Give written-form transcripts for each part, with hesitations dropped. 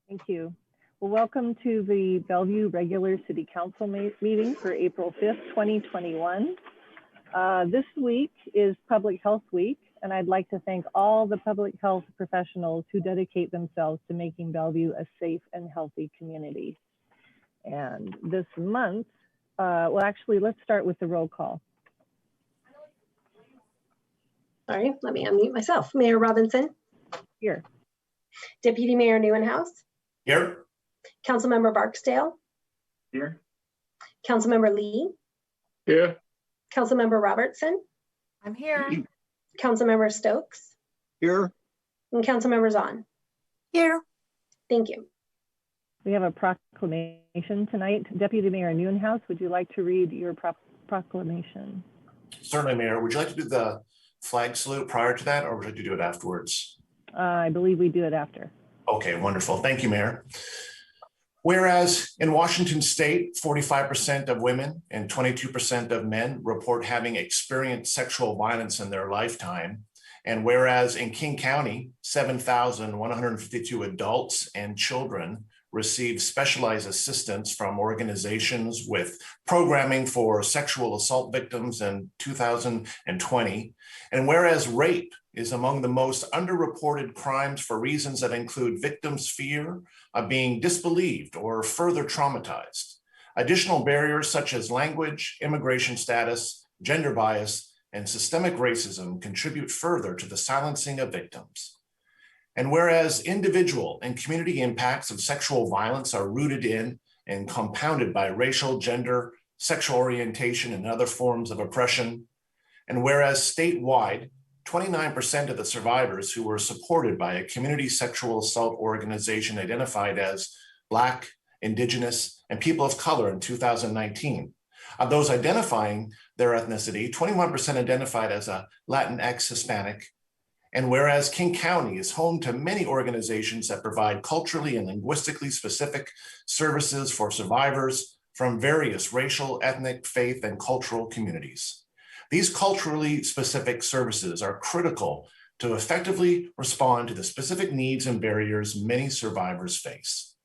Thank you. Well, welcome to the Bellevue Regular City Council meeting for April 5th, 2021. This week is Public Health Week, and I'd like to thank all the public health professionals who dedicate themselves to making Bellevue a safe and healthy community. And this month, well, actually, let's start with the roll call. Sorry, let me unmute myself. Mayor Robinson. Here. Deputy Mayor Neuenhouse. Here. Councilmember Barksdale. Here. Councilmember Lee. Here. Councilmember Robertson. I'm here. Councilmember Stokes. Here. And Councilmember Zahn. Here. Thank you. We have a proclamation tonight. Deputy Mayor Neuenhouse, would you like to read your proclamation? Certainly, Mayor. Would you like to do the flag salute prior to that, or would you like to do it afterwards? I believe we do it after. Okay, wonderful. Thank you, Mayor. Whereas in Washington State, 45% of women and 22% of men report having experienced sexual violence in their lifetime. And whereas in King County, 7,152 adults and children receive specialized assistance from organizations with programming for sexual assault victims in 2020. And whereas rape is among the most underreported crimes for reasons that include victims' fear of being disbelieved or further traumatized. Additional barriers such as language, immigration status, gender bias, and systemic racism contribute further to the silencing of victims. And whereas individual and community impacts of sexual violence are rooted in and compounded by racial, gender, sexual orientation, and other forms of oppression, and whereas statewide, 29% of the survivors who were supported by a community sexual assault organization identified as Black, Indigenous, and people of color in 2019. Of those identifying their ethnicity, 21% identified as a Latinx Hispanic. And whereas King County is home to many organizations that provide culturally and linguistically specific services for survivors from various racial, ethnic, faith, and cultural communities. These culturally specific services are critical to effectively respond to the specific needs and barriers many survivors face.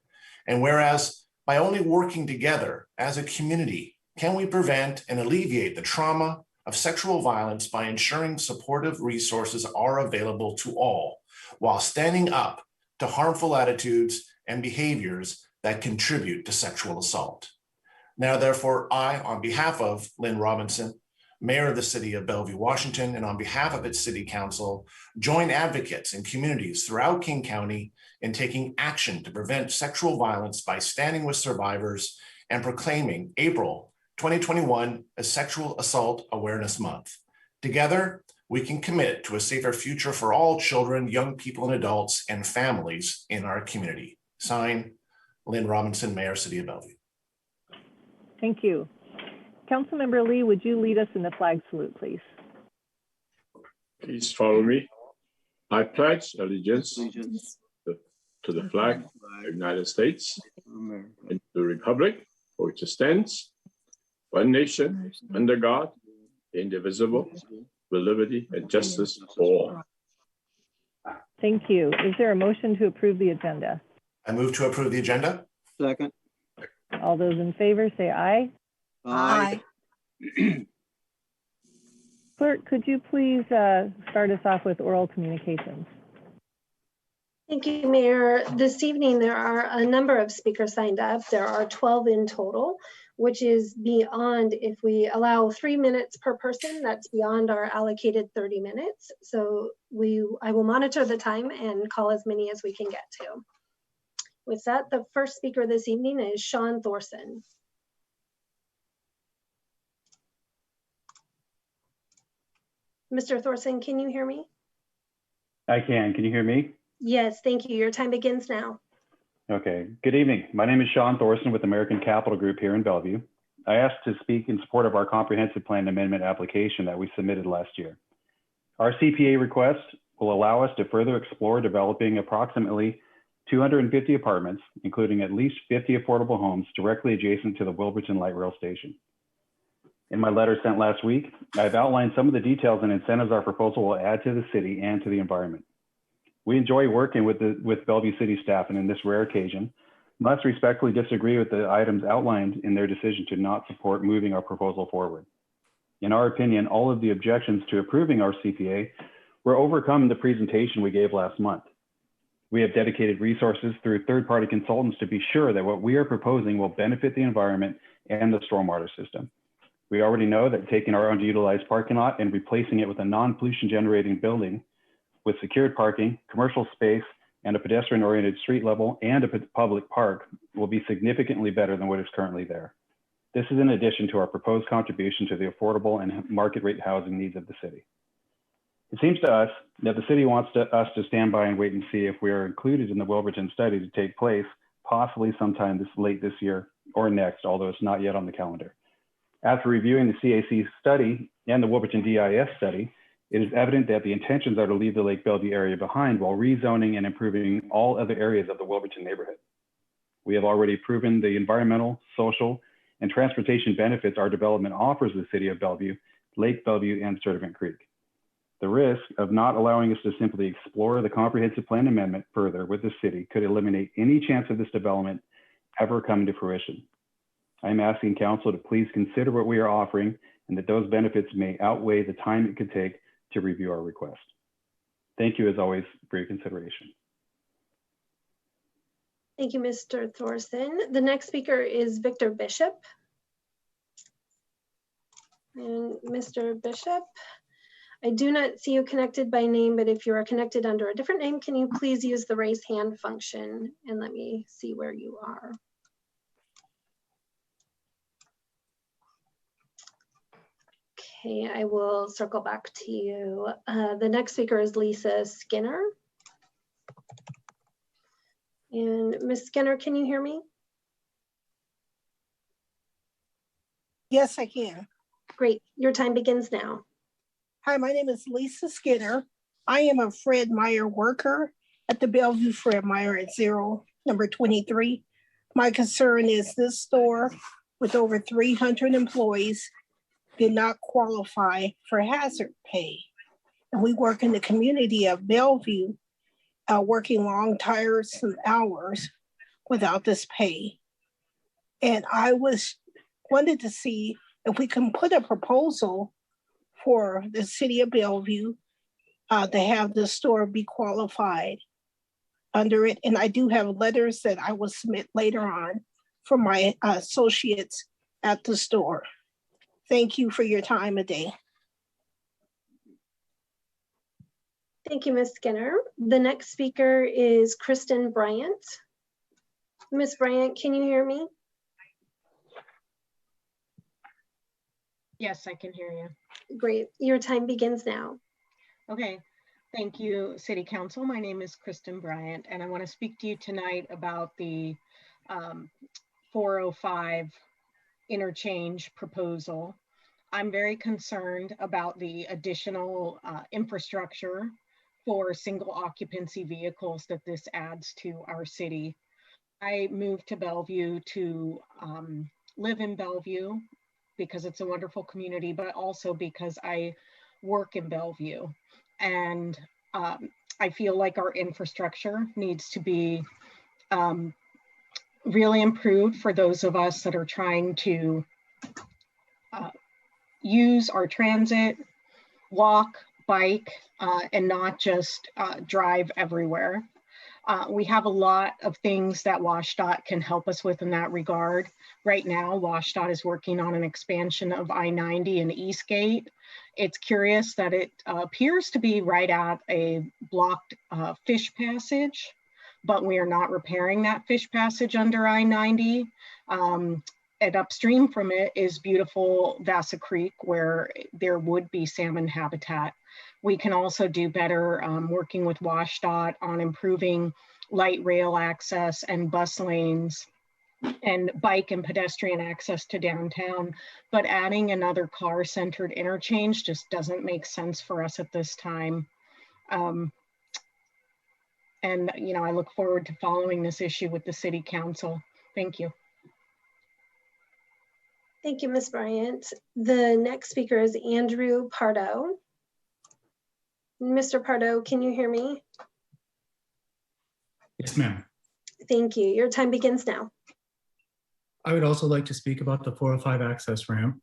And whereas by only working together as a community, can we prevent and alleviate the trauma of sexual violence by ensuring supportive resources are available to all, while standing up to harmful attitudes and behaviors that contribute to sexual assault. Now, therefore, I, on behalf of Lynn Robinson, Mayor of the City of Bellevue, Washington, and on behalf of its City Council, join advocates and communities throughout King County in taking action to prevent sexual violence by standing with survivors and proclaiming April 2021 as Sexual Assault Awareness Month. Together, we can commit to a safer future for all children, young people, and adults and families in our community. Signed, Lynn Robinson, Mayor, City of Bellevue. Thank you. Councilmember Lee, would you lead us in the flag salute, please? Please follow me. I pledge allegiance to the flag of the United States and to the republic for which it stands, one nation, under God, indivisible, with liberty and justice for all. Thank you. Is there a motion to approve the agenda? I move to approve the agenda. Second. All those in favor say aye. Aye. Clerk, could you please start us off with oral communications? Thank you, Mayor. This evening, there are a number of speakers signed up. There are 12 in total, which is beyond, if we allow 3 minutes per person, that's beyond our allocated 30 minutes. So I will monitor the time and call as many as we can get to. With that, the first speaker this evening is Sean Thorson. Mr. Thorson, can you hear me? I can. Can you hear me? Yes, thank you. Your time begins now. Okay. Good evening. My name is Sean Thorson with American Capital Group here in Bellevue. I asked to speak in support of our comprehensive plan amendment application that we submitted last year. Our CPA request will allow us to further explore developing approximately 250 apartments, including at least 50 affordable homes directly adjacent to the Wilburton Light Rail Station. In my letter sent last week, I've outlined some of the details and incentives our proposal will add to the city and to the environment. We enjoy working with Bellevue City staff, and in this rare occasion, must respectfully disagree with the items outlined in their decision to not support moving our proposal forward. In our opinion, all of the objections to approving our CPA were overcome in the presentation we gave last month. We have dedicated resources through third-party consultants to be sure that what we are proposing will benefit the environment and the stormwater system. We already know that taking our underutilized parking lot and replacing it with a non-pollution generating building with secured parking, commercial space, and a pedestrian-oriented street level and a public park will be significantly better than what is currently there. This is in addition to our proposed contribution to the affordable and market rate housing needs of the city. It seems to us that the city wants us to stand by and wait and see if we are included in the Wilburton study to take place, possibly sometime late this year or next, although it's not yet on the calendar. After reviewing the CAC study and the Wilburton DIS study, it is evident that the intentions are to leave the Lake Bellevue area behind while rezoning and improving all other areas of the Wilburton neighborhood. We have already proven the environmental, social, and transportation benefits our development offers the city of Bellevue, Lake Bellevue, and Sturtevant Creek. The risk of not allowing us to simply explore the comprehensive plan amendment further with the city could eliminate any chance of this development ever coming to fruition. I am asking council to please consider what we are offering and that those benefits may outweigh the time it could take to review our request. Thank you as always for your consideration. Thank you, Mr. Thorson. The next speaker is Victor Bishop. And Mr. Bishop, I do not see you connected by name, but if you are connected under a different name, can you please use the raise hand function and let me see where you are. Okay, I will circle back to you. The next speaker is Lisa Skinner. And Ms. Skinner, can you hear me? Yes, I can. Great, your time begins now. Hi, my name is Lisa Skinner. I am a Fred Meyer worker at the Bellevue Fred Meyer at number 23. My concern is this store with over 300 employees did not qualify for hazard pay. And we work in the community of Bellevue, working long, tiresome hours without this pay. And I wanted to see if we can put a proposal for the city of Bellevue to have the store be qualified under it. And I do have letters that I will submit later on from my associates at the store. Thank you for your time today. Thank you, Ms. Skinner. The next speaker is Kristen Bryant. Ms. Bryant, can you hear me? Yes, I can hear you. Great, your time begins now. Okay, thank you, City Council. My name is Kristen Bryant, and I want to speak to you tonight about the 405 interchange proposal. I'm very concerned about the additional infrastructure for single occupancy vehicles that this adds to our city. I moved to Bellevue to live in Bellevue because it's a wonderful community, but also because I work in Bellevue. And I feel like our infrastructure needs to be really improved for those of us that are trying to use our transit, walk, bike, and not just drive everywhere. We have a lot of things that WSDOT can help us with in that regard. Right now, WSDOT is working on an expansion of I-90 in Eastgate. It's curious that it appears to be right at a blocked fish passage, but we are not repairing that fish passage under I-90. And upstream from it is beautiful Vasa Creek, where there would be salmon habitat. We can also do better working with WSDOT on improving light rail access and bus lanes and bike and pedestrian access to downtown. But adding another car-centered interchange just doesn't make sense for us at this time. And I look forward to following this issue with the City Council. Thank you. Thank you, Ms. Bryant. The next speaker is Andrew Pardo. Mr. Pardo, can you hear me? Yes, ma'am. Thank you. Your time begins now. I would also like to speak about the 405 access ramp.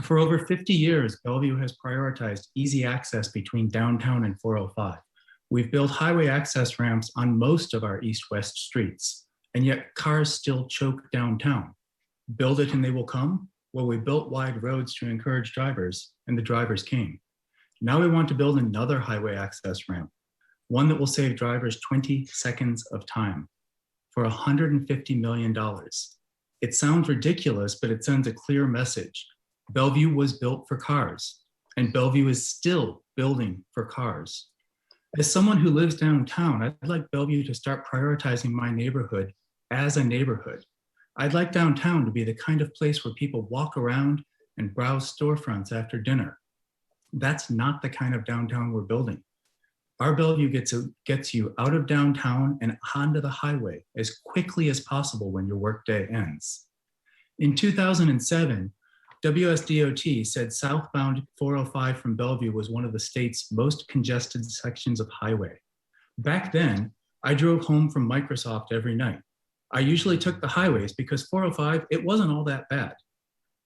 For over 50 years, Bellevue has prioritized easy access between downtown and 405. We've built highway access ramps on most of our east-west streets, and yet cars still choke downtown. Build it and they will come? Well, we built wide roads to encourage drivers, and the drivers came. Now we want to build another highway access ramp, one that will save drivers 20 seconds of time for $150 million. It sounds ridiculous, but it sends a clear message. Bellevue was built for cars, and Bellevue is still building for cars. As someone who lives downtown, I'd like Bellevue to start prioritizing my neighborhood as a neighborhood. I'd like downtown to be the kind of place where people walk around and browse storefronts after dinner. That's not the kind of downtown we're building. Our Bellevue gets you out of downtown and onto the highway as quickly as possible when your workday ends. In 2007, WSDOT said southbound 405 from Bellevue was one of the state's most congested sections of highway. Back then, I drove home from Microsoft every night. I usually took the highways because 405, it wasn't all that bad.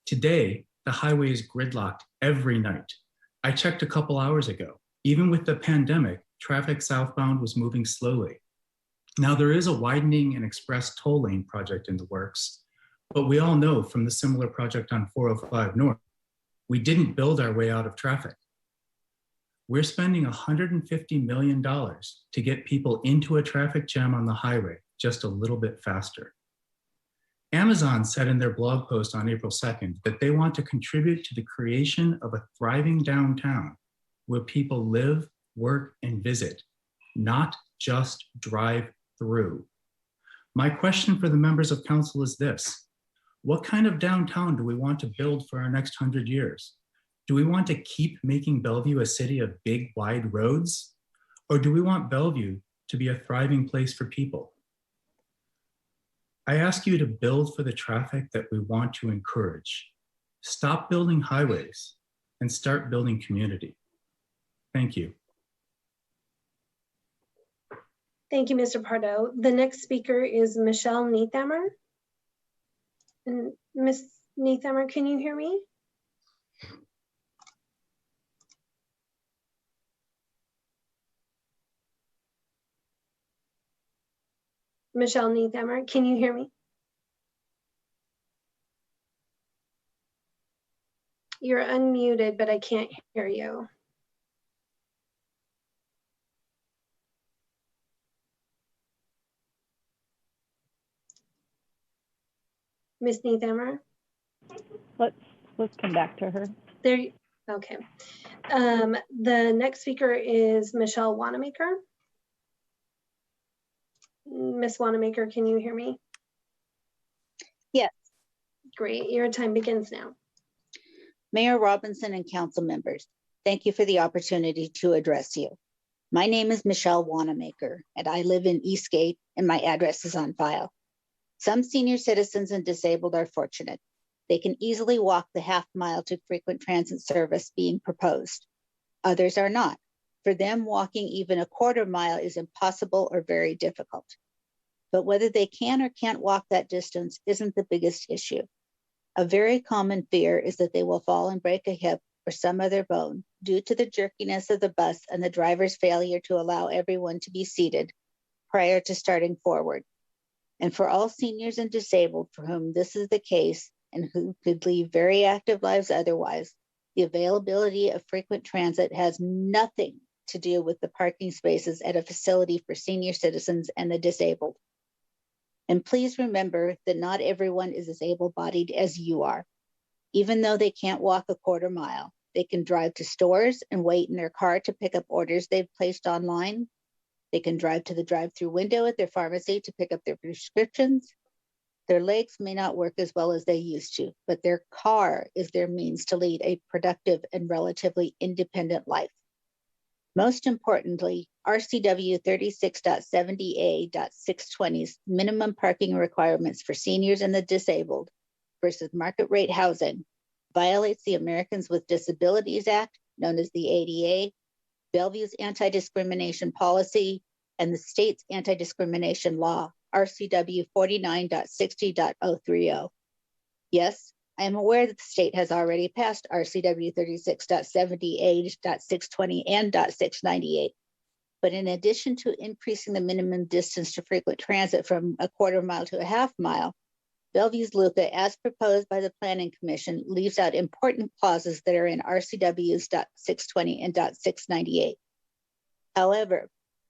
Today, the highway is gridlocked every night. I checked a couple hours ago. Even with the pandemic, traffic southbound was moving slowly. Now there is a widening and express toll lane project in the works, but we all know from the similar project on 405 North, we didn't build our way out of traffic. We're spending $150 million to get people into a traffic jam on the highway just a little bit faster. Amazon said in their blog post on April 2nd that they want to contribute to the creation of a thriving downtown where people live, work, and visit, not just drive through. My question for the members of council is this: what kind of downtown do we want to build for our next 100 years? Do we want to keep making Bellevue a city of big, wide roads? Or do we want Bellevue to be a thriving place for people? I ask you to build for the traffic that we want to encourage. Stop building highways and start building community. Thank you. Thank you, Mr. Pardo. The next speaker is Michellenathamer. And Ms. Neath Hammer, can you hear me? Michellenathamer, can you hear me? You're unmuted, but I can't hear you. Ms. Neath Hammer? Let's come back to her. There, okay. The next speaker is Michelle Wanamaker. Ms. Wanamaker, can you hear me? Yes. Great, your time begins now. Mayor Robinson and council members, thank you for the opportunity to address you. My name is Michelle Wanamaker, and I live in Eastgate, and my address is on file. Some senior citizens and disabled are fortunate. They can easily walk the half mile to frequent transit service being proposed. Others are not. For them, walking even a quarter mile is impossible or very difficult. But whether they can or can't walk that distance isn't the biggest issue. A very common fear is that they will fall and break a hip or some other bone due to the jerkiness of the bus and the driver's failure to allow everyone to be seated prior to starting forward. And for all seniors and disabled for whom this is the case and who could lead very active lives otherwise, the availability of frequent transit has nothing to do with the parking spaces at a facility for senior citizens and the disabled. And please remember that not everyone is as able-bodied as you are. Even though they can't walk a quarter mile, they can drive to stores and wait in their car to pick up orders they've placed online. They can drive to the drive-through window at their pharmacy to pick up their prescriptions. Their legs may not work as well as they used to, but their car is their means to lead a productive and relatively independent life. Most importantly, RCW 36.70A.620's minimum parking requirements for seniors and the disabled versus market rate housing violates the Americans with Disabilities Act, known as the ADA, Bellevue's anti-discrimination policy, and the state's anti-discrimination law, RCW 49.60.030. Yes, I am aware that the state has already passed RCW 36.70A.620 and .698. But in addition to increasing the minimum distance to frequent transit from a quarter mile to a half mile, Bellevue's LUCA, as proposed by the Planning Commission, leaves out important clauses that are in RCW's .620 and .698. However,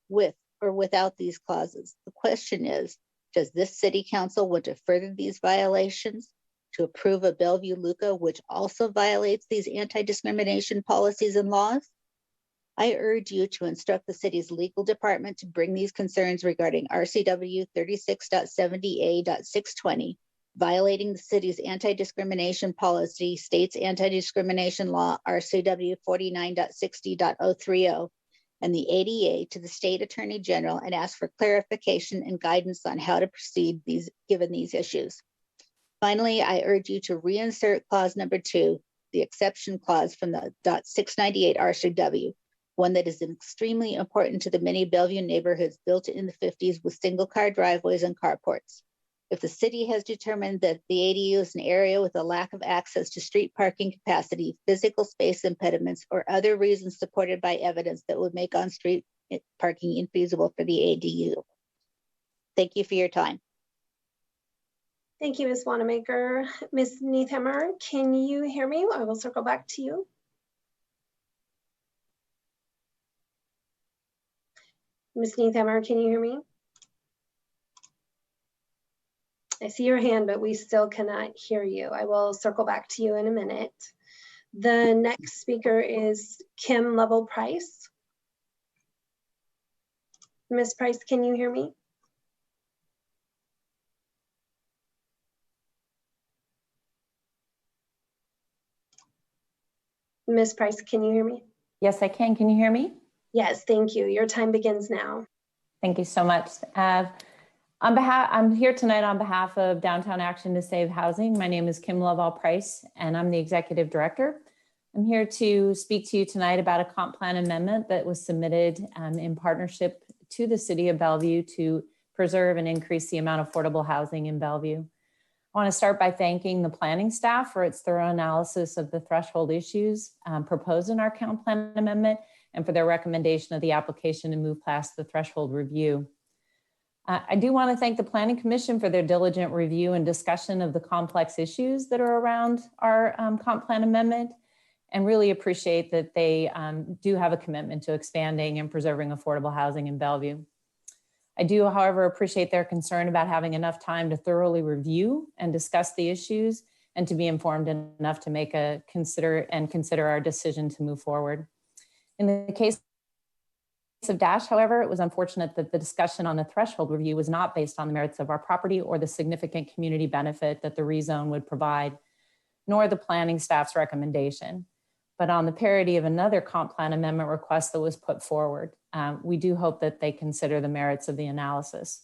with or without these clauses, the question is, does this city council want to further these violations, to approve a Bellevue LUCA which also violates these anti-discrimination policies and laws? I urge you to instruct the city's legal department to bring these concerns regarding RCW 36.70A.620, violating the city's anti-discrimination policy, state's anti-discrimination law, RCW 49.60.030, and the ADA to the state attorney general and ask for clarification and guidance on how to proceed given these issues. Finally, I urge you to reinsert clause number 2, the exception clause from the .698 RCW, one that is extremely important to the many Bellevue neighborhoods built in the 50s with single car driveways and carports. If the city has determined that the ADU is an area with a lack of access to street parking capacity, physical space impediments, or other reasons supported by evidence that would make on-street parking infeasible for the ADU. Thank you for your time. Thank you, Ms. Wanamaker. Ms. Neath Hammer, can you hear me? I will circle back to you. Ms. Neath Hammer, can you hear me? I see your hand, but we still cannot hear you. I will circle back to you in a minute. The next speaker is Kim Lovell Price. Ms. Price, can you hear me? Ms. Price, can you hear me? Yes, I can. Can you hear me? Yes, thank you. Your time begins now. Thank you so much. I'm here tonight on behalf of Downtown Action to Save Housing. My name is Kim Lovell Price, and I'm the Executive Director. I'm here to speak to you tonight about a comp plan amendment that was submitted in partnership to the City of Bellevue to preserve and increase the amount of affordable housing in Bellevue. I want to start by thanking the planning staff for its thorough analysis of the threshold issues proposed in our comp plan amendment and for their recommendation of the application to move past the threshold review. I do want to thank the Planning Commission for their diligent review and discussion of the complex issues that are around our comp plan amendment, and really appreciate that they do have a commitment to expanding and preserving affordable housing in Bellevue. I do, however, appreciate their concern about having enough time to thoroughly review and discuss the issues and to be informed enough to make consider our decision to move forward. In the case of Dash, however, it was unfortunate that the discussion on the threshold review was not based on the merits of our property or the significant community benefit that the rezone would provide, nor the planning staff's recommendation, but on the parity of another comp plan amendment request that was put forward. We do hope that they consider the merits of the analysis.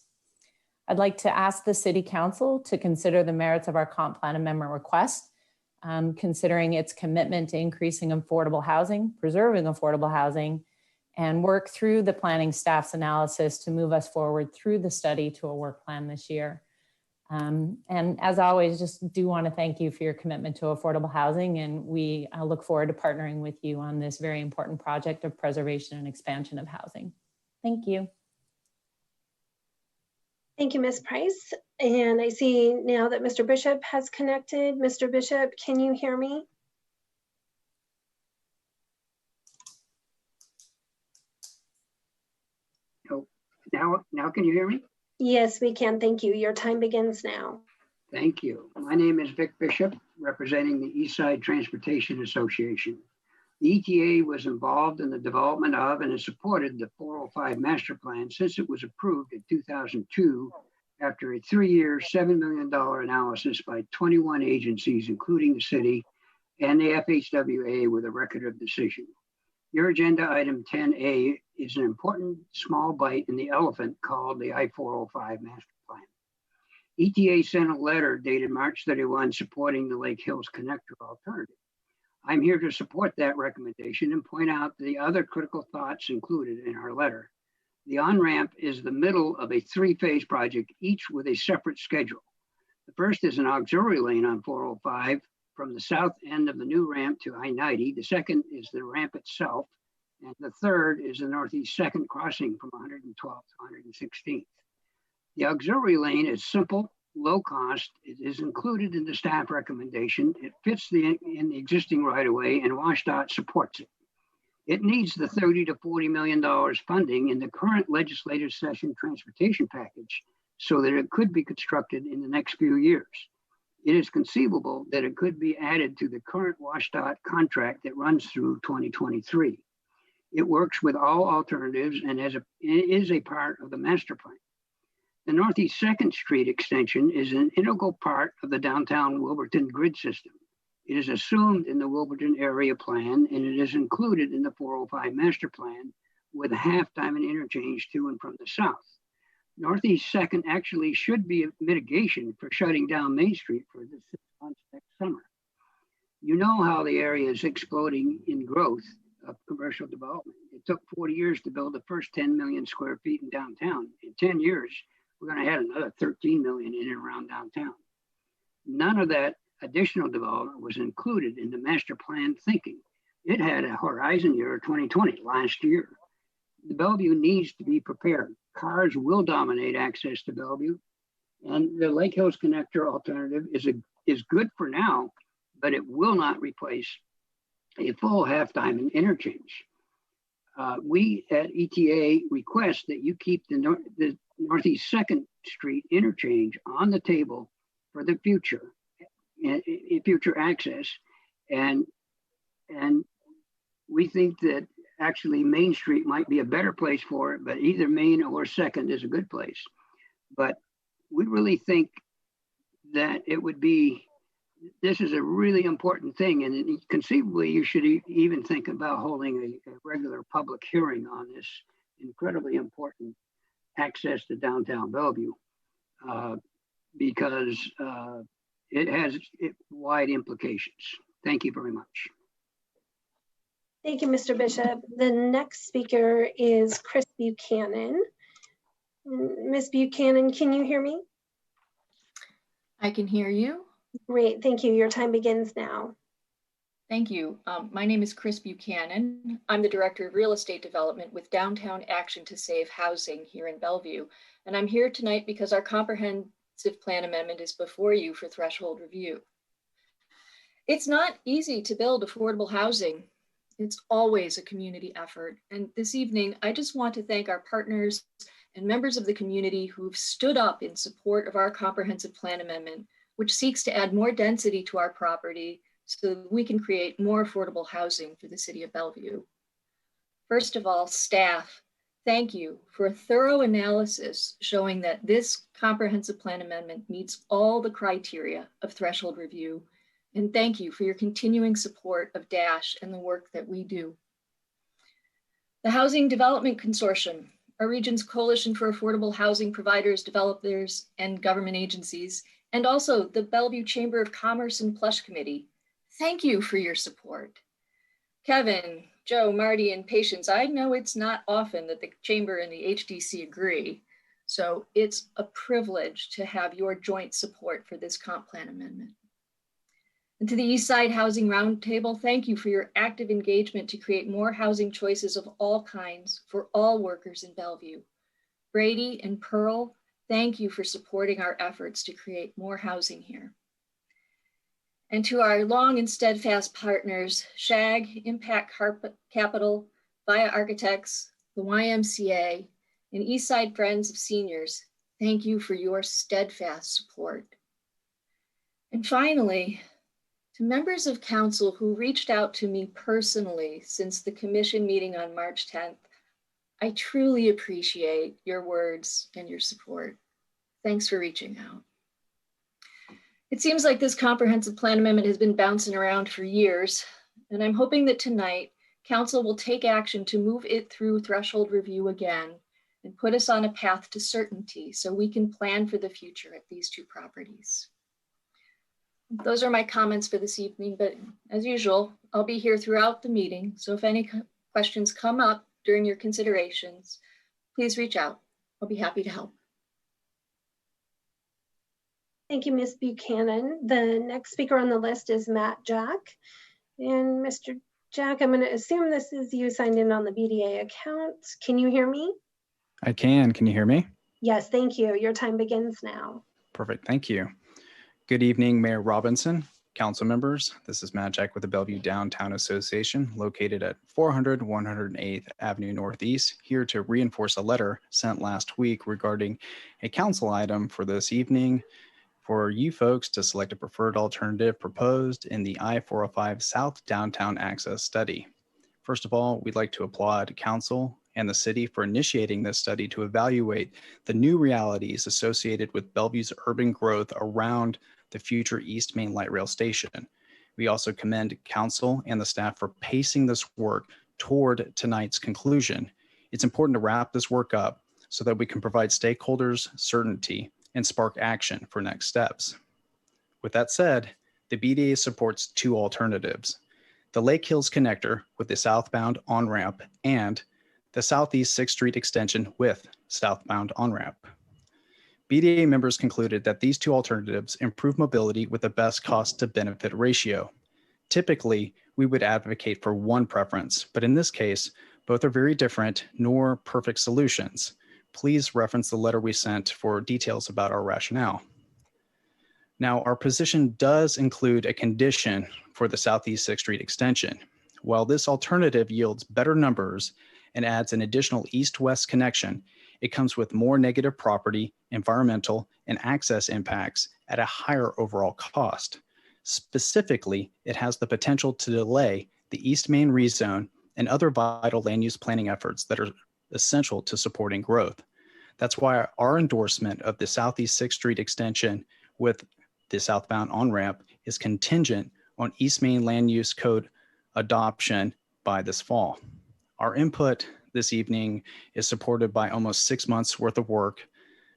I'd like to ask the City Council to consider the merits of our comp plan amendment request, considering its commitment to increasing affordable housing, preserving affordable housing, and work through the planning staff's analysis to move us forward through the study to a work plan this year. And as always, just do want to thank you for your commitment to affordable housing, and we look forward to partnering with you on this very important project of preservation and expansion of housing. Thank you. Thank you, Ms. Price. And I see now that Mr. Bishop has connected. Mr. Bishop, can you hear me? Now can you hear me? Yes, we can. Thank you. Your time begins now. Thank you. My name is Vic Bishop, representing the Eastside Transportation Association. The ETA was involved in the development of and has supported the 405 master plan since it was approved in 2002 after a 3-year, $7 million analysis by 21 agencies, including the city and the FHWA, with a record of decision. Your agenda item 10A is an important small bite in the elephant called the I-405 master plan. ETA sent a letter dated March 31 supporting the Lake Hills Connector alternative. I'm here to support that recommendation and point out the other critical thoughts included in our letter. The on-ramp is the middle of a three-phase project, each with a separate schedule. The first is an auxiliary lane on 405 from the south end of the new ramp to I-90. The second is the ramp itself. And the third is the northeast second crossing from 112th to 116th. The auxiliary lane is simple, low cost. It is included in the staff recommendation. It fits in the existing right-of-way, and WashDOT supports it. It needs the $30 to $40 million funding in the current legislative session transportation package so that it could be constructed in the next few years. It is conceivable that it could be added to the current WashDOT contract that runs through 2023. It works with all alternatives and is a part of the master plan. The Northeast 2nd Street extension is an integral part of the downtown Wilburton grid system. It is assumed in the Wilburton area plan, and it is included in the 405 master plan with a half-time and interchange to and from the south. Northeast 2nd actually should be a mitigation for shutting down Main Street for the 6 months next summer. You know how the area is exploding in growth of commercial development. It took 40 years to build the first 10 million square feet in downtown. In 10 years, we're going to add another 13 million in and around downtown. None of that additional development was included in the master plan thinking. It had a horizon year of 2020 last year. The Bellevue needs to be prepared. Cars will dominate access to Bellevue, and the Lake Hills Connector alternative is good for now, but it will not replace a full halftime and interchange. We at ETA request that you keep the Northeast 2nd Street interchange on the table for the future access, and we think that actually Main Street might be a better place for it, but either Main or 2nd is a good place. But we really think that this is a really important thing, and conceivably you should even think about holding a regular public hearing on this incredibly important access to downtown Bellevue, because it has wide implications. Thank you very much. Thank you, Mr. Bishop. The next speaker is Chris Buchanan. Ms. Buchanan, can you hear me? I can hear you. Great, thank you. Your time begins now. Thank you. My name is Chris Buchanan. I'm the Director of Real Estate Development with Downtown Action to Save Housing here in Bellevue. And I'm here tonight because our comprehensive plan amendment is before you for threshold review. It's not easy to build affordable housing. It's always a community effort. And this evening, I just want to thank our partners and members of the community who've stood up in support of our comprehensive plan amendment, which seeks to add more density to our property so that we can create more affordable housing for the city of Bellevue. First of all, staff, thank you for a thorough analysis showing that this comprehensive plan amendment meets all the criteria of threshold review. And thank you for your continuing support of DASH and the work that we do. The Housing Development Consortium, our region's coalition for affordable housing providers, developers, and government agencies, and also the Bellevue Chamber of Commerce and Plush Committee. Thank you for your support. Kevin, Joe, Marty, and Patience, I know it's not often that the Chamber and the HDC agree, so it's a privilege to have your joint support for this comp plan amendment. And to the East Side Housing Roundtable, thank you for your active engagement to create more housing choices of all kinds for all workers in Bellevue. Brady and Pearl, thank you for supporting our efforts to create more housing here. And to our long and steadfast partners, SHAG, Impact Capital, Via Architects, the YMCA, and Eastside Friends of Seniors, thank you for your steadfast support. And finally, to members of council who reached out to me personally since the commission meeting on March 10th, I truly appreciate your words and your support. Thanks for reaching out. It seems like this comprehensive plan amendment has been bouncing around for years, and I'm hoping that tonight council will take action to move it through threshold review again and put us on a path to certainty so we can plan for the future at these two properties. Those are my comments for this evening, but as usual, I'll be here throughout the meeting. So if any questions come up during your considerations, please reach out. I'll be happy to help. Thank you, Ms. Buchanan. The next speaker on the list is Matt Jack. And Mr. Jack, I'm going to assume this is you signed in on the BDA account. Can you hear me? I can. Can you hear me? Yes, thank you. Your time begins now. Perfect. Thank you. Good evening, Mayor Robinson, council members. This is Matt Jack with the Bellevue Downtown Association, located at 400 108th Avenue Northeast, here to reinforce a letter sent last week regarding a council item for this evening for you folks to select a preferred alternative proposed in the I-405 South Downtown Access Study. First of all, we'd like to applaud council and the city for initiating this study to evaluate the new realities associated with Bellevue's urban growth around the future East Main Light Rail Station. We also commend council and the staff for pacing this work toward tonight's conclusion. It's important to wrap this work up so that we can provide stakeholders certainty and spark action for next steps. With that said, the BDA supports two alternatives: the Lake Hills Connector with the southbound on-ramp and the Southeast 6th Street extension with southbound on-ramp. BDA members concluded that these two alternatives improve mobility with the best cost to benefit ratio. Typically, we would advocate for one preference, but in this case, both are very different nor perfect solutions. Please reference the letter we sent for details about our rationale. Now, our position does include a condition for the Southeast 6th Street extension. While this alternative yields better numbers and adds an additional east-west connection, it comes with more negative property, environmental, and access impacts at a higher overall cost. Specifically, it has the potential to delay the East Main rezone and other vital land use planning efforts that are essential to supporting growth. That's why our endorsement of the Southeast 6th Street extension with the southbound on-ramp is contingent on East Main Land Use Code adoption by this fall. Our input this evening is supported by almost 6 months worth of work,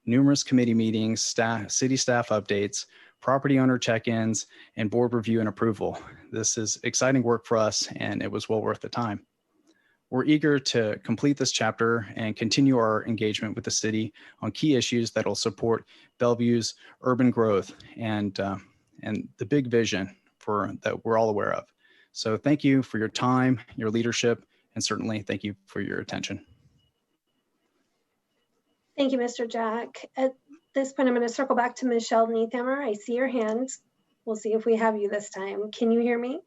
numerous committee meetings, city staff updates, property owner check-ins, and board review and approval. This is exciting work for us, and it was well worth the time. We're eager to complete this chapter and continue our engagement with the city on key issues that will support Bellevue's urban growth and the big vision that we're all aware of. So thank you for your time, your leadership, and certainly thank you for your attention. Thank you, Mr. Jack. At this point, I'm going to circle back to Neath Hammer. I see your hand. We'll see if we have you this time. Can you hear me?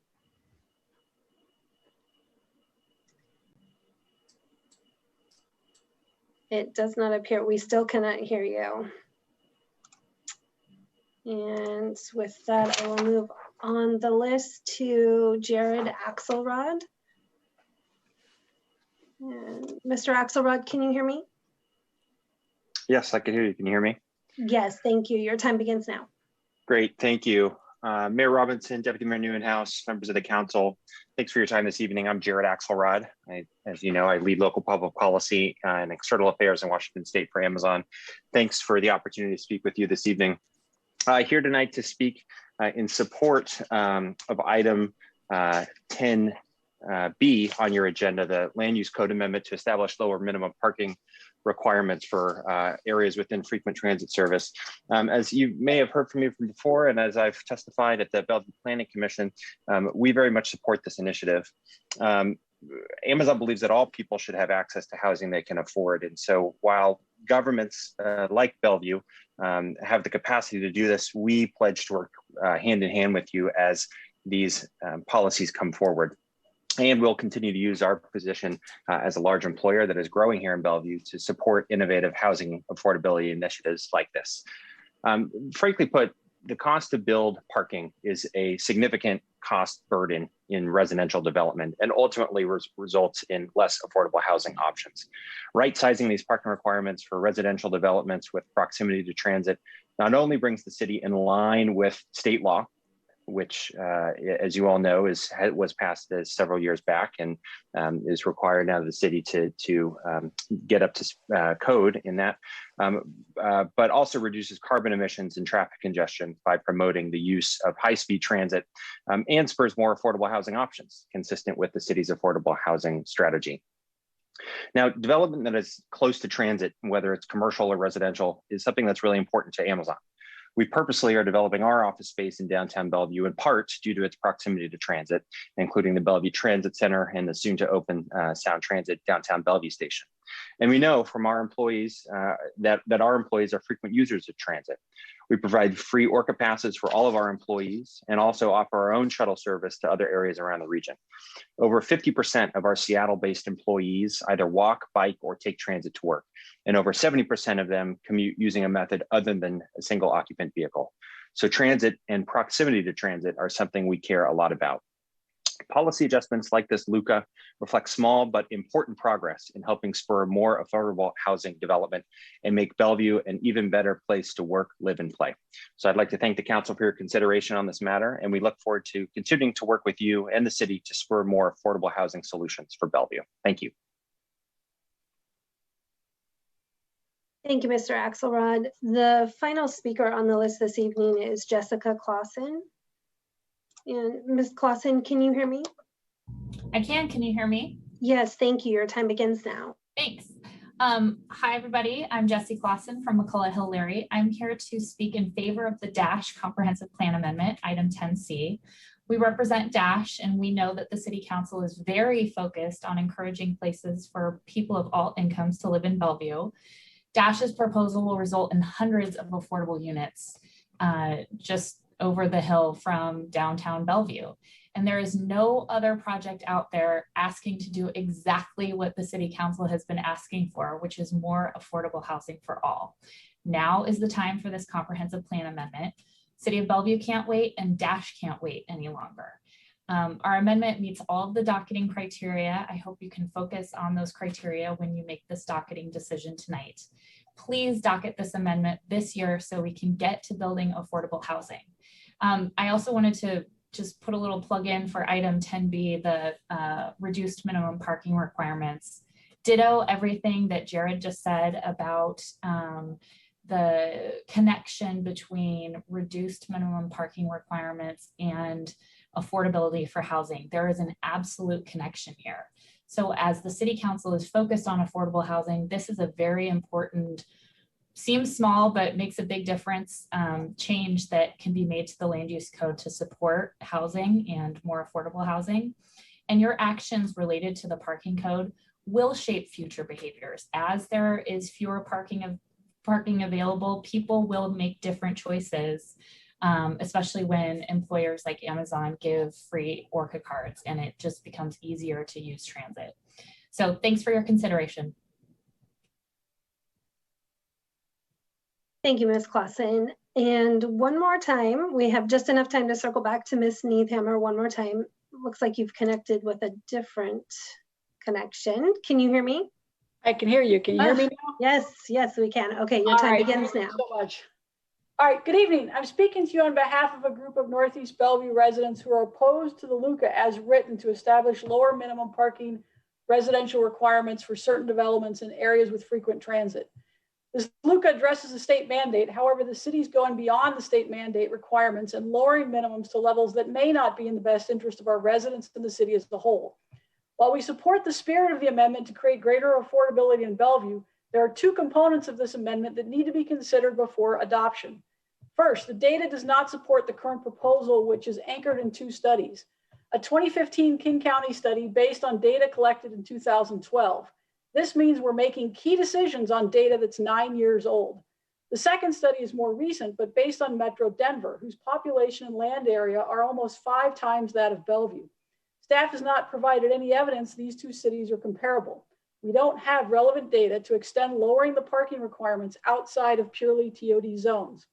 It does not appear. We still cannot hear you. And with that, I will move on the list to Jared Axelrod. And Mr. Axelrod, can you hear me? Yes, I can hear you. Can you hear me? Yes, thank you. Your time begins now. Great, thank you. Mayor Robinson, Deputy Mayor Newhouse, members of the council, thanks for your time this evening. I'm Jared Axelrod. As you know, I lead local public policy and external affairs in Washington State for Amazon. Thanks for the opportunity to speak with you this evening. Here tonight to speak in support of item 10B on your agenda, the Land Use Code Amendment to establish lower minimum parking requirements for areas within frequent transit service. As you may have heard from me from before, and as I've testified at the Bellevue Planning Commission, we very much support this initiative. Amazon believes that all people should have access to housing they can afford. And so while governments like Bellevue have the capacity to do this, we pledge to work hand in hand with you as these policies come forward. And we'll continue to use our position as a large employer that is growing here in Bellevue to support innovative housing affordability initiatives like this. Frankly put, the cost to build parking is a significant cost burden in residential development and ultimately results in less affordable housing options. Right-sizing these parking requirements for residential developments with proximity to transit not only brings the city in line with state law, which, as you all know, was passed several years back and is required now of the city to get up to code in that, but also reduces carbon emissions and traffic congestion by promoting the use of high-speed transit and spurs more affordable housing options consistent with the city's affordable housing strategy. Now, development that is close to transit, whether it's commercial or residential, is something that's really important to Amazon. We purposely are developing our office space in downtown Bellevue in part due to its proximity to transit, including the Bellevue Transit Center and the soon to open Sound Transit downtown Bellevue station. And we know from our employees that our employees are frequent users of transit. We provide free Orca passes for all of our employees and also offer our own shuttle service to other areas around the region. Over 50% of our Seattle-based employees either walk, bike, or take transit to work. And over 70% of them commute using a method other than a single occupant vehicle. So transit and proximity to transit are something we care a lot about. Policy adjustments like this LUCA reflect small but important progress in helping spur more affordable housing development and make Bellevue an even better place to work, live, and play. So I'd like to thank the council for your consideration on this matter, and we look forward to continuing to work with you and the city to spur more affordable housing solutions for Bellevue. Thank you. Thank you, Mr. Axelrod. The final speaker on the list this evening is Jessica Claussen. And Ms. Claussen, can you hear me? I can. Can you hear me? Yes, thank you. Your time begins now. Thanks. Hi, everybody. I'm Jessie Claussen from McCullough-Hill-Leary. I'm here to speak in favor of the DASH Comprehensive Plan Amendment, item 10C. We represent DASH, and we know that the City Council is very focused on encouraging places for people of all incomes to live in Bellevue. DASH's proposal will result in hundreds of affordable units just over the hill from downtown Bellevue. And there is no other project out there asking to do exactly what the City Council has been asking for, which is more affordable housing for all. Now is the time for this comprehensive plan amendment. City of Bellevue can't wait, and DASH can't wait any longer. Our amendment meets all of the docketing criteria. I hope you can focus on those criteria when you make this docketing decision tonight. Please docket this amendment this year so we can get to building affordable housing. I also wanted to just put a little plug in for item 10B, the reduced minimum parking requirements. Ditto everything that Jared just said about the connection between reduced minimum parking requirements and affordability for housing. There is an absolute connection here. So as the City Council is focused on affordable housing, this is a very important, seems small, but makes a big difference, change that can be made to the land use code to support housing and more affordable housing. And your actions related to the parking code will shape future behaviors. As there is fewer parking available, people will make different choices, especially when employers like Amazon give free Orca cards, and it just becomes easier to use transit. So thanks for your consideration. Thank you, Ms. Claussen. And one more time, we have just enough time to circle back to Ms. Neath Hammer one more time. Looks like you've connected with a different connection. Can you hear me? I can hear you. Can you hear me now? Yes, yes, we can. Okay, your time begins now. Thank you so much. All right, good evening. I'm speaking to you on behalf of a group of Northeast Bellevue residents who are opposed to the LUCA as written to establish lower minimum parking residential requirements for certain developments in areas with frequent transit. This LUCA addresses a state mandate. However, the city's going beyond the state mandate requirements and lowering minimums to levels that may not be in the best interest of our residents and the city as a whole. While we support the spirit of the amendment to create greater affordability in Bellevue, there are two components of this amendment that need to be considered before adoption. First, the data does not support the current proposal, which is anchored in two studies. A 2015 King County study based on data collected in 2012. This means we're making key decisions on data that's 9 years old. The second study is more recent, but based on Metro Denver, whose population and land area are almost 5 times that of Bellevue. Staff has not provided any evidence these two cities are comparable. We don't have relevant data to extend lowering the parking requirements outside of purely TOD zones.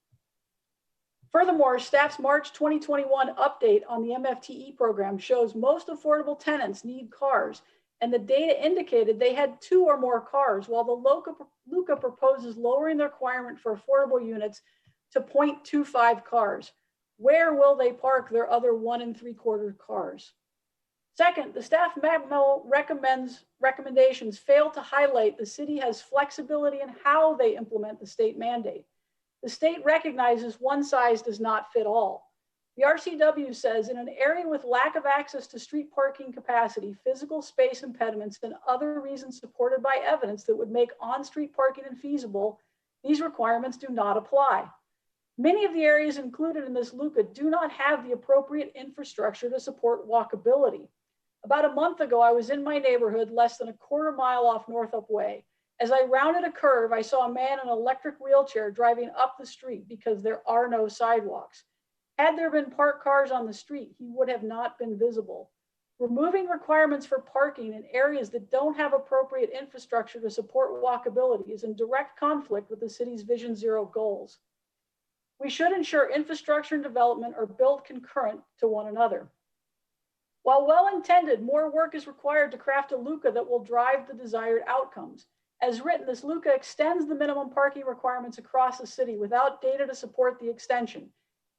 Furthermore, staff's March 2021 update on the MFTE program shows most affordable tenants need cars, and the data indicated they had 2 or more cars, while the LUCA proposes lowering the requirement for affordable units to 0.25 cars. Where will they park their other 1 3/4 cars? Second, the staff memo recommendations fail to highlight the city has flexibility in how they implement the state mandate. The state recognizes one size does not fit all. The RCW says, in an area with lack of access to street parking capacity, physical space impediments, and other reasons supported by evidence that would make on-street parking infeasible, these requirements do not apply. Many of the areas included in this LUCA do not have the appropriate infrastructure to support walkability. About a month ago, I was in my neighborhood less than a quarter mile off Northup Way. As I rounded a curve, I saw a man in an electric wheelchair driving up the street because there are no sidewalks. Had there been parked cars on the street, he would have not been visible. Removing requirements for parking in areas that don't have appropriate infrastructure to support walkability is in direct conflict with the city's Vision Zero goals. We should ensure infrastructure and development are built concurrent to one another. While well-intended, more work is required to craft a LUCA that will drive the desired outcomes. As written, this LUCA extends the minimum parking requirements across the city without data to support the extension.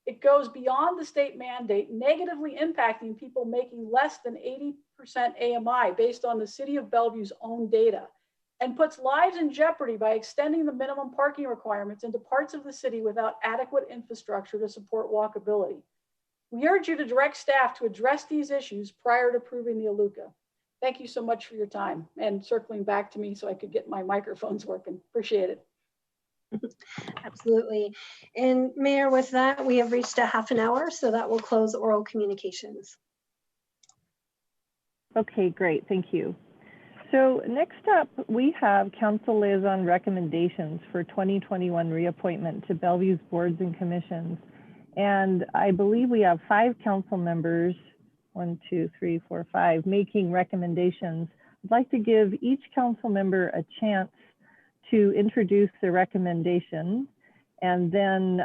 It goes beyond the state mandate, negatively impacting people making less than 80% AMI based on the City of Bellevue's own data, and puts lives in jeopardy by extending the minimum parking requirements into parts of the city without adequate infrastructure to support walkability. We urge you to direct staff to address these issues prior to approving the LUCA. Thank you so much for your time and circling back to me so I could get my microphones working. Appreciate it. Absolutely. And Mayor, with that, we have reached a half an hour, so that will close oral communications. Okay, great. Thank you. So next up, we have Council Liaison recommendations for 2021 reappointment to Bellevue's boards and commissions. And I believe we have 5 council members, 1, 2, 3, 4, 5, making recommendations. I'd like to give each council member a chance to introduce the recommendation, and then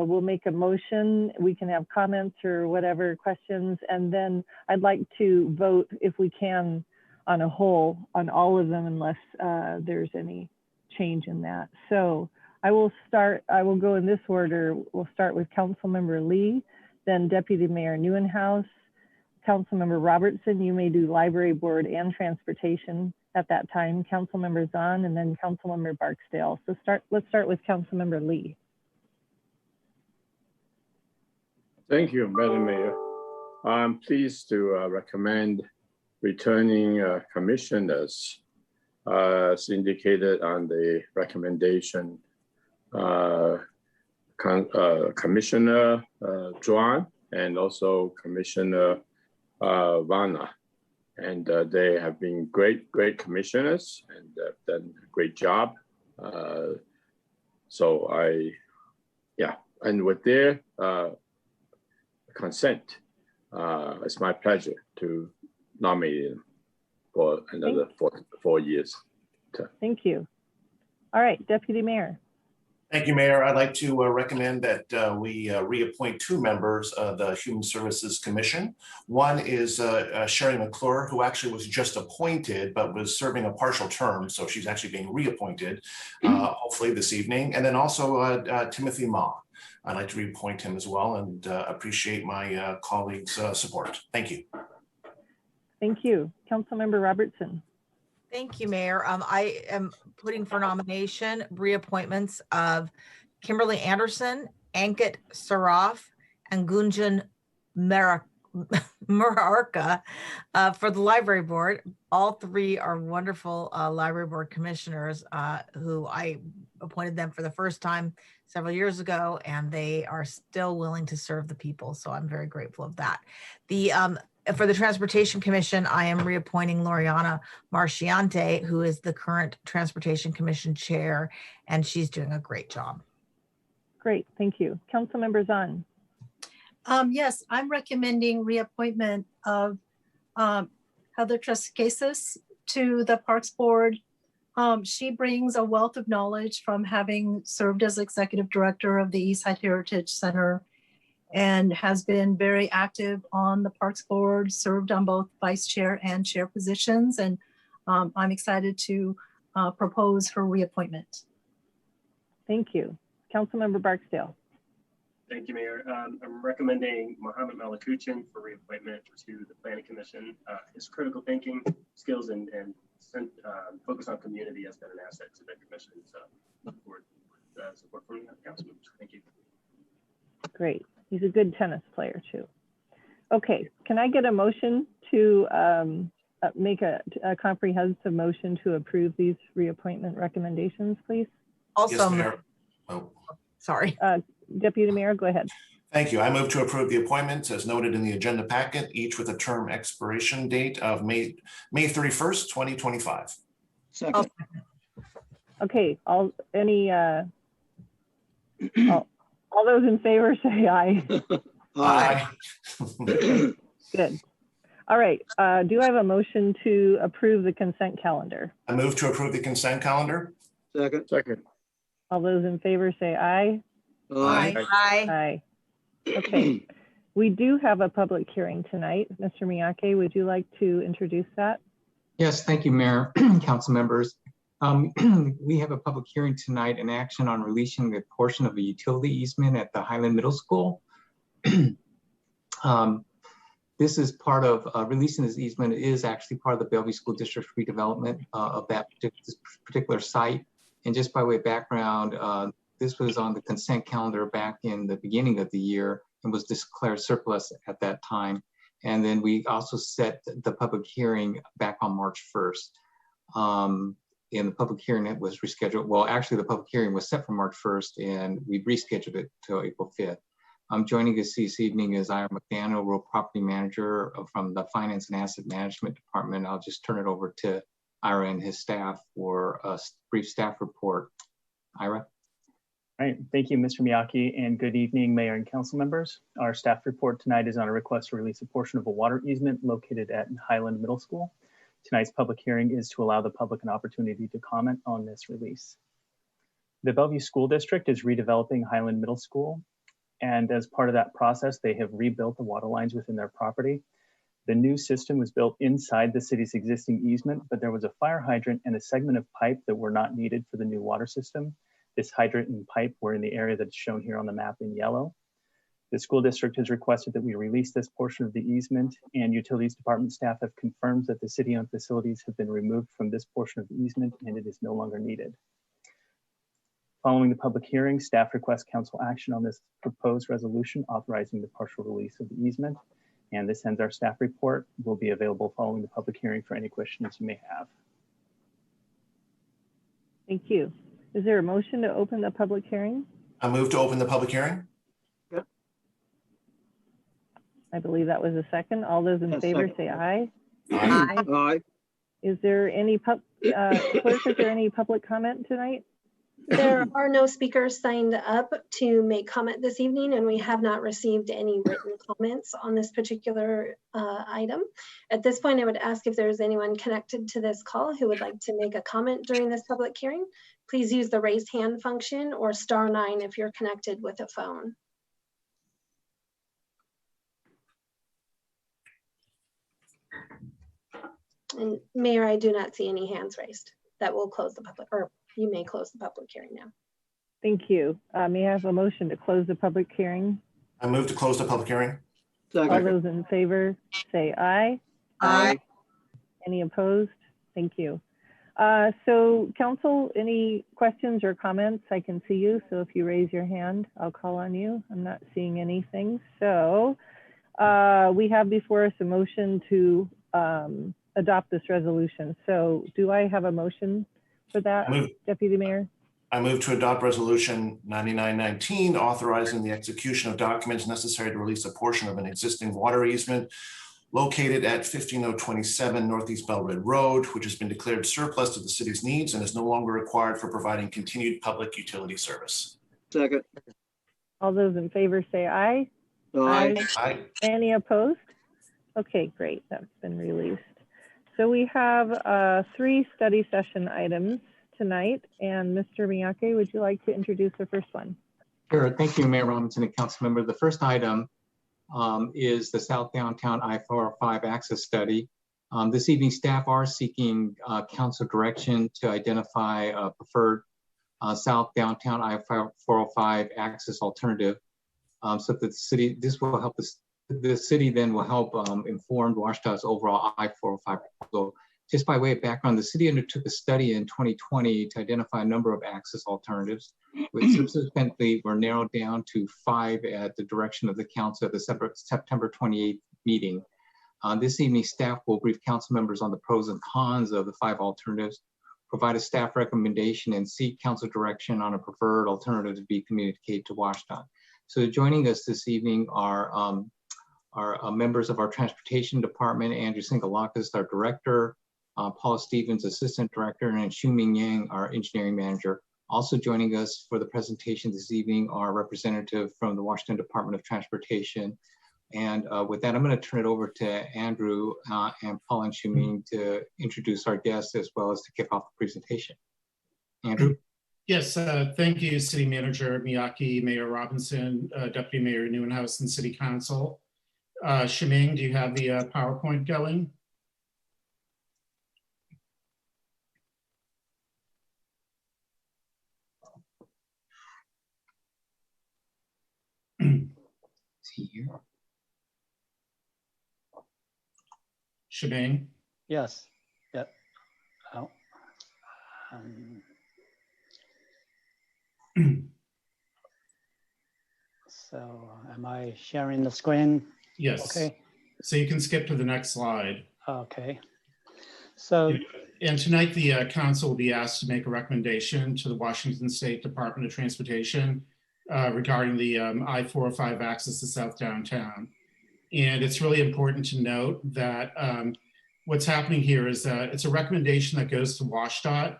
we'll make a motion. We can have comments or whatever, questions, and then I'd like to vote, if we can, on a whole on all of them, unless there's any change in that. So I will go in this order. We'll start with Councilmember Lee, then Deputy Mayor Neuenhuis, Councilmember Robertson. You may do Library Board and Transportation at that time, Councilmember Zahn, and then Councilmember Barksdale. So let's start with Councilmember Lee. Thank you, Madam Mayor. I'm pleased to recommend returning commissioners as indicated on the recommendation. Commissioner Zhuan and also Commissioner Vanna. And they have been great commissioners and done a great job. And with their consent, it's my pleasure to nominate them for another 4 years. Thank you. All right, Deputy Mayor. Thank you, Mayor. I'd like to recommend that we reappoint 2 members of the Human Services Commission. One is Sherry McClure, who actually was just appointed, but was serving a partial term. So she's actually being reappointed, hopefully this evening. And then also Timothy Ma. I'd like to reappoint him as well and appreciate my colleagues' support. Thank you. Thank you. Councilmember Robertson. Thank you, Mayor. I am putting for nomination reappointments of Kimberly Anderson, Ankit Saraf, and Gunjan Murarka for the Library Board. All 3 are wonderful Library Board commissioners who I appointed them for the first time several years ago, and they are still willing to serve the people. So I'm very grateful of that. For the Transportation Commission, I am reappointing Loriana Marchiante, who is the current Transportation Commission chair, and she's doing a great job. Great, thank you. Councilmember Zahn. Yes, I'm recommending reappointment of Heather Trescasis to the Parks Board. She brings a wealth of knowledge from having served as executive director of the Eastside Heritage Center and has been very active on the Parks Board, served on both vice chair and chair positions. And I'm excited to propose her reappointment. Thank you. Councilmember Barksdale. Thank you, Mayor. I'm recommending Mohammed Malakuchin for reappointment to the Planning Commission. His critical thinking skills and focus on community has been an asset to the commission. So look forward to support from the council members. Thank you. Great. He's a good tennis player too. Okay, can I get a motion to make a comprehensive motion to approve these reappointment recommendations, please? Also, Yes, Mayor. Oh. Sorry. Deputy Mayor, go ahead. Thank you. I move to approve the appointments as noted in the agenda packet, each with a term expiration date of May 31st, 2025. Second. Okay, all those in favor say aye. Aye. Good. All right, do I have a motion to approve the consent calendar? I move to approve the consent calendar. Second. Second. All those in favor say aye. Aye. Aye. Aye. Okay, we do have a public hearing tonight. Mr. Miyake, would you like to introduce that? Yes, thank you, Mayor, Council members. We have a public hearing tonight in action on releasing a portion of a utility easement at the Highland Middle School. This is part of releasing this easement is actually part of the Bellevue School District redevelopment of that particular site. And just by way of background, this was on the consent calendar back in the beginning of the year and was declared surplus at that time. And then we also set the public hearing back on March 1st. And the public hearing it was rescheduled. Well, actually the public hearing was set for March 1st and we rescheduled it to April 5th. Joining us this evening is Ira McDaniel, Rural Property Manager from the Finance and Asset Management Department. I'll just turn it over to Ira and his staff for a brief staff report. Ira. All right, thank you, Mr. Miyake, and good evening, Mayor and Council members. Our staff report tonight is on a request to release a portion of a water easement located at Highland Middle School. Tonight's public hearing is to allow the public an opportunity to comment on this release. The Bellevue School District is redeveloping Highland Middle School, and as part of that process, they have rebuilt the water lines within their property. The new system was built inside the city's existing easement, but there was a fire hydrant and a segment of pipe that were not needed for the new water system. This hydrant and pipe were in the area that's shown here on the map in yellow. The school district has requested that we release this portion of the easement, and utilities department staff have confirmed that the city-owned facilities have been removed from this portion of the easement and it is no longer needed. Following the public hearing, staff requests council action on this proposed resolution authorizing the partial release of the easement. And this ends our staff report. Will be available following the public hearing for any questions you may have. Thank you. Is there a motion to open the public hearing? I move to open the public hearing. Yep. I believe that was a second. All those in favor say aye. Aye. Aye. Is there any clerk, is there any public comment tonight? There are no speakers signed up to make comment this evening, and we have not received any written comments on this particular item. At this point, I would ask if there's anyone connected to this call who would like to make a comment during this public hearing. Please use the raise hand function or *9 if you're connected with a phone. And Mayor, I do not see any hands raised. That will close the public, or you may close the public hearing now. Thank you. May I have a motion to close the public hearing? I move to close the public hearing. All those in favor say aye. Aye. Any opposed? Thank you. So council, any questions or comments? I can see you. So if you raise your hand, I'll call on you. I'm not seeing anything. So we have before us a motion to adopt this resolution. So do I have a motion for that, Deputy Mayor? I move to adopt resolution 9919, authorizing the execution of documents necessary to release a portion of an existing water easement located at 15027 Northeast Bellevue Road, which has been declared surplus to the city's needs and is no longer required for providing continued public utility service. Second. All those in favor say aye. Aye. Aye. Any opposed? Okay, great. That's been released. So we have 3 study session items tonight. And Mr. Miyake, would you like to introduce the first one? Sure. Thank you, Mayor Robinson and council member. The first item is the South Downtown I-405 access study. This evening, staff are seeking council direction to identify a preferred South Downtown I-405 access alternative. So that the city, this will help us. The city then will help inform WashDOT's overall I-405 proposal Just by way of background, the city undertook a study in 2020 to identify a number of access alternatives, which subsequently were narrowed down to 5 at the direction of the council at the September 28th meeting. This evening, staff will brief council members on the pros and cons of the 5 alternatives, provide a staff recommendation, and seek council direction on a preferred alternative to be communicated to WashDOT. So joining us this evening are members of our transportation department, Andrew Singalakis, our director, Paula Stevens, assistant director, and Xiuming Yang, our engineering manager. Also joining us for the presentation this evening are representative from the Washington Department of Transportation. And with that, I'm going to turn it over to Andrew and Paula and Xiuming to introduce our guests as well as to kick off the presentation. Andrew? Yes, thank you, City Manager Miyake, Mayor Robinson, Deputy Mayor Neuenhuis, and City Council. Xiuming, do you have the PowerPoint going? See here. Xiuming? Yes. Yep. Oh. So am I sharing the screen? Yes. Okay. So you can skip to the next slide. Okay. So. And tonight the council will be asked to make a recommendation to the Washington State Department of Transportation regarding the I-405 access to South Downtown. And it's really important to note that what's happening here is that it's a recommendation that goes to WashDOT,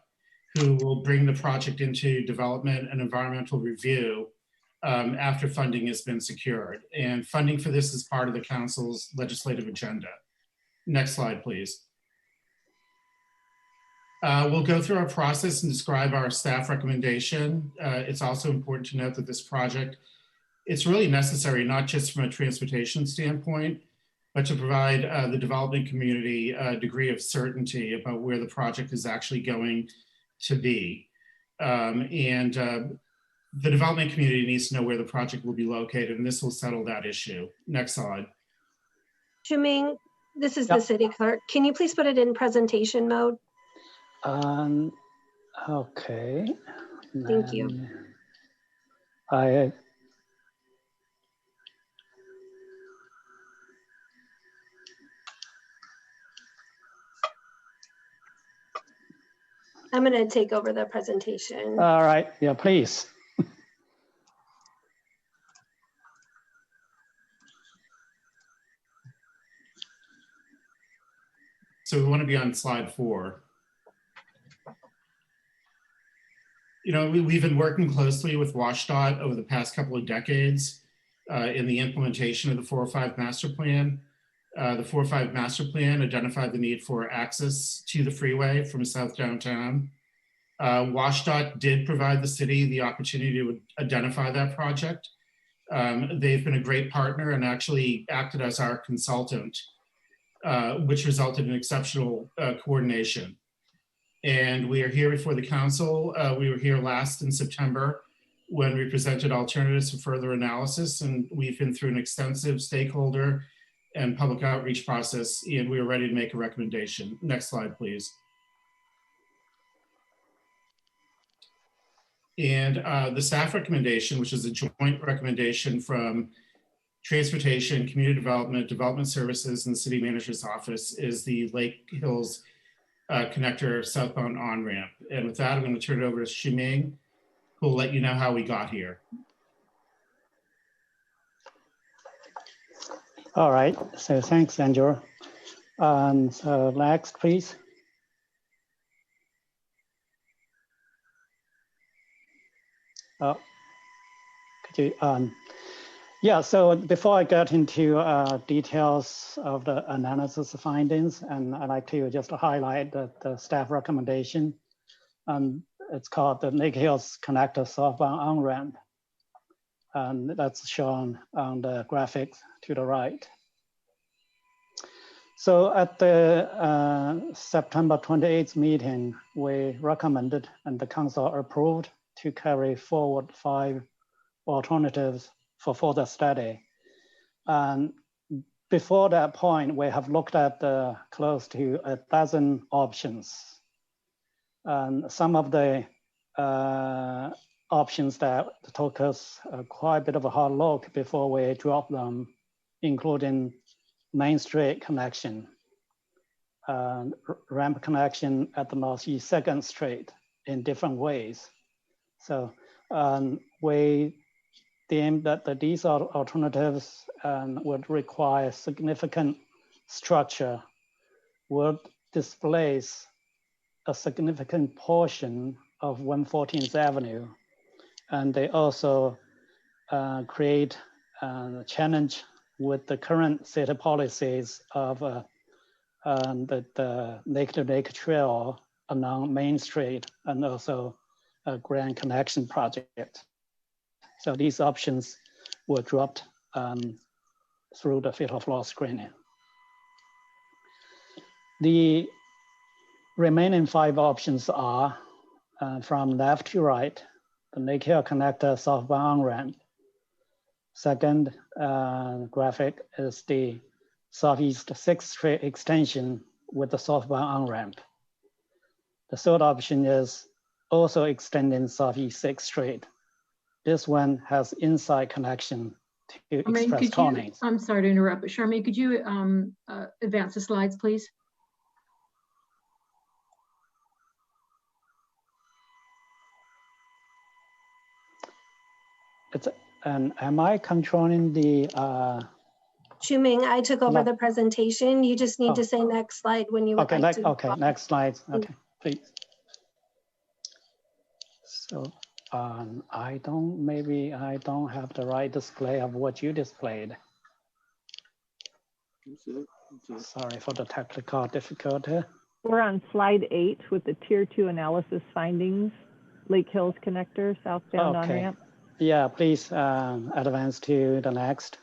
who will bring the project into development and environmental review after funding has been secured. And funding for this is part of the council's legislative agenda. Next slide, please. We'll go through our process and describe our staff recommendation. It's also important to note that this project, it's really necessary, not just from a transportation standpoint, but to provide the development community a degree of certainty about where the project is actually going to be. The development community needs to know where the project will be located, and this will settle that issue. Next slide. Xiuming, this is the city clerk. Can you please put it in presentation mode? Okay. Thank you. I'm going to take over the presentation. All right. Yeah, please. So we want to be on slide 4. You know, we've been working closely with WashDOT over the past couple of decades in the implementation of the 405 master plan. The 405 master plan identified the need for access to the freeway from South Downtown. WashDOT did provide the city the opportunity to identify that project. They've been a great partner and actually acted as our consultant, which resulted in exceptional coordination. And we are here before the council. We were here last in September when we presented alternatives for further analysis, and we've been through an extensive stakeholder and public outreach process, and we are ready to make a recommendation. Next slide, please. And the staff recommendation, which is a joint recommendation from Transportation, Community Development, Development Services, and the City Manager's Office, is the Lake Hills connector southbound on-ramp. And with that, I'm going to turn it over to Xiuming, who will let you know how we got here. All right, so thanks, Andrew. So next, please. Oh, could you, yeah, so before I get into details of the analysis findings, and I'd like to just highlight the staff recommendation. It's called the Lake Hills Connector Southbound On-Ramp. And that's shown on the graphics to the right. So at the September 28th meeting, we recommended and the council approved to carry forward 5 alternatives for further study. And before that point, we have looked at close to 1,000 options. And some of the options that took us quite a bit of a hard look before we dropped them, including Main Street connection, ramp connection at the Northeast 2nd Street in different ways. So we deemed that these alternatives would require significant structure, would displace a significant portion of 114th Avenue. And they also create a challenge with the current city policies of the Lake Trail along Main Street and also a Grand Connection project. So these options were dropped through the fatal flaw screening. The remaining 5 options are from left to right, the Lake Hill Connector southbound on-ramp. Second graphic is the Southeast 6th Street extension with the southbound on-ramp. The third option is also extending Southeast 6th Street. This one has inside connection to Express Tonnings. I'm sorry to interrupt, but Charmaine, could you advance the slides, please? And am I controlling the? Shuming, I took over the presentation. You just need to say next slide when you would like to. Okay, next slide. Okay, please. So maybe I don't have the right display of what you displayed. Sorry for the technical difficulty. We're on slide 8 with the tier 2 analysis findings, Lake Hills Connector, southbound on-ramp. Yeah, please advance to the next.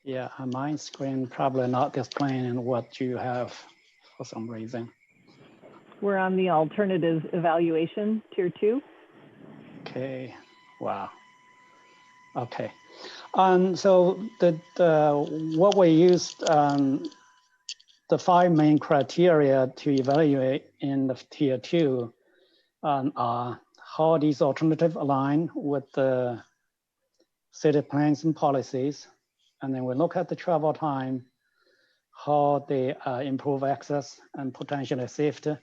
Yeah, on my screen probably not displaying what you have for some reason. We're on the alternatives evaluation, tier 2. Okay, wow. Okay, so what we used, the 5 main criteria to evaluate in the tier 2 are how these alternatives align with the city plans and policies. And then we look at the travel time, how they improve access and potentially safety,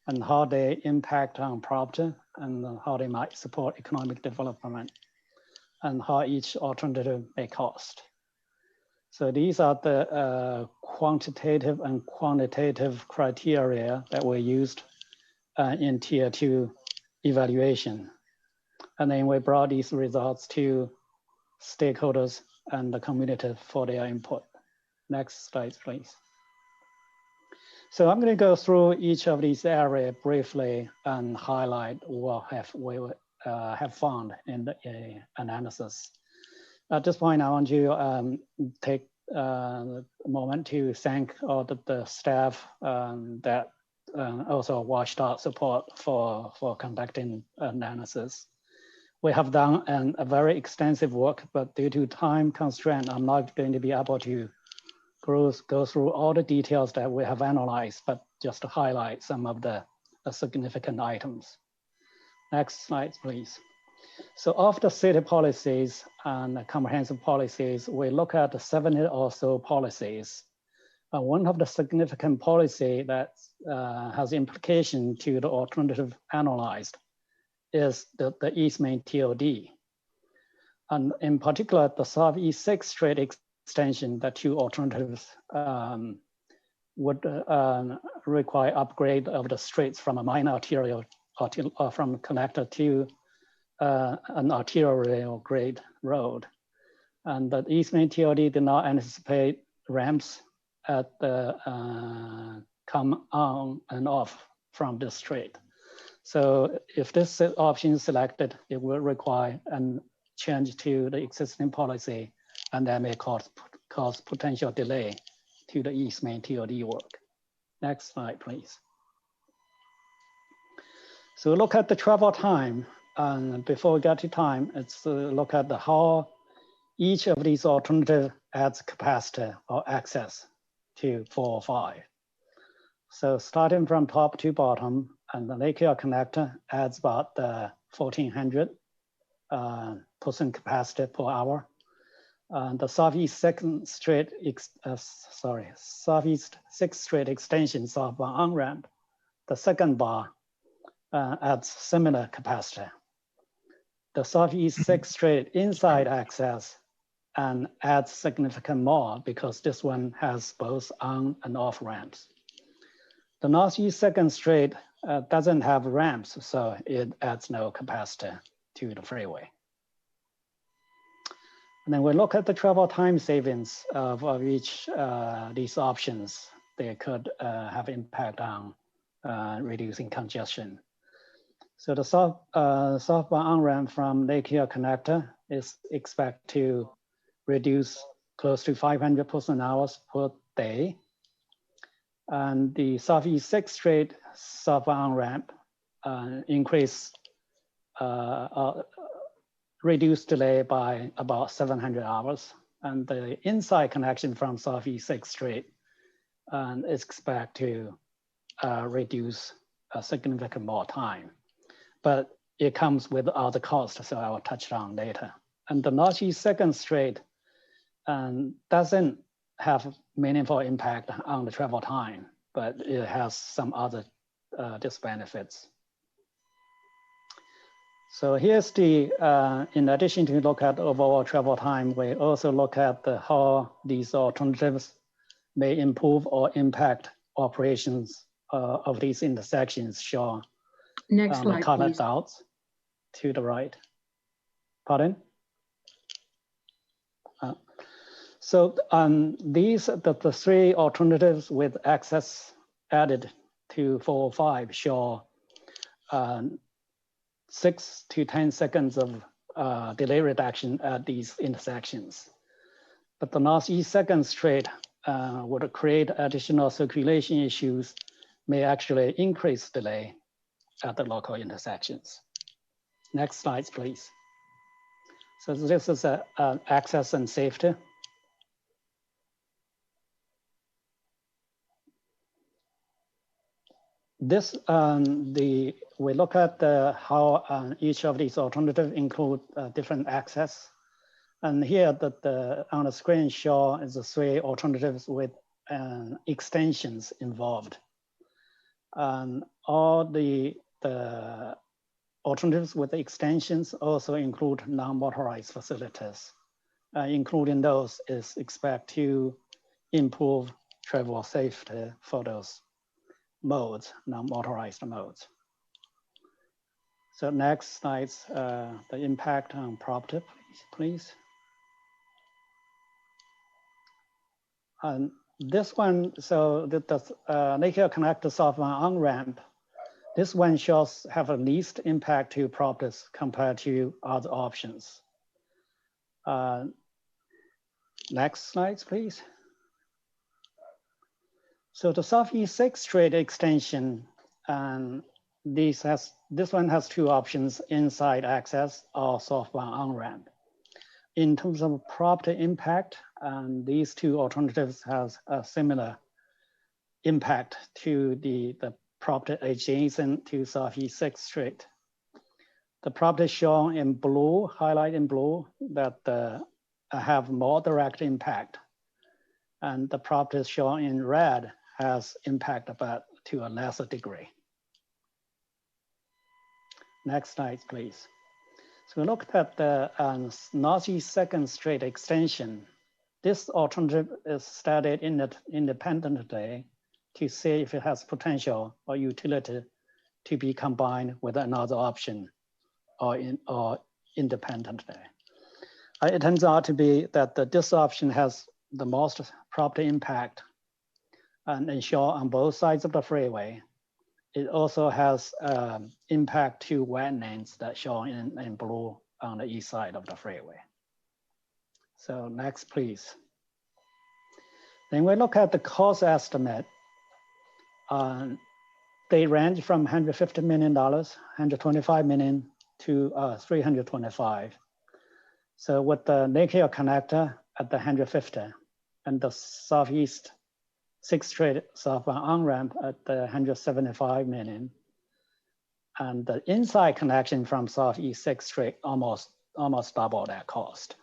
and how they impact on property, and how they might support economic development, and how each alternative may cost. So these are the quantitative and quantitative criteria that were used in tier 2 evaluation. And then we brought these results to stakeholders and the community for their input. Next slide, please. So I'm going to go through each of these areas briefly and highlight what we have found in the analysis. At this point, I want to take a moment to thank all the staff that also WashDOT support for conducting analysis. We have done a very extensive work, but due to time constraint, I'm not going to be able to go through all the details that we have analyzed, but just to highlight some of the significant items. Next slide, please. So of the city policies and comprehensive policies, we look at the 70 or so policies. One of the significant policy that has implication to the alternative analyzed is the East Main TOD. And in particular, the Southeast 6th Street extension, the 2 alternatives would require upgrade of the streets from a minor arterial or from connector to an arterial grade road. And the East Main TOD did not anticipate ramps at the come on and off from the street. So if this option is selected, it will require a change to the existing policy, and that may cause potential delay to the East Main TOD work. Next slide, please. So look at the travel time. and before we get to time, let's look at how each of these alternative adds capacity or access to 405. So starting from top to bottom, and the Lake Hill connector adds about 1,400 person capacity per hour. The Southeast 6th Street extension southbound on-ramp, the second bar adds similar capacity. The Southeast 6th Street inside access and adds significant more because this one has both on and off ramps. The Northeast 2nd Street doesn't have ramps, so it adds no capacity to the freeway. And then we look at the travel time savings of each these options. They could have impact on reducing congestion. So the southbound on-ramp from Lake Hill connector is expected to reduce close to 500 person-hours per day. And the Southeast 6th Street southbound on-ramp reduced delay by about 700 hours. And the inside connection from Southeast 6th Street is expected to reduce a significant more time. But it comes with other costs, so I will touch on later. And the Northeast 2nd Street doesn't have meaningful impact on the travel time, but it has some other disbenefits. So here's the, in addition to look at overall travel time, we also look at how these alternatives may improve or impact operations of these intersections shown. Next slide, colored please. dots to the right. Pardon? So these the three alternatives with access added to 405 show 6 to 10 seconds of delay reduction at these intersections. But the Northeast 2nd Street would create additional circulation issues, may actually increase delay at the local intersections. Next slides, please. So this is access and safety. This, we look at how each of these alternatives include different access. And here on the screen show is the three alternatives with extensions involved. All the alternatives with extensions also include non-motorized facilities. Including those is expected to improve travel safety for those modes, non-motorized modes. So next slides, the impact on property, please. And this one, so the Lake Hill connector southbound on-ramp, this one shows have a least impact to properties compared to other options. Next slides, please. So the Southeast 6th Street extension, this one has two options, inside access or southbound on-ramp. In terms of property impact, these two alternatives have a similar impact to the property adjacent to Southeast 6th Street. The property shown in blue, highlight in blue, that have more direct impact. And the property shown in red has impact, but to a lesser degree. Next slide, please. So we looked at the Northeast 2nd Street extension. This alternative is studied independently to see if it has potential or utility to be combined with another option or independently. It turns out to be that this option has the most property impact and ensure on both sides of the freeway. It also has impact to wetlands that shown in blue on the east side of the freeway. So next, please. Then we look at the cost estimate. They range from $150 million, $125 million to 325. So with the Lake Hill connector at the 150 and the Southeast 6th Street southbound on-ramp at the 175 million. And the inside connection from Southeast 6th Street almost double that cost.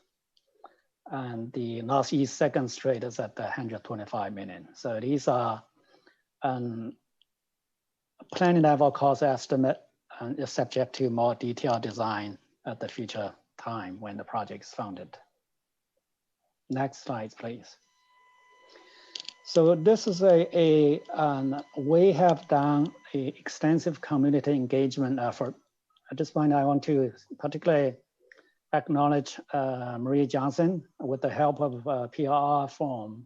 And the Northeast 2nd Street is at the 125 million. So these are planning level cost estimate and is subject to more detailed design at the future time when the project is funded. Next slide, please. So this is we have done an extensive community engagement effort. At this point, I want to particularly acknowledge Marie Johnson with the help of PRR Forum,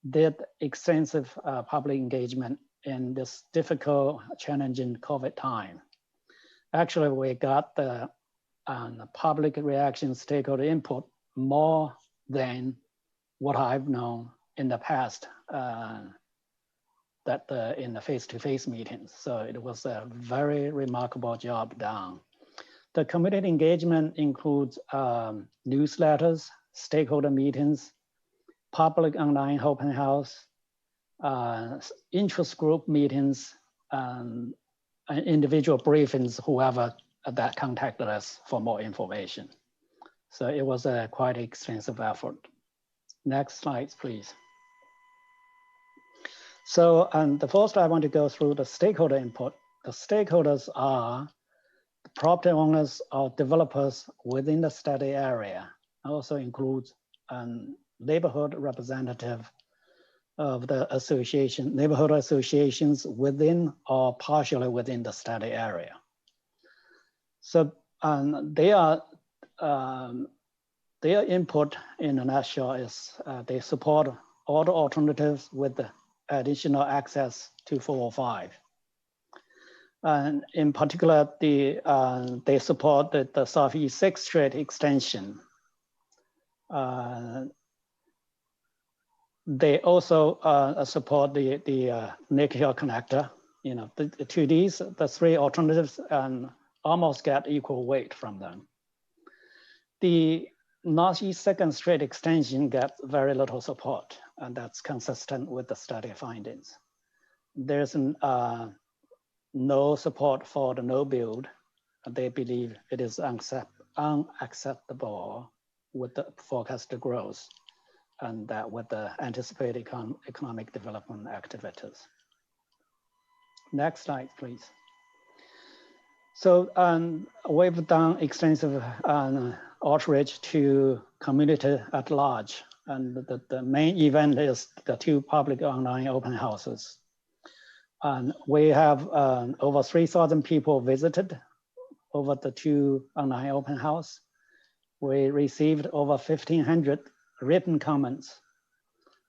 did extensive public engagement in this difficult, challenging COVID time. Actually, we got the public reaction stakeholder input more than what I've known in the past in the face-to-face meetings. So it was a very remarkable job done. The community engagement includes newsletters, stakeholder meetings, public online open house, interest group meetings, individual briefings, whoever that contacted us for more information. So it was a quite extensive effort. Next slide, please. So the first I want to go through the stakeholder input. The stakeholders are the property owners or developers within the study area. Also includes neighborhood representative of the association, neighborhood associations within or partially within the study area. So their input in a nutshell is they support all the alternatives with the additional access to 405. And in particular, they support the Southeast 6th Street extension. They also support the Lake Hill connector. You know, to these, the three alternatives almost get equal weight from them. The Northeast 2nd Street extension gets very little support, and that's consistent with the study findings. There's no support for the no build. They believe it is unacceptable with the forecasted growth and that with the anticipated economic development activities. Next slide, please. So we've done extensive outreach to community at large. And the main event is the 2 public online open houses. And we have over 3,000 people visited over the 2 online open house. We received over 1,500 written comments.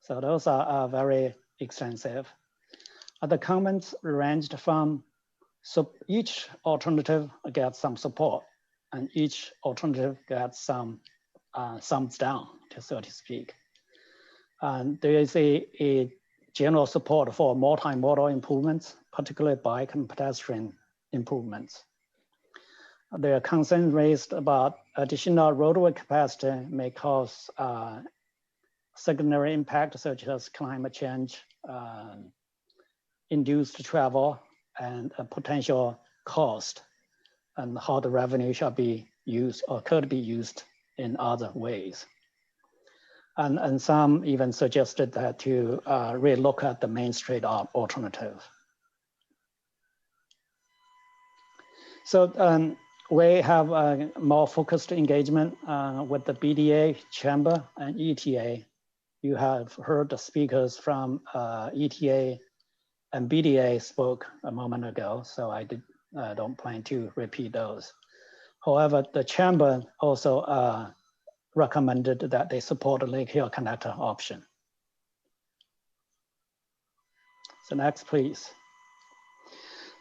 So those are very extensive. The comments ranged from, so each alternative gets some support and each alternative gets some thumbs down, so to speak. And there is a general support for multimodal improvements, particularly bike and pedestrian improvements. There are concerns raised about additional roadway capacity may cause secondary impact such as climate change, induced travel, and a potential cost, and how the revenue shall be used or could be used in other ways. And some even suggested that to relook at the Main Street alternative. So we have a more focused engagement with the BDA, Chamber, and ETA. You have heard the speakers from ETA and BDA spoke a moment ago, so I don't plan to repeat those. However, the Chamber also recommended that they support the Lake Hill connector option. So next, please.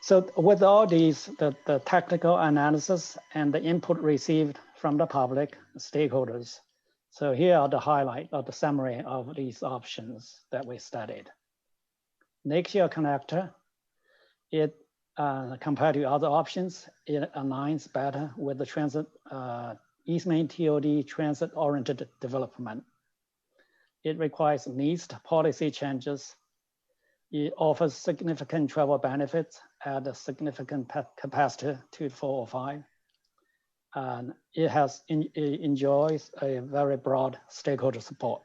So with all these, the technical analysis and the input received from the public stakeholders. So here are the highlight of the summary of these options that we studied. Lake Hill connector, it compared to other options, it aligns better with the transit East Main TOD transit-oriented development. It requires least policy changes. It offers significant travel benefits at a significant capacity to 405. And it enjoys a very broad stakeholder support.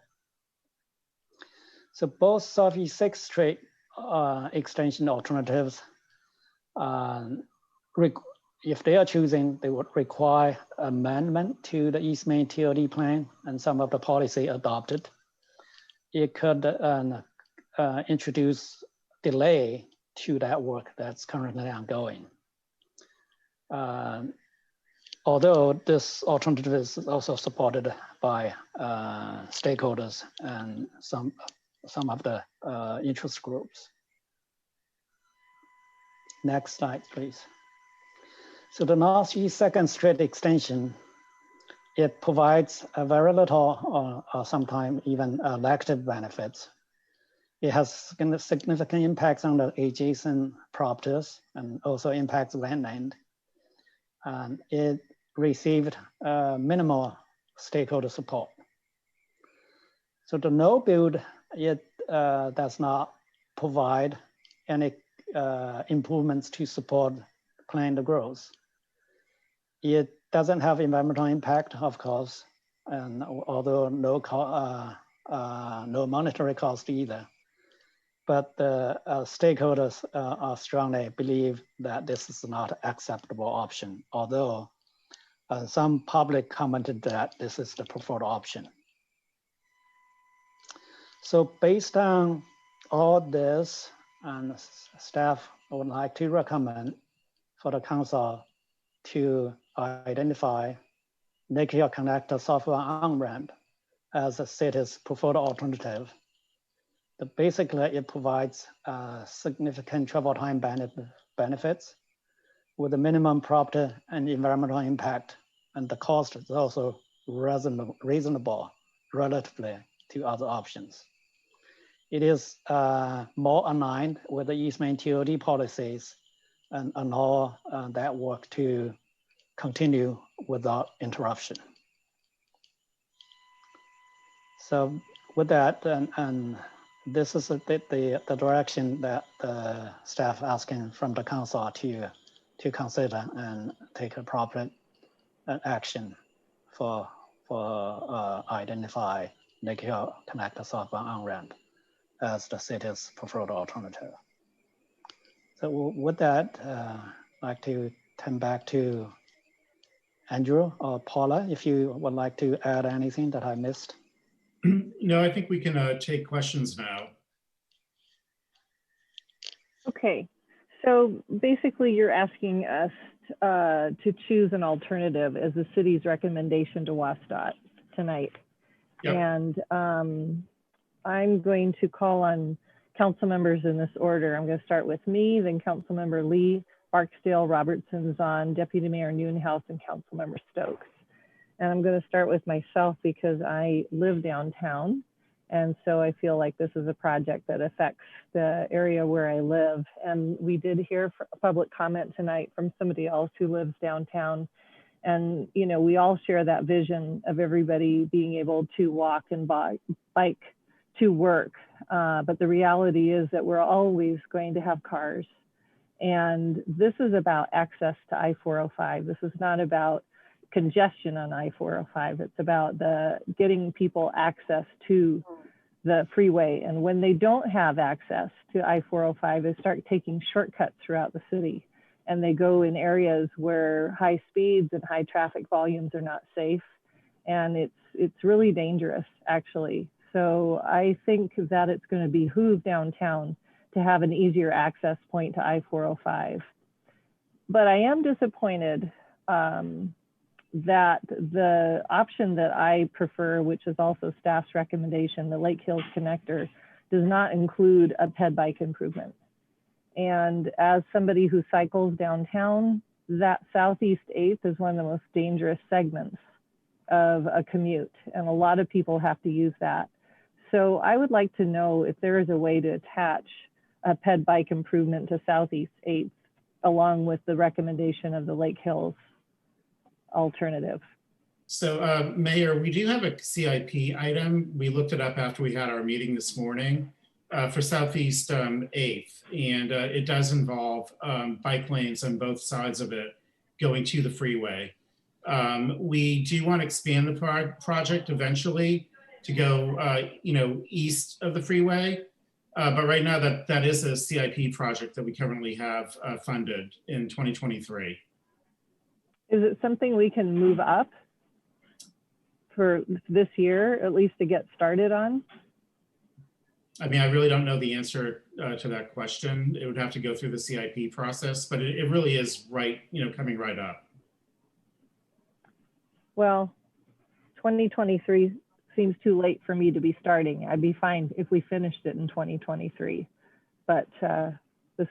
So both Southeast 6th Street extension alternatives, if they are choosing, they would require amendment to the East Main TOD plan and some of the policy adopted. It could introduce delay to that work that's currently ongoing. Although this alternative is also supported by stakeholders and some of the interest groups. Next slide, please. So the Northeast 2nd Street extension, it provides a very little or sometimes even negative benefits. It has significant impacts on the adjacent properties and also impacts land. And it received minimal stakeholder support. So the no build, it does not provide any improvements to support planned growth. It doesn't have environmental impact, of course, and although no monetary cost either. But the stakeholders strongly believe that this is not an acceptable option, although some public commented that this is the preferred option. So based on all this, and staff would like to recommend for the council to identify Naked Hill Connector software on-ramp as the city's preferred alternative. But basically, it provides significant travel time benefits with a minimum property and environmental impact, and the cost is also reasonable relatively to other options. It is more aligned with the East Main TOD policies and allow that work to continue without interruption. So with that, and this is the direction that the staff asking from the council to consider and take appropriate action for identify Naked Hill Connector software on-ramp as the city's preferred alternative. So with that, I'd like to turn back to Andrew or Paula, if you would like to add anything that I missed. No, I think we can take questions now. Okay, so basically you're asking us to choose an alternative as the city's recommendation to WSDOT tonight. Yep. And I'm going to call on council members in this order. I'm going to start with me, then Council Member Lee, Barksdale, Robertson, Zahn, Deputy Mayor Newenhouse, and Council Member Stokes. And I'm going to start with myself because I live downtown. And so I feel like this is a project that affects the area where I live. And we did hear a public comment tonight from somebody else who lives downtown. And, you know, we all share that vision of everybody being able to walk and bike to work. But the reality is that we're always going to have cars. And this is about access to I-405. This is not about congestion on I-405. It's about getting people access to the freeway. And when they don't have access to I-405, they start taking shortcuts throughout the city. And they go in areas where high speeds and high traffic volumes are not safe. And it's really dangerous, actually. So I think that it's going to behoove downtown to have an easier access point to I-405. But I am disappointed that the option that I prefer, which is also staff's recommendation, the Lake Hills Connector, does not include a ped bike improvement. And as somebody who cycles downtown, that Southeast 8th is one of the most dangerous segments of a commute. And a lot of people have to use that. So I would like to know if there is a way to attach a ped bike improvement to Southeast 8th along with the recommendation of the Lake Hills alternative. So Mayor, we do have a CIP item. We looked it up after we had our meeting this morning for Southeast 8th, and it does involve bike lanes on both sides of it going to the freeway. We do want to expand the project eventually to go, east of the freeway. But right now that is a CIP project that we currently have funded in 2023. Is it something we can move up for this year, at least to get started on? I mean, I really don't know the answer to that question. It would have to go through the CIP process, but it really is right, coming right up. Well, 2023 seems too late for me to be starting. I'd be fine if we finished it in 2023, but the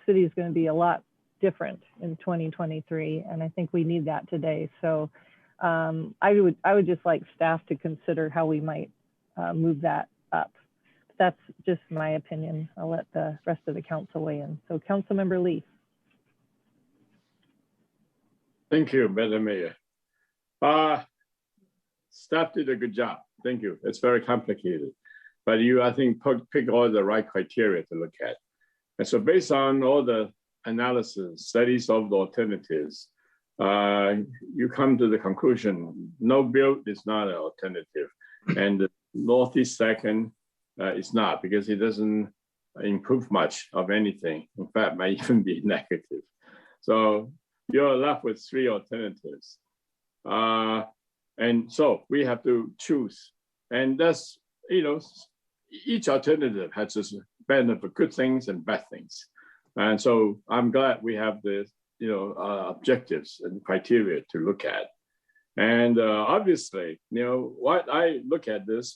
city is going to be a lot different in 2023, and I think we need that today. So I would just like staff to consider how we might move that up. That's just my opinion. I'll let the rest of the council weigh in. So Councilmember Lee. Thank you, Madam Mayor. Staff did a good job. Thank you. It's very complicated, but you, I think, pick all the right criteria to look at. And so based on all the analysis, studies of the alternatives, you come to the conclusion, no build is not an alternative. And the Northeast second is not, because it doesn't improve much of anything. In fact, might even be negative. So you're left with three alternatives. And so we have to choose. And that's, each alternative has its benefit, good things and bad things. And so I'm glad we have the, objectives and criteria to look at. And obviously, what I look at this,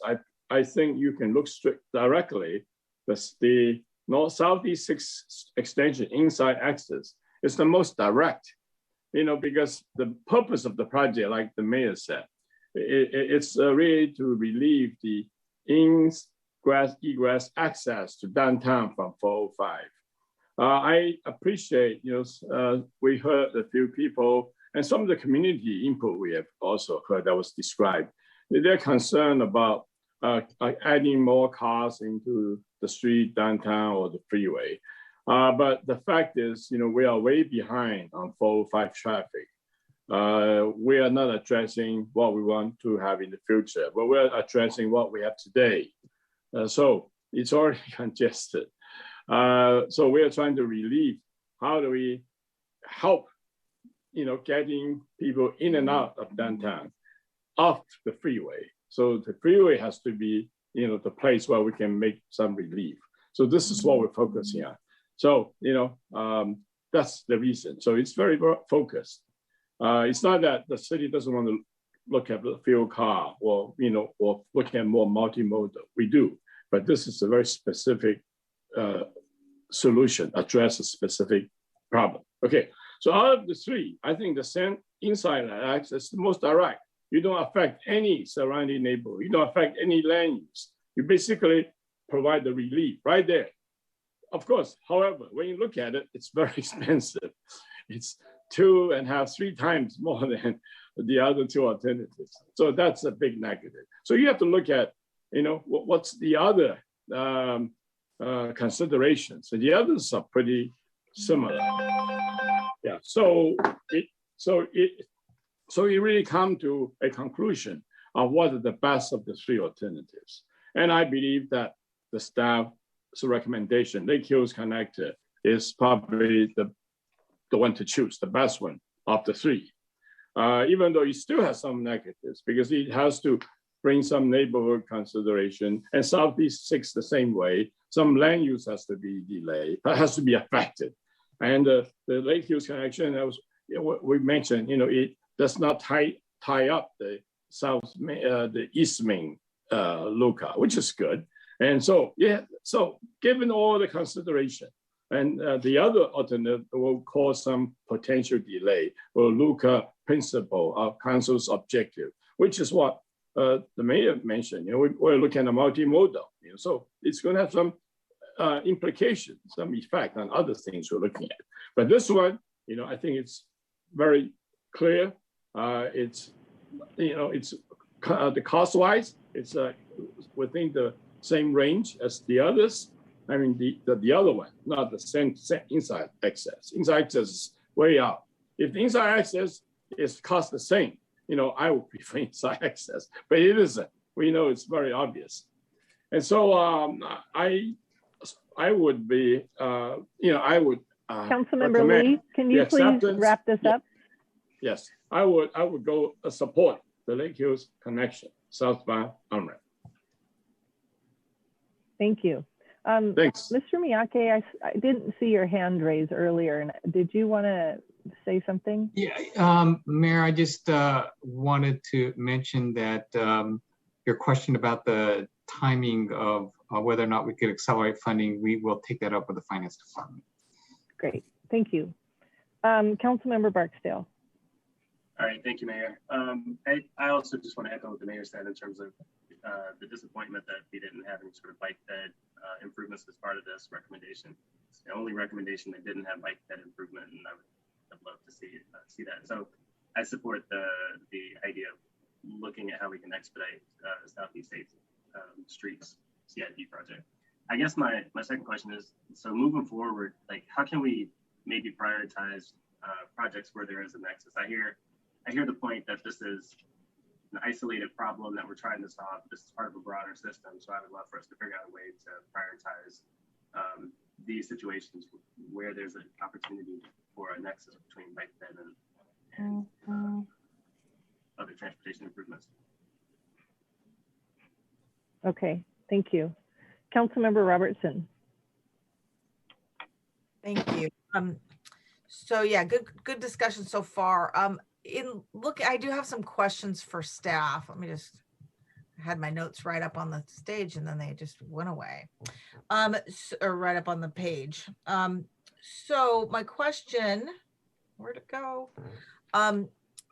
I think you can look directly, the North-Southeast 6 extension inside access is the most direct, because the purpose of the project, like the mayor said, it's really to relieve the egress access to downtown from 405. I appreciate, we heard a few people and some of the community input we have also heard that was described. They're concerned about adding more cars into the street, downtown, or the freeway. But the fact is, we are way behind on 405 traffic. We are not addressing what we want to have in the future, but we're addressing what we have today. So it's already congested. So we are trying to relieve, how do we help, getting people in and out of downtown, off the freeway. So the freeway has to be, the place where we can make some relief. So this is what we're focusing on. So, that's the reason. So it's very focused. It's not that the city doesn't want to look at the fuel car or, or look at more multimodal. We do, but this is a very specific solution, address a specific problem. Okay, so out of the three, I think the inside access is the most direct. You don't affect any surrounding neighborhood. You don't affect any land use. You basically provide the relief right there. Of course, however, when you look at it, it's very expensive. It's 2.5, 3 times more than the other two alternatives. So that's a big negative. So you have to look at, what's the other considerations. So the others are pretty similar. Yeah. So you really come to a conclusion of what are the best of the three alternatives. And I believe that the staff's recommendation, Lake Hills Connector, is probably the one to choose, the best one of the three. Even though it still has some negatives, because it has to bring some neighborhood consideration, and Southeast 6 the same way. Some land use has to be delayed, has to be affected. And the Lake Hills connection, we mentioned, it does not tie up the the East Main LUCA, which is good. And so, so given all the consideration, and the other alternative will cause some potential delay or LUCA principle of council's objective, which is what the mayor mentioned. We're looking at a multimodal, so it's going to have some implications, some effect on other things we're looking at. But this one, I think it's very clear. It's, it's the cost-wise, it's within the same range as the others. I mean, the other one, not the same inside access. Inside access is way out. If the inside access is cost the same, I would prefer inside access, but it isn't. We know it's very obvious. And so I would be, I would Councilmember Lee, can you please wrap this up? Yes, I would go support the Lake Hills connection, southbound on-ramp. Thank you. Thanks. Mr. Miyake, I didn't see your hand raised earlier. And did you want to say something? Yeah, Mayor, I just wanted to mention that your question about the timing of whether or not we could accelerate funding, we will take that up with the Finance Department. Great, thank you. Councilmember Barksdale. All right, thank you, Mayor. I also just want to echo what the Mayor said in terms of the disappointment that we didn't have any sort of bike bed improvements as part of this recommendation. It's the only recommendation that didn't have bike bed improvement, and I'd love to see that. So I support the idea of looking at how we can expedite Southeast 8th Streets CIP project. I guess my second question is, so moving forward, like how can we maybe prioritize projects where there is a nexus? I hear the point that this is an isolated problem that we're trying to solve. This is part of a broader system. So I would love for us to figure out a way to prioritize these situations where there's an opportunity for a nexus between bike bed and other transportation improvements. Okay, thank you. Councilmember Robertson. Thank you. So yeah, good discussion so far. I do have some questions for staff. Let me just, I had my notes right up on the stage and then they just went away. Or right up on the page. So my question, where'd it go?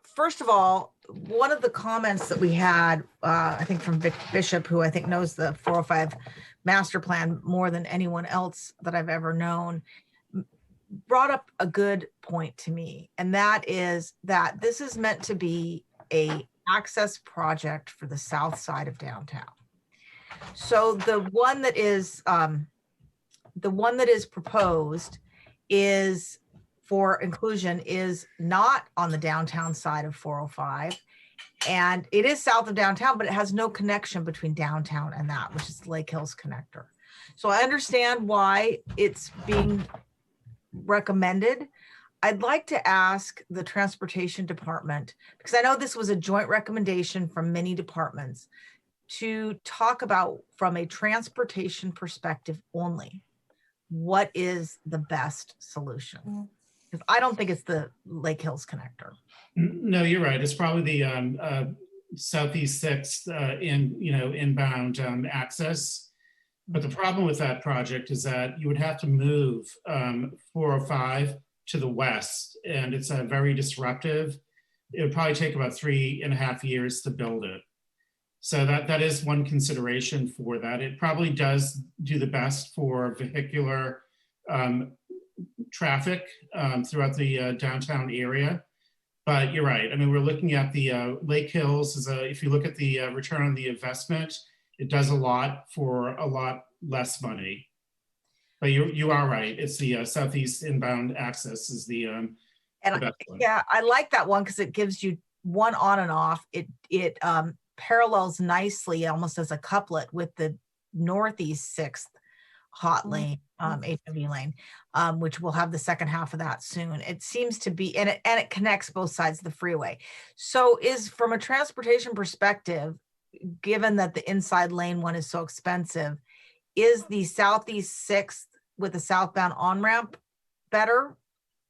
First of all, one of the comments that we had, I think from Vic Bishop, who I think knows the 405 master plan more than anyone else that I've ever known, brought up a good point to me. And that is that this is meant to be a access project for the south side of downtown. So the one that is proposed is for inclusion is not on the downtown side of 405. And it is south of downtown, but it has no connection between downtown and that, which is Lake Hills connector. So I understand why it's being recommended. I'd like to ask the transportation department, because I know this was a joint recommendation from many departments, to talk about from a transportation perspective only, what is the best solution? Because I don't think it's the Lake Hills connector. No, you're right. It's probably the Southeast 6th inbound access. But the problem with that project is that you would have to move 405 to the west, and it's very disruptive. It would probably take about 3.5 years to build it. So that is one consideration for that. It probably does do the best for vehicular traffic throughout the downtown area. But you're right. I mean, we're looking at the Lake Hills if you look at the return on the investment, it does a lot for a lot less money. But you are right. It's the Southeast inbound access is the best one. Yeah, I like that one because it gives you one on and off. It parallels nicely, almost as a couplet, with the Northeast 6th hot lane, HW lane, which will have the second half of that soon. It seems to be, and it connects both sides of the freeway. So is, from a transportation perspective, given that the inside lane one is so expensive, is the Southeast 6th with the southbound on-ramp better,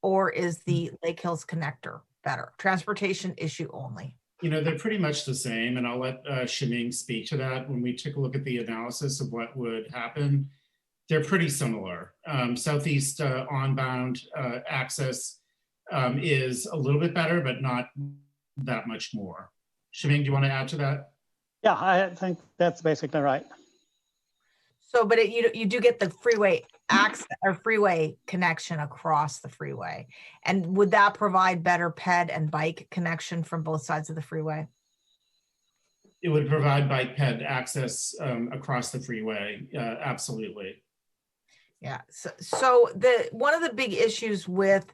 or is the Lake Hills connector better? Transportation issue only. They're pretty much the same, and I'll let Shaming speak to that. When we took a look at the analysis of what would happen, they're pretty similar. Southeast onbound access is a little bit better, but not that much more. Shaming, do you want to add to that? Yeah, I think that's basically right. So, but you do get the freeway access or freeway connection across the freeway. And would that provide better ped and bike connection from both sides of the freeway? It would provide bike ped access across the freeway. Absolutely. Yeah. So one of the big issues with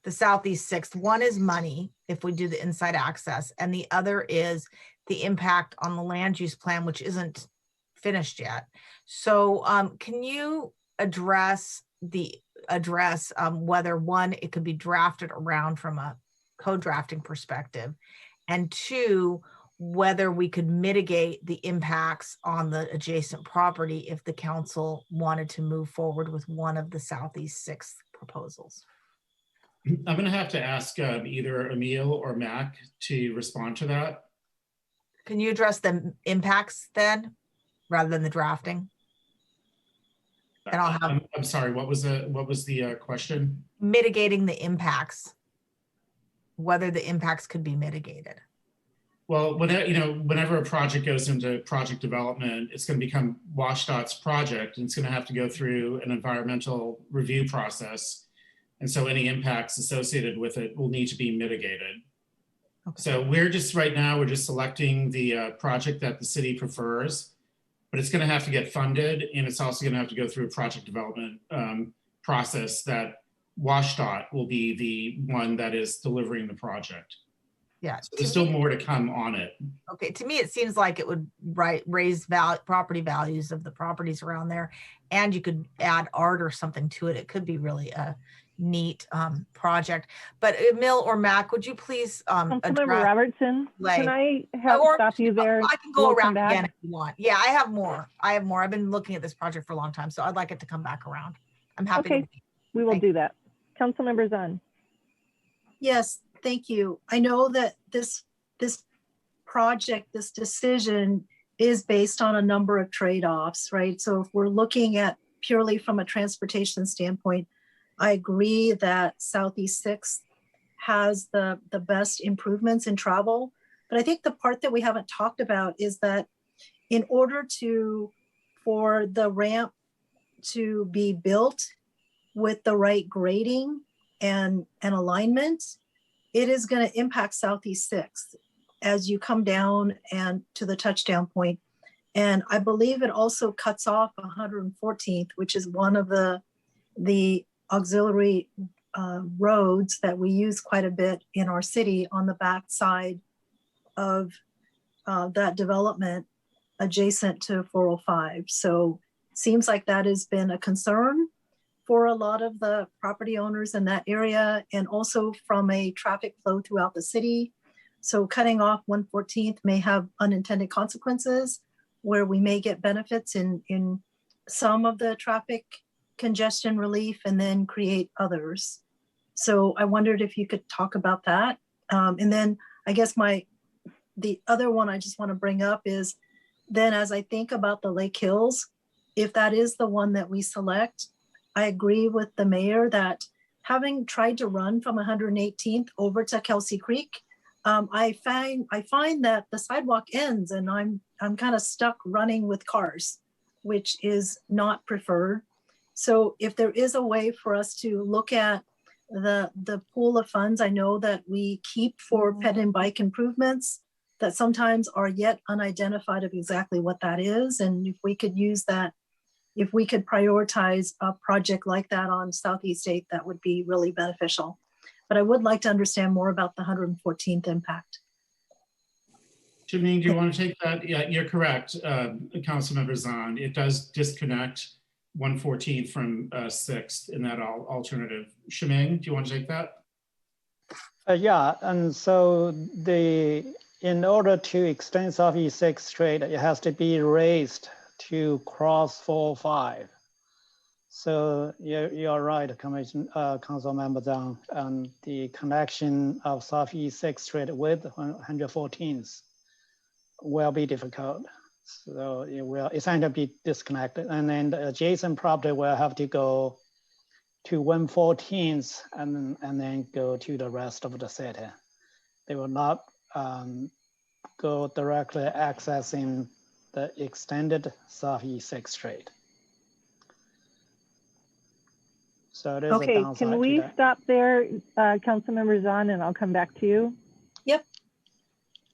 the Southeast 6th, one is money if we do the inside access, and the other is the impact on the land use plan, which isn't finished yet. So can you address whether one, it could be drafted around from a co-drafting perspective, and two, whether we could mitigate the impacts on the adjacent property if the council wanted to move forward with one of the Southeast 6th proposals? I'm going to have to ask either Emil or Mac to respond to that. Can you address the impacts then, rather than the drafting? And I'll have. I'm sorry. What was the question? Mitigating the impacts. Whether the impacts could be mitigated. Well, whenever a project goes into project development, it's going to become WashDOT's project, and it's going to have to go through an environmental review process. And so any impacts associated with it will need to be mitigated. Okay. So we're just selecting the project that the city prefers, but it's going to have to get funded, and it's also going to have to go through a project development process that WashDOT will be the one that is delivering the project. Yeah, so there's still more to come on it. Okay, to me, it seems like it would raise property values of the properties around there, and you could add art or something to it. It could be really a neat project. But Emil or Mac, would you please Councilmember Robertson, can I stop you there? I can go around again if you want. Yeah, I have more. I've been looking at this project for a long time, so I'd like it to come back around. I'm happy. Okay, we will do that. Councilmember Zahn. Yes, thank you. I know that this project, this decision is based on a number of trade-offs, right? So if we're looking at purely from a transportation standpoint, I agree that Southeast 6th has the best improvements in travel. But I think the part that we haven't talked about is that in order for the ramp to be built with the right grading and alignment, it is going to impact Southeast 6th as you come down and to the touchdown point. And I believe it also cuts off 114th, which is one of the auxiliary roads that we use quite a bit in our city on the back side of that development adjacent to 405. So it seems like that has been a concern for a lot of the property owners in that area, and also from a traffic flow throughout the city. So cutting off 114th may have unintended consequences where we may get benefits in some of the traffic congestion relief and then create others. So I wondered if you could talk about that. And then I guess the other one I just want to bring up is then as I think about the Lake Hills, if that is the one that we select, I agree with the mayor that having tried to run from 118th over to Kelsey Creek, I find that the sidewalk ends and I'm kind of stuck running with cars, which is not preferred. So if there is a way for us to look at the pool of funds I know that we keep for ped and bike improvements that sometimes are yet unidentified of exactly what that is, and if we could use that, if we could prioritize a project like that on Southeast 8th, that would be really beneficial. But I would like to understand more about the 114th impact. Shameen, do you want to take that? Yeah, you're correct, Councilmember Zahn. It does disconnect 114th from 6th in that alternative. Shameen, do you want to take that? Yeah, and so in order to extend Southeast 6th Street, it has to be raised to cross 405. So you're right, Councilmember Zhang, and the connection of Southeast 6th Street with 114th will be difficult. So it will essentially be disconnected, and then the adjacent property will have to go to 114th and then go to the rest of the city. They will not go directly accessing the extended Southeast 6th Street. So there's a Okay, downside can to we that. stop there, Councilmember Zahn, and I'll come back to you? Yep.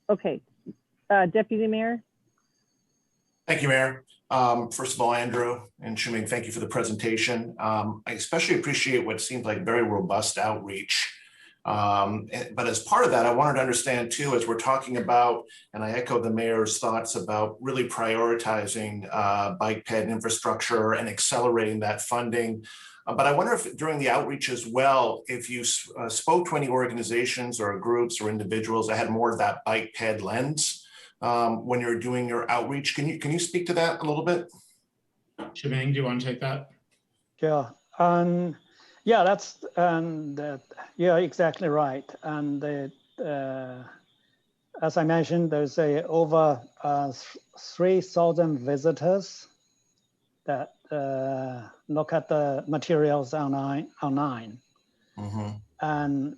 Okay, Deputy Mayor. Thank you, Mayor. First of all, Andrew and Shuming, thank you for the presentation. I especially appreciate what seems like very robust outreach. But as part of that, I wanted to understand too, as we're talking about, and I echo the mayor's thoughts about really prioritizing bike ped infrastructure and accelerating that funding. But I wonder if during the outreach as well, if you spoke to any organizations or groups or individuals that had more of that bike ped lens when you're doing your outreach. Can you speak to that a little bit? Shuming, do you want to take that? Yeah. Yeah, that's yeah, exactly right. And as I mentioned, there's over 3,000 visitors that look at the materials online. Mm-hmm. And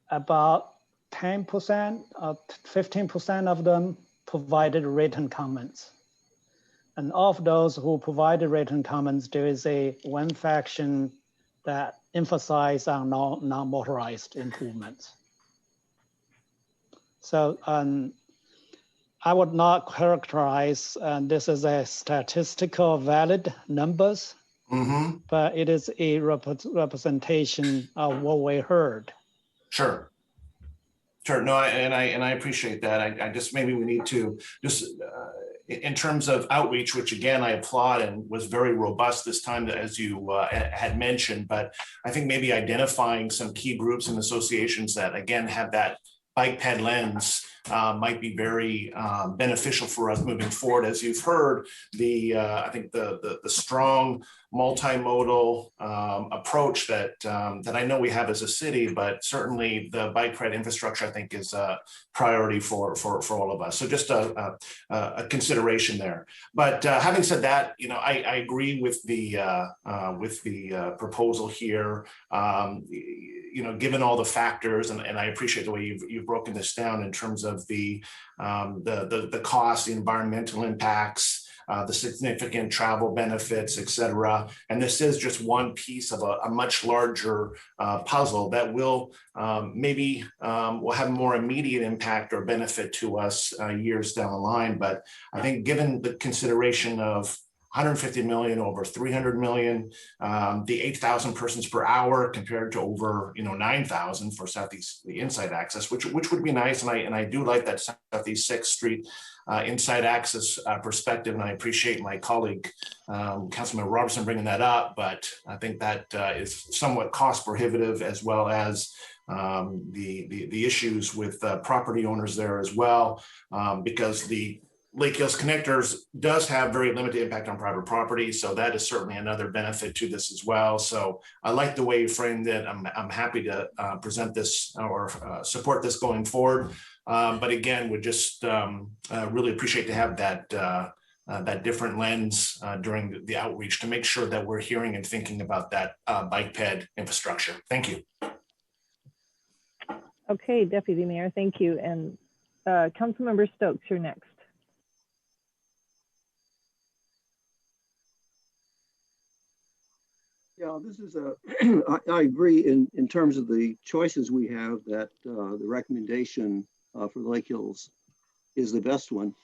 about 10% or 15% of them provided written comments. And of those who provided written comments, there is one faction that emphasize on non-motorized improvements. So I would not characterize this as a statistical valid numbers, mm-hmm. but it is a representation of what we heard. Sure. Sure. No, I appreciate that. I just maybe we need to just in terms of outreach, which again I applaud and was very robust this time, as you had mentioned. But I think maybe identifying some key groups and associations that again have that bike ped lens might be very beneficial for us moving forward. As you've heard, I think the strong multimodal approach that I know we have as a city, but certainly the bike ped infrastructure I think is a priority for all of us. So just a consideration there. But having said that, you know, I agree with the proposal here. You know, given all the factors, and I appreciate the way you've broken this down in terms of the cost, the environmental impacts, the significant travel benefits, et cetera. And this is just one piece of a much larger puzzle that will maybe will have more immediate impact or benefit to us years down the line. But I think given the consideration of 150 million over 300 million, the 8,000 persons per hour compared to over 9,000 for Southeast the inside access, which would be nice, and I do like that Southeast 6th Street inside access perspective, and I appreciate my colleague Councilman Robertson bringing that up. But I think that is somewhat cost prohibitive, as well as the issues with property owners there as well, because the Lake Hills Connectors does have very limited impact on private property. So that is certainly another benefit to this as well. So I like the way you framed it. I'm happy to present this or support this going forward. But again, would just really appreciate to have that different lens during the outreach to make sure that we're hearing and thinking about that bike ped infrastructure. Thank you. Okay, Deputy Mayor, thank you. And Councilmember Stokes, you're next. Yeah, this is I agree in terms of the choices we have, that the recommendation for Lake Hills is the best one.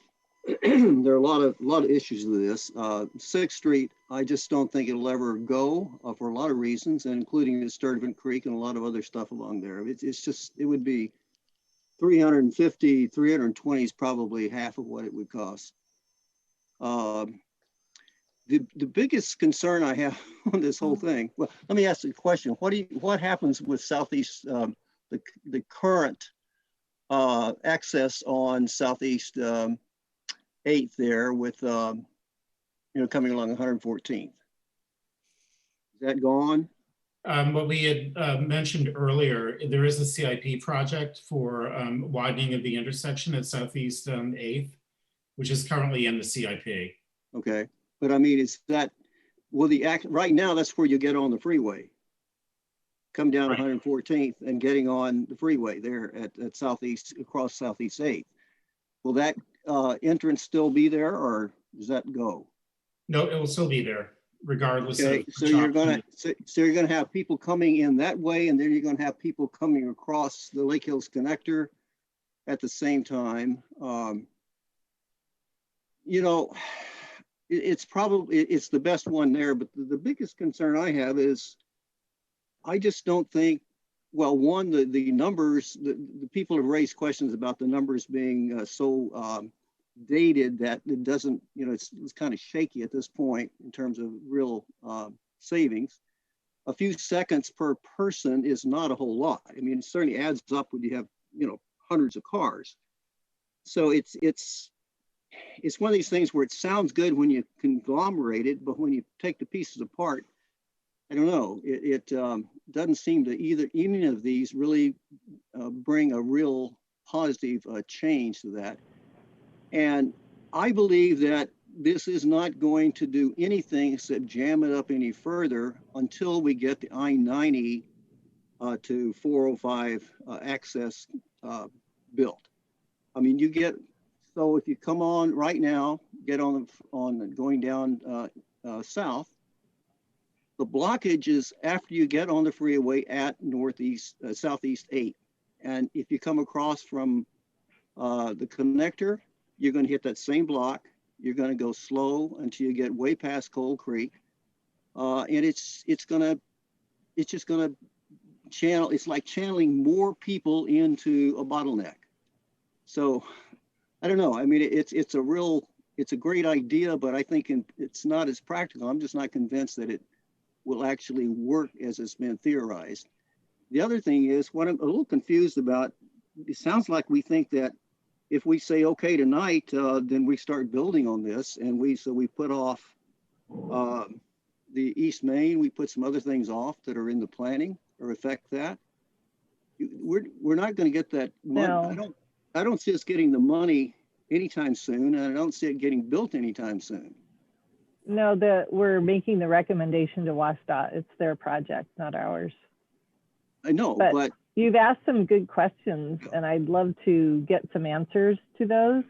There are a lot of issues with this. 6th Street, I just don't think it'll ever go for a lot of reasons, including the Sturtevant Creek and a lot of other stuff along there. It's just, it would be 350, 320 is probably half of what it would cost. The biggest concern I have on this whole thing, well, let me ask you a question. What happens with Southeast, the current access on Southeast 8th there with, coming along 114th? Is that gone? What we had mentioned earlier, there is a CIP project for widening of the intersection at Southeast 8th, which is currently in the CIP. Okay. But I mean, is that, will the act right now, that's where you get on the freeway. Come down 114th and getting on the freeway there at Southeast, across Southeast 8th. Will that entrance still be there, or does that go? No, it will still be there. regardless Okay, of so which you're gonna option. so you're gonna have people coming in that way, and then you're gonna have people coming across the Lake Hills connector at the same time. You know, it's the best one there, but the biggest concern I have is I just don't think, well, one, the numbers, the people have raised questions about the numbers being so dated that it doesn't, you know, it's kind of shaky at this point in terms of real savings. A few seconds per person is not a whole lot. I mean, it certainly adds up when you have, you know, hundreds of cars. So it's one of these things where it sounds good when you conglomerate it, but when you take the pieces apart, I don't know, it doesn't seem to any of these really bring a real positive change to that. And I believe that this is not going to do anything except jam it up any further until we get the I-90 to 405 access built. I mean, so if you come on right now, get on going down south, the blockage is after you get on the freeway at Southeast 8. And if you come across from the connector, you're going to hit that same block. You're going to go slow until you get way past Cold Creek. And it's just going to channel, it's like channeling more people into a bottleneck. So I don't know. I mean, it's a great idea, but I think it's not as practical. I'm just not convinced that it will actually work as it's been theorized. The other thing is what I'm a little confused about, it sounds like we think that if we say, okay, tonight, then we start building on this. And we put off the East Main, we put some other things off that are in the planning or affect that. We're not going to get that money. No. I don't see us getting the money anytime soon, and I don't see it getting built anytime soon. No, we're making the recommendation to WSDOT. It's their project, not ours. I know, but you've asked some good questions, and I'd love to get some answers to those.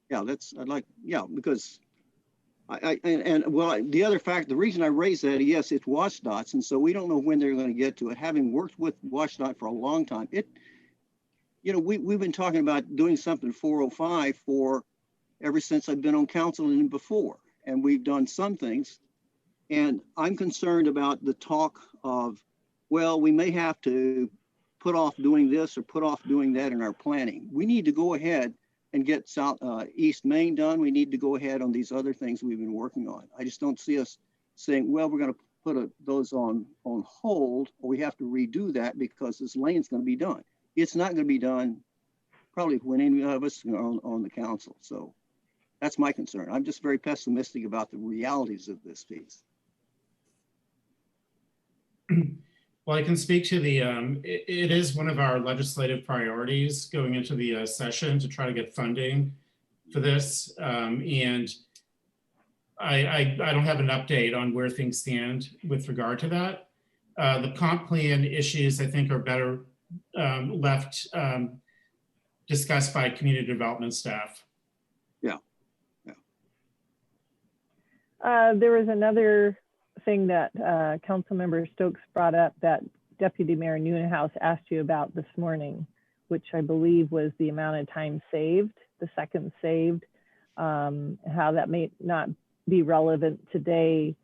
Yeah, because the other fact, the reason I raised that, yes, it's WSDOT's, and so we don't know when they're going to get to it. Having worked with WSDOT for a long time, you know, we've been talking about doing something 405 ever since I've been on council and before, and we've done some things. And I'm concerned about the talk of, well, we may have to put off doing this or put off doing that in our planning. We need to go ahead and get East Main done. We need to go ahead on these other things we've been working on. I just don't see us saying, well, we're going to put those on hold, or we have to redo that because this lane's going to be done. It's not going to be done probably when any of us are on the council. So that's my concern. I'm just very pessimistic about the realities of this piece. Well, I can speak to it is one of our legislative priorities going into the session to try to get funding for this. And I don't have an update on where things stand with regard to that. The comp plan issues, I think, are better left discussed by community development staff. Yeah. There was another thing that Councilmember Stokes brought up that Deputy Mayor Newenhouse asked you about this morning, which I believe was the amount of time saved, the seconds saved, how that may not be relevant today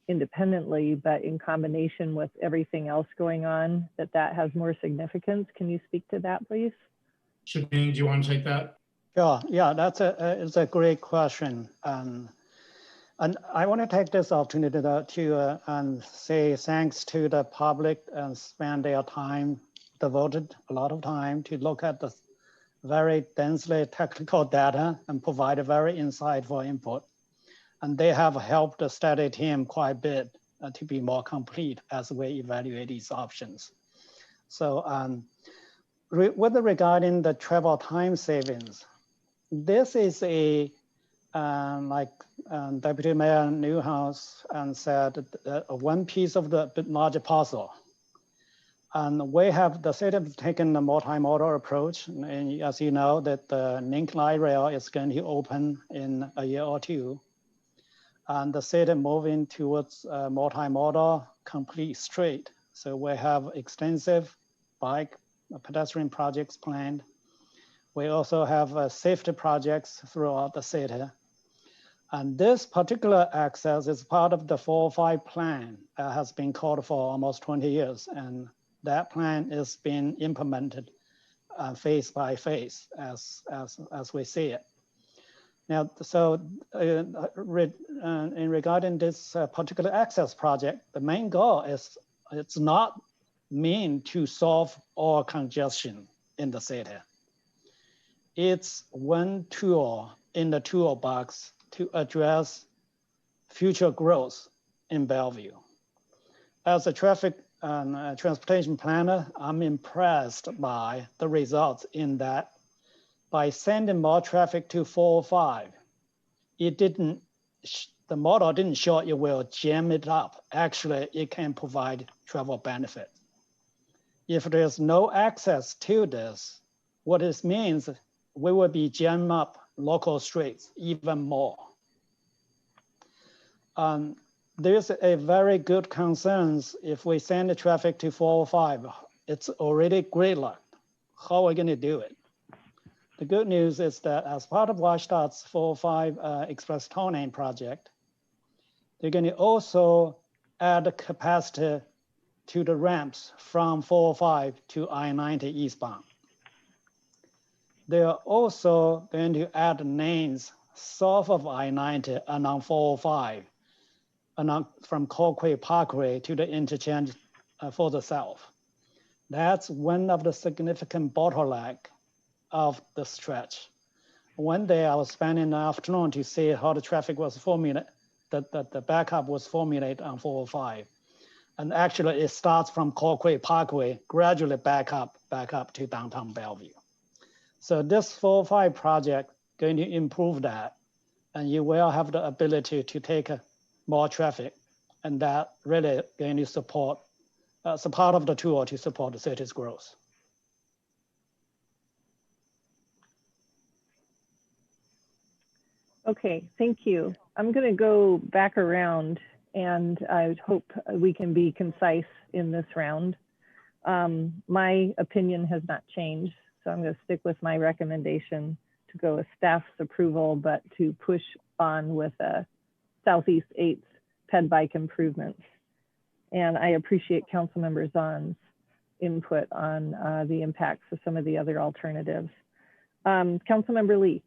independently, but in combination with everything else going on, that has more significance. Can you speak to that, please? Shabine, do you want to take that? Yeah, it's a great question. And I want to take this opportunity to say thanks to the public and spend their time, devoted a lot of time to look at the very densely technical data and provide a very insightful input. And they have helped the study team quite a bit to be more complete as we evaluate these options. So with regarding the travel time savings, this is like Deputy Mayor Newhouse said, one piece of the larger puzzle. And we have the city have taken a multimodal approach. And as you know, that the Link Light Rail is going to open in a year or two. and the city moving towards multimodal complete street. So we have extensive bike pedestrian projects planned. We also have safety projects throughout the city. And this particular access is part of the 405 plan that has been called for almost 20 years. And that plan is being implemented phase by phase as we see it. Now, so in regarding this particular access project, the main goal is it's not meant to solve all congestion in the city. It's one tool in the toolbox to address future growth in Bellevue. As a traffic and transportation planner, I'm impressed by the results in that by sending more traffic to 405, the model didn't show it will jam it up. Actually, it can provide travel benefit. If there's no access to this, what this means, we will be jamming up local streets even more. There's a very good concerns if we send the traffic to 405, it's already gridlocked. How are we going to do it? The good news is that as part of WashDOT's 405 Express Toll Lane project, they're going to also add capacity to the ramps from 405 to I-90 eastbound. They are also going to add lanes south of I-90 along 405, from Colquay Parkway to the interchange further south. That's one of the significant bottleneck of the stretch. One day I was spending the afternoon to see how the traffic was formulated, the backup was formulated on 405. And actually it starts from Colquay Parkway, gradually back up to downtown Bellevue. So this 405 project going to improve that, and you will have the ability to take more traffic, and that really going to support, it's a part of the tool to support the city's growth. Okay, thank you. I'm going to go back around, and I hope we can be concise in this round. My opinion has not changed, so I'm going to stick with my recommendation to go with staff's approval, but to push on with a Southeast 8th ped bike improvements. And I appreciate Councilmember Zahn's input on the impacts of some of the other alternatives. Councilmember Lee.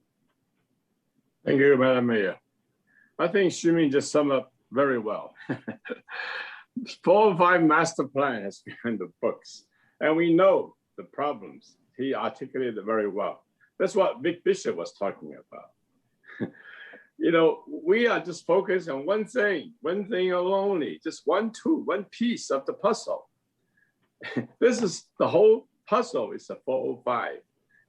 Thank you, Madam Mayor. I think Xiuming just summed up very well. 405 master plan has been in the books, and we know the problems. He articulated very well. That's what Vic Bishop was talking about. You know, we are just focused on one thing only, just one piece of the puzzle. This is the whole puzzle is a 405.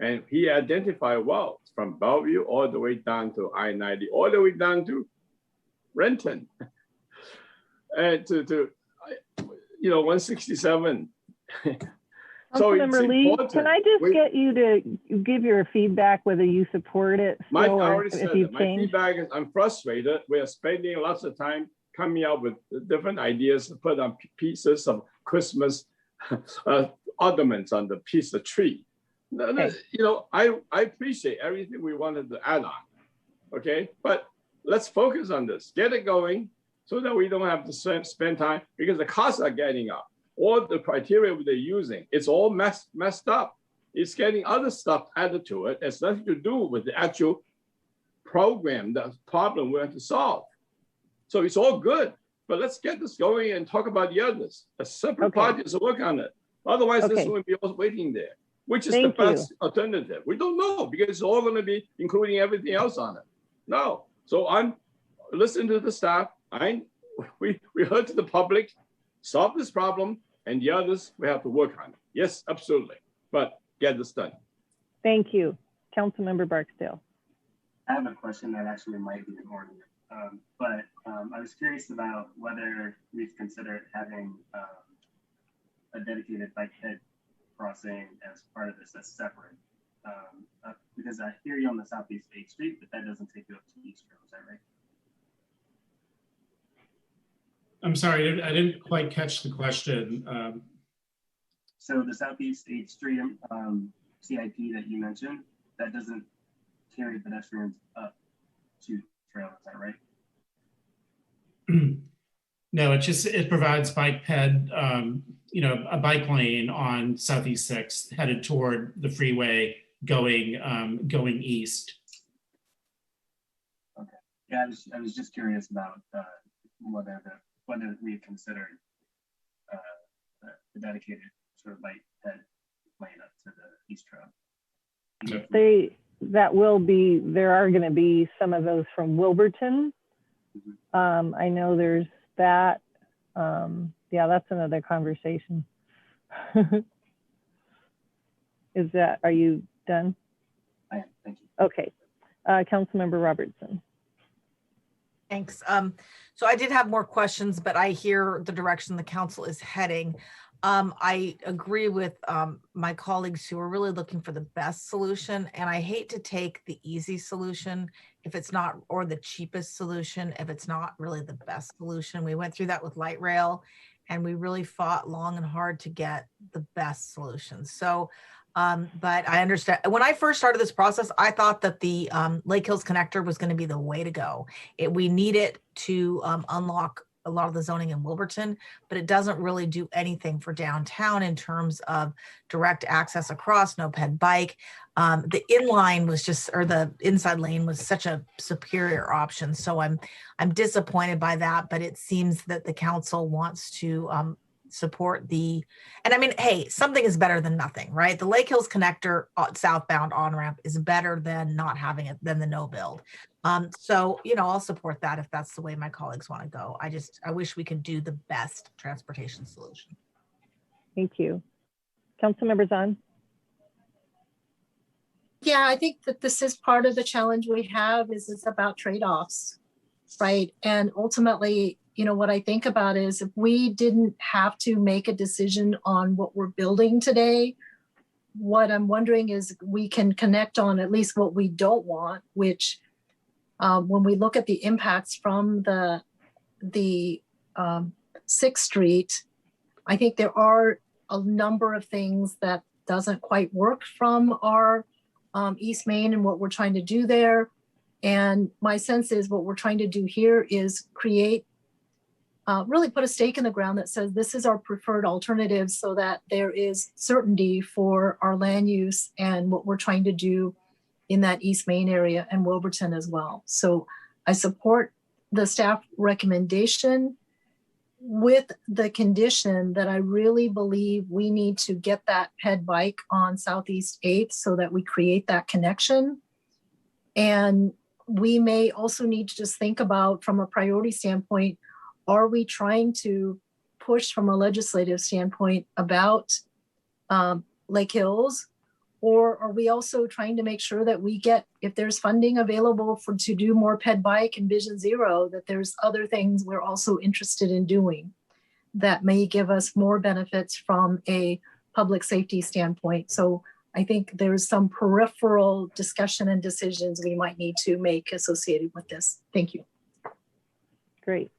And he identified well from Bellevue all the way down to I-90, all the way down to Renton. And to 167. Councilmember Lee, can I just get you to give your feedback whether you support it still or if you've changed? My feedback is I'm frustrated. We are spending lots of time coming up with different ideas to put on pieces of Christmas ornaments on the piece of tree. Okay. You know, I appreciate everything we wanted to add on, okay? But let's focus on this, get it going so that we don't have to spend time because the costs are getting up. All the criteria they're using, it's all messed up. It's getting other stuff added to it. It's nothing to do with the actual program, the problem we have to solve. So it's all good, but let's get this going and talk about the others. A separate project to work on it. Otherwise, this will be all waiting there. Which is the best alternative? We don't know because it's all going to be including everything else on it. No. So I'm listening to the staff. We heard to the public, solve this problem, and the others we have to work on it. Yes, absolutely. But get this done. Thank you. Councilmember Barksdale. I have a question that actually might be important, but I was curious about whether we've considered having a dedicated bike ped crossing as part of this as separate, because I hear you on the Southeast 8th Street, but that doesn't take you up to East Road, is that right? I'm sorry, I didn't quite catch the question. So the Southeast 8th Street CIP that you mentioned, that doesn't carry pedestrians up to the trail, is that right? No, it provides bike ped, a bike lane on Southeast 6th headed toward the freeway going east. Okay. Yeah, I was just curious about whether we had considered the dedicated sort of bike ped lane up to the east trail. There are going to be some of those from Wilburton. I know there's that. Yeah, that's another conversation. Are you done? I am, thank you. Okay, Councilmember Robertson. Thanks. So I did have more questions, but I hear the direction the council is heading. I agree with my colleagues who are really looking for the best solution, and I hate to take the easy solution if it's not, or the cheapest solution if it's not really the best solution. We went through that with light rail, and we really fought long and hard to get the best solution. So, but I understand. When I first started this process, I thought that the Lake Hills Connector was going to be the way to go. We need it to unlock a lot of the zoning in Wilburton, but it doesn't really do anything for downtown in terms of direct access across, no ped bike. The inline was just, or the inside lane was such a superior option. So I'm disappointed by that, but it seems that the council wants to support and I mean, hey, something is better than nothing, right? The Lake Hills Connector southbound on-ramp is better than not having it, than the no build. So, I'll support that if that's the way my colleagues want to go. I wish we could do the best transportation solution. Thank you. Councilmember Zahn. Yeah, I think that this is part of the challenge we have is it's about trade-offs, right? And ultimately, what I think about is if we didn't have to make a decision on what we're building today, what I'm wondering is we can connect on at least what we don't want, which when we look at the impacts from the 6th Street, I think there are a number of things that doesn't quite work from our East Main and what we're trying to do there. And my sense is what we're trying to do here is create, really put a stake in the ground that says this is our preferred alternative so that there is certainty for our land use and what we're trying to do in that East Main area and Wilburton as well. So I support the staff recommendation with the condition that I really believe we need to get that ped bike on Southeast 8th so that we create that connection. And we may also need to just think about, from a priority standpoint, are we trying to push from a legislative standpoint about Lake Hills? Or are we also trying to make sure that we get, if there's funding available to do more ped bike and Vision Zero, that there's other things we're also interested in doing that may give us more benefits from a public safety standpoint. So I think there's some peripheral discussion and decisions we might need to make associated with this. Thank you. Great.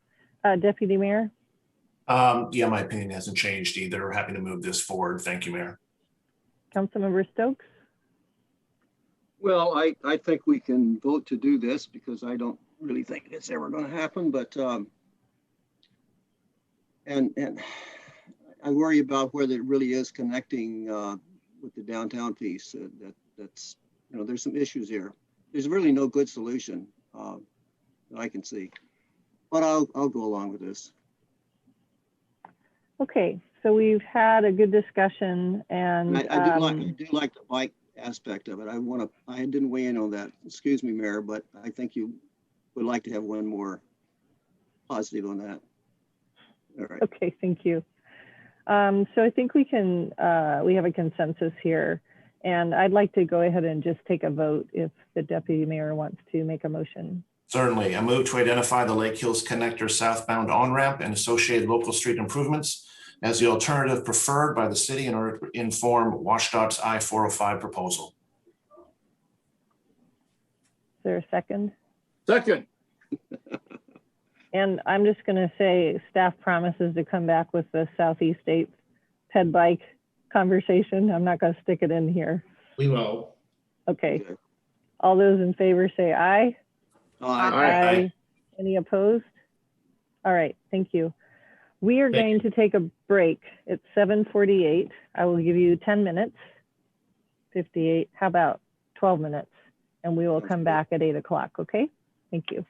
Deputy Mayor? Yeah, my opinion hasn't changed either. Happy to move this forward. Thank you, Mayor. Councilmember Stokes? Well, I think we can vote to do this because I don't really think it's ever going to happen, but and I worry about whether it really is connecting with the downtown piece. That's, there's some issues here. There's really no good solution that I can see, but I'll go along with this. Okay, so we've had a good discussion, and I do like the bike aspect of it. I didn't weigh in on that. Excuse me, Mayor, but I think you would like to have one more positive on that. All right. Okay, thank you. So I think we have a consensus here, and I'd like to go ahead and just take a vote if the Deputy Mayor wants to make a motion. Certainly. I move to identify the Lake Hills Connector southbound on-ramp and associated local street improvements as the alternative preferred by the city in order to inform WashDOT's I-405 proposal. Is there a second? Second. And I'm just going to say staff promises to come back with the Southeast States ped bike conversation. I'm not going to stick it in here. We will. Okay. All those in favor say aye. Aye. Any opposed? All right, thank you. We are going to take a break. It's 7:48. I will give you 10 minutes. 58, how about 12 minutes? And we will come back at 8 o'clock, okay? Thank you.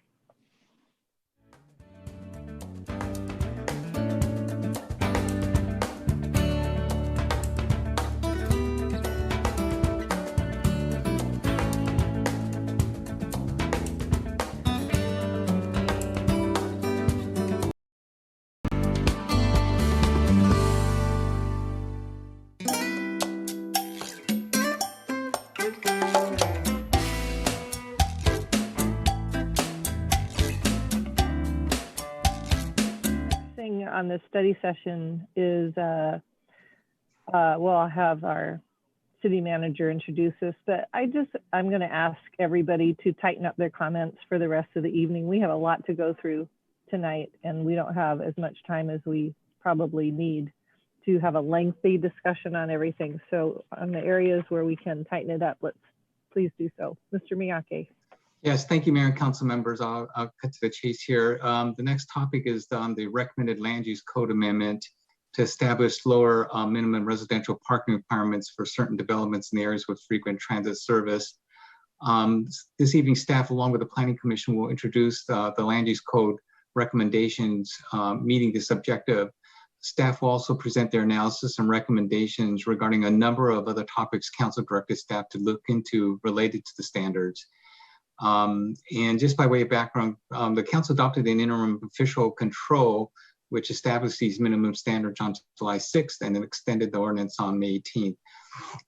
On the study session is, well, I'll have our city manager introduce us, but I'm going to ask everybody to tighten up their comments for the rest of the evening. We have a lot to go through tonight, and we don't have as much time as we probably need to have a lengthy discussion on everything. So on the areas where we can tighten it up, let's please do so. Mr. Miyake. Yes, thank you, Mayor and Council members. I'll cut to the chase here. The next topic is on the recommended land use code amendment to establish lower minimum residential parking requirements for certain developments in the areas with frequent transit service. This evening, staff, along with the Planning Commission, will introduce the land use code recommendations meeting this objective. Staff will also present their analysis and recommendations regarding a number of other topics Council directed staff to look into related to the standards. And just by way of background, the council adopted an interim official control which established these minimum standards on July 6th and then extended the ordinance on May 18th.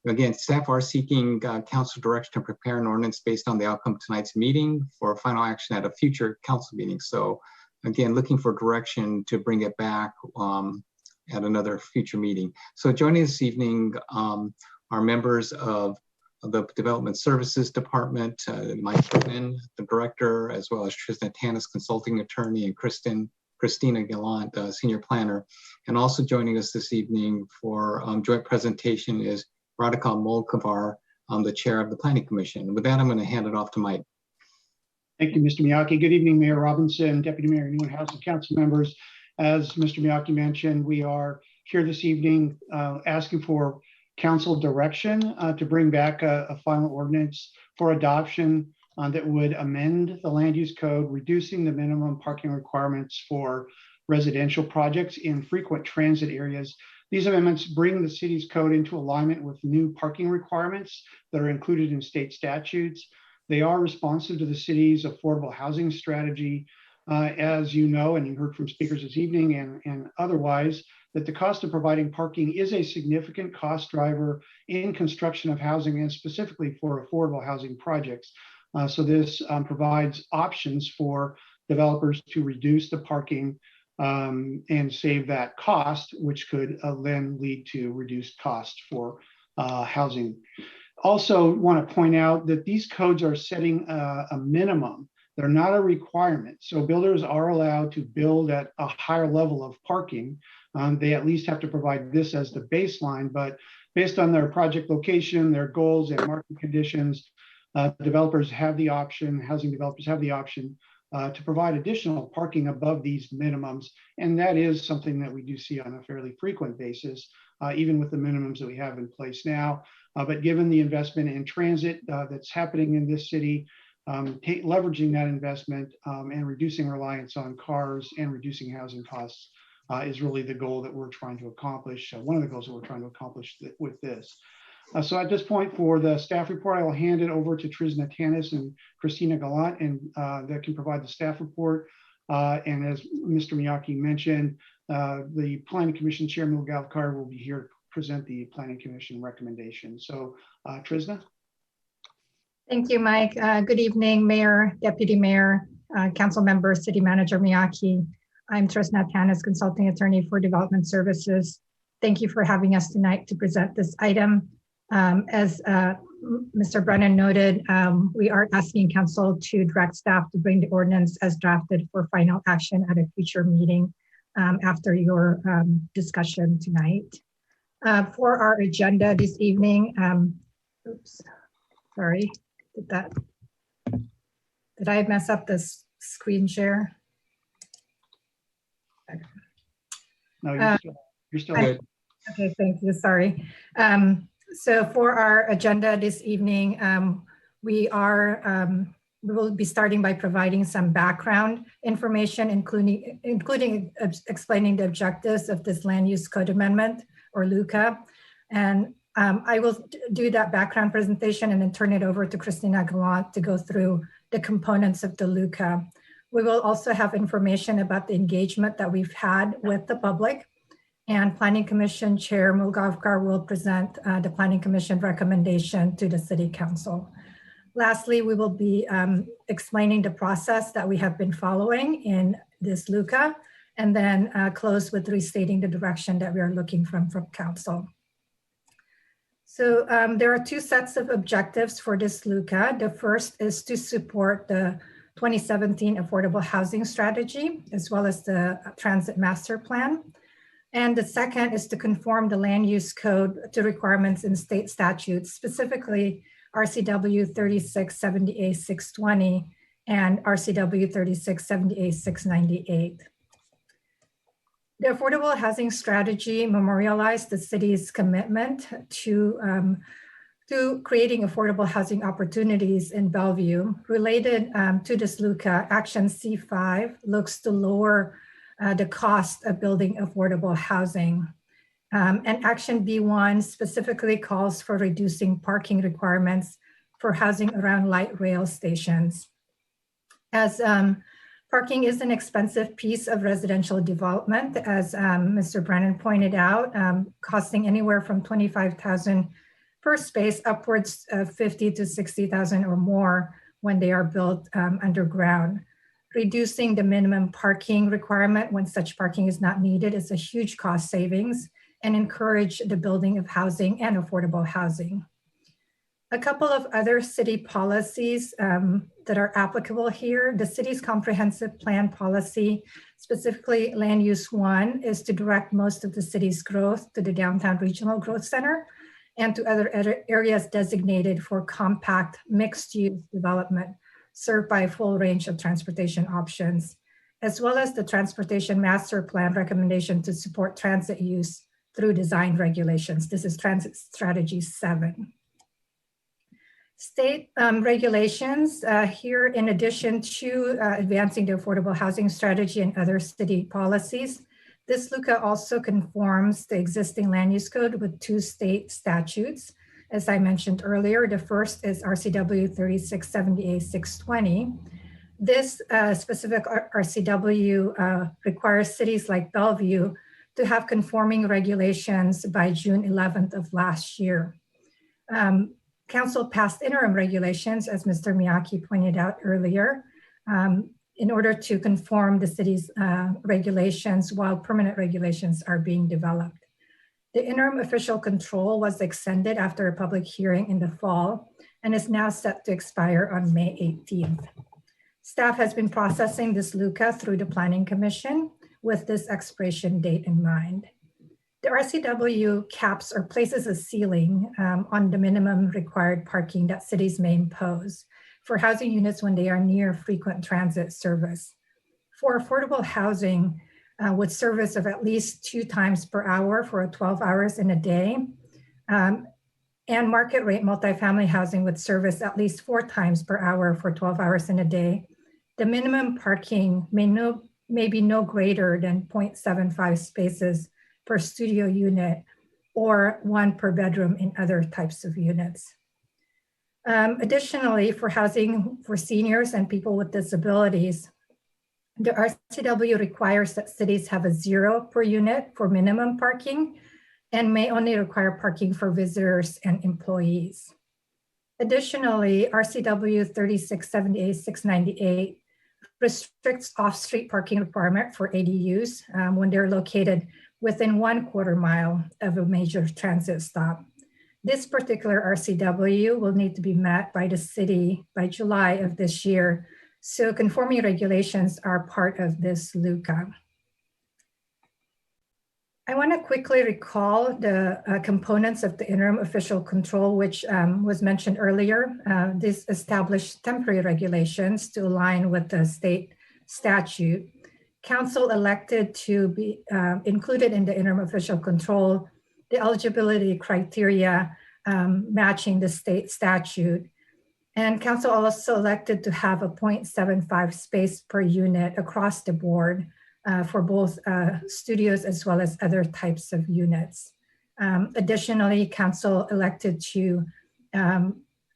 Again, staff are seeking council direction to prepare an ordinance based on the outcome of tonight's meeting for final action at a future council meeting. So again, looking for direction to bring it back at another future meeting. So joining this evening are members of the Development Services Department, Mike Goodman, the director, as well as Tristan Tanis, consulting attorney, and Christina Gallant, senior planner. And also joining us this evening for joint presentation is Radhika Molkavar, the chair of the Planning Commission. With that, I'm going to hand it off to Mike. Thank you, Mr. Miyake. Good evening, Mayor Robinson, Deputy Mayor Newman, House and Council members. As Mr. Miyake mentioned, we are here this evening asking for council direction to bring back a final ordinance for adoption that would amend the land use code, reducing the minimum parking requirements for residential projects in frequent transit areas. These amendments bring the city's code into alignment with new parking requirements that are included in state statutes. They are responsive to the city's affordable housing strategy. As you know, and you heard from speakers this evening and otherwise, that the cost of providing parking is a significant cost driver in construction of housing and specifically for affordable housing projects. So this provides options for developers to reduce the parking and save that cost, which could then lead to reduced cost for housing. Also want to point out that these codes are setting a minimum. They're not a requirement. So builders are allowed to build at a higher level of parking. They at least have to provide this as the baseline, but based on their project location, their goals and market conditions, developers have the option, housing developers have the option to provide additional parking above these minimums. And that is something that we do see on a fairly frequent basis, even with the minimums that we have in place now. But given the investment in transit that's happening in this city, leveraging that investment and reducing reliance on cars and reducing housing costs is really the goal that we're trying to accomplish. One of the goals that we're trying to accomplish with this. So at this point for the staff report, I will hand it over to Tristan Tanis and Christina Gallant, and that can provide the staff report. And as Mr. Miyake mentioned, the Planning Commission Chairman Will Gavkar will be here to present the Planning Commission recommendation. So Tristan. Thank you, Mike. Good evening, Mayor, Deputy Mayor, Council Member, City Manager Miyake. I'm Tristan Tanis, Consulting Attorney for Development Services. Thank you for having us tonight to present this item. As Mr. Brennan noted, we are asking council to direct staff to bring the ordinance as drafted for final action at a future meeting after your discussion tonight. For our agenda this evening, oops, sorry, did I mess up this screen share? No, you're still good. Okay, thank you, sorry. So for our agenda this evening, we will be starting by providing some background information, including explaining the objectives of this land use code amendment, or LUCA. And I will do that background presentation and then turn it over to Christina Gallant to go through the components of the LUCA. We will also have information about the engagement that we've had with the public, and Planning Commission Chair Mulgavkar will present the Planning Commission recommendation to the City Council. Lastly, we will be explaining the process that we have been following in this LUCA, and then close with restating the direction that we are looking from Council. So there are two sets of objectives for this LUCA. The first is to support the 2017 Affordable Housing Strategy, as well as the Transit Master Plan. And the second is to conform the land use code to requirements in state statutes, specifically RCW 3670A620 and RCW 3670A698. The Affordable Housing Strategy memorialized the city's commitment to creating affordable housing opportunities in Bellevue. Related to this LUCA, Action C5 looks to lower the cost of building affordable housing. And Action B1 specifically calls for reducing parking requirements for housing around light rail stations. As parking is an expensive piece of residential development, as Mr. Brennan pointed out, costing anywhere from $25,000 per space upwards of $50,000 to $60,000 or more when they are built underground. Reducing the minimum parking requirement when such parking is not needed is a huge cost savings, and encourage the building of housing and affordable housing. A couple of other city policies that are applicable here. The city's comprehensive plan policy, specifically land use 1, is to direct most of the city's growth to the downtown regional growth center and to other areas designated for compact mixed use development served by a full range of transportation options, as well as the transportation master plan recommendation to support transit use through design regulations. This is Transit Strategy 7. State regulations here, in addition to advancing the affordable housing strategy and other city policies, this LUCA also conforms the existing land use code with 2 state statutes. As I mentioned earlier, the first is RCW 3670A620. This specific RCW requires cities like Bellevue to have conforming regulations by June 11th of last year. Council passed interim regulations, as Mr. Miyake pointed out earlier, in order to conform the city's regulations while permanent regulations are being developed. The interim official control was extended after a public hearing in the fall and is now set to expire on May 18th. Staff has been processing this LUCA through the Planning Commission with this expiration date in mind. The RCW caps or places a ceiling on the minimum required parking that cities may impose for housing units when they are near frequent transit service. For affordable housing with service of at least 2 times per hour for 12 hours in a day, and market rate multifamily housing with service at least 4 times per hour for 12 hours in a day, the minimum parking may be no greater than 0.75 spaces per studio unit or 1 per bedroom in other types of units. Additionally, for housing for seniors and people with disabilities, the RCW requires that cities have a 0 per unit for minimum parking and may only require parking for visitors and employees. Additionally, RCW 3670A698 restricts off-street parking requirement for ADUs when they're located within 1/4 mile of a major transit stop. This particular RCW will need to be met by the city by July of this year. So conforming regulations are part of this LUCA. I want to quickly recall the components of the interim official control, which was mentioned earlier. This established temporary regulations to align with the state statute. Council elected to be included in the interim official control the eligibility criteria matching the state statute. And council also elected to have a 0.75 space per unit across the board for both studios as well as other types of units. Additionally, council elected to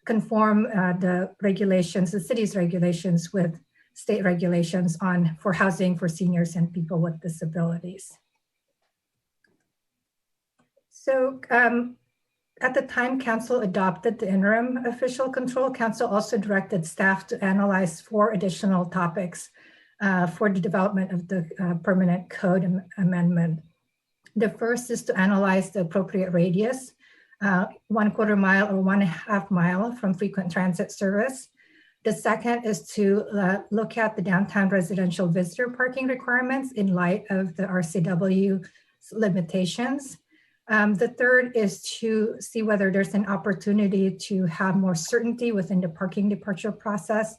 conform the regulations, the city's regulations with state regulations for housing for seniors and people with disabilities. So at the time council adopted the interim official control, council also directed staff to analyze 4 additional topics for the development of the permanent code amendment. The first is to analyze the appropriate radius, 1/4 mile or 1.5 mile from frequent transit service. The second is to look at the downtown residential visitor parking requirements in light of the RCW limitations. The third is to see whether there's an opportunity to have more certainty within the parking departure process.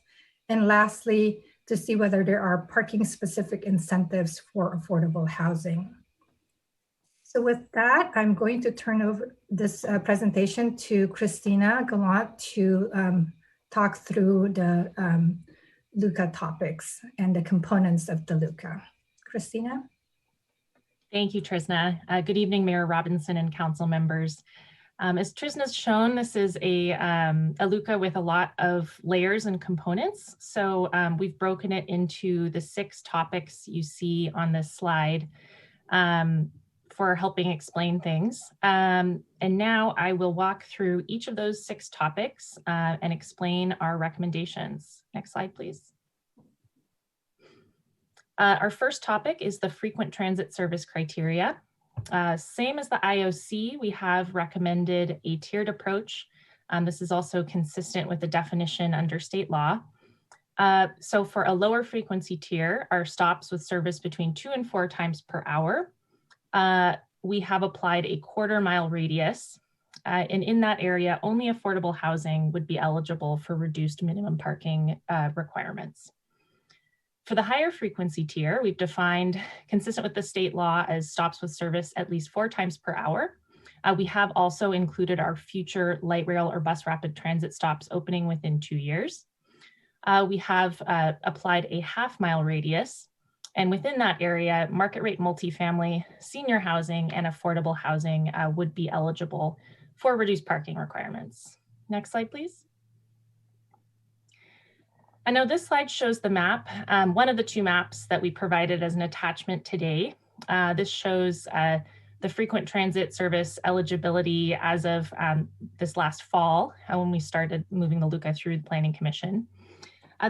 And lastly, to see whether there are parking specific incentives for affordable housing. So with that, I'm going to turn over this presentation to Christina Gallant to talk through the LUCA topics and the components of the LUCA. Christina? Thank you, Trisna. Good evening, Mayor Robinson and council members. As Trisna's shown, this is a LUCA with a lot of layers and components. So we've broken it into the 6 topics you see on this slide for helping explain things. And now I will walk through each of those 6 topics and explain our recommendations. Next slide, please. Our first topic is the frequent transit service criteria. Same as the IOC, we have recommended a tiered approach. This is also consistent with the definition under state law. So for a lower frequency tier, our stops with service between 2 and 4 times per hour, we have applied a 1/4 mile radius. And in that area, only affordable housing would be eligible for reduced minimum parking requirements. For the higher frequency tier, we've defined, consistent with the state law, as stops with service at least 4 times per hour. We have also included our future light rail or bus rapid transit stops opening within 2 years. We have applied a 1/2 mile radius, and within that area, market rate multifamily, senior housing, and affordable housing would be eligible for reduced parking requirements. Next slide, please. I know this slide shows the map, one of the 2 maps that we provided as an attachment today. This shows the frequent transit service eligibility as of this last fall, when we started moving the LUCA through the Planning Commission.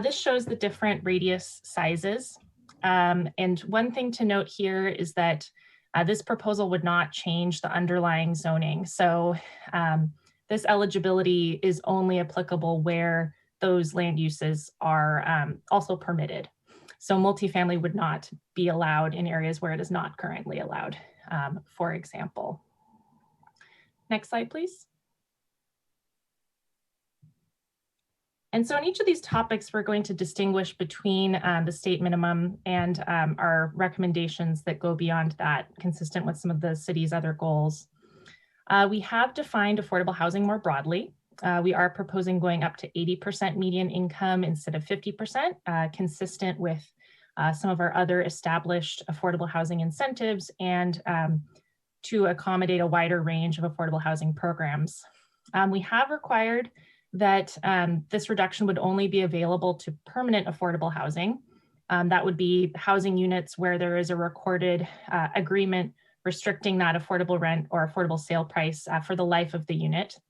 This shows the different radius sizes. And one thing to note here is that this proposal would not change the underlying zoning. So this eligibility is only applicable where those land uses are also permitted. So multifamily would not be allowed in areas where it is not currently allowed, for example. Next slide, please. And so in each of these topics, we're going to distinguish between the state minimum and our recommendations that go beyond that, consistent with some of the city's other goals. We have defined affordable housing more broadly. We are proposing going up to 80% median income instead of 50%, consistent with some of our other established affordable housing incentives and to accommodate a wider range of affordable housing programs. We have required that this reduction would only be available to permanent affordable housing. That would be housing units where there is a recorded agreement restricting that affordable rent or affordable sale price for the life of the unit.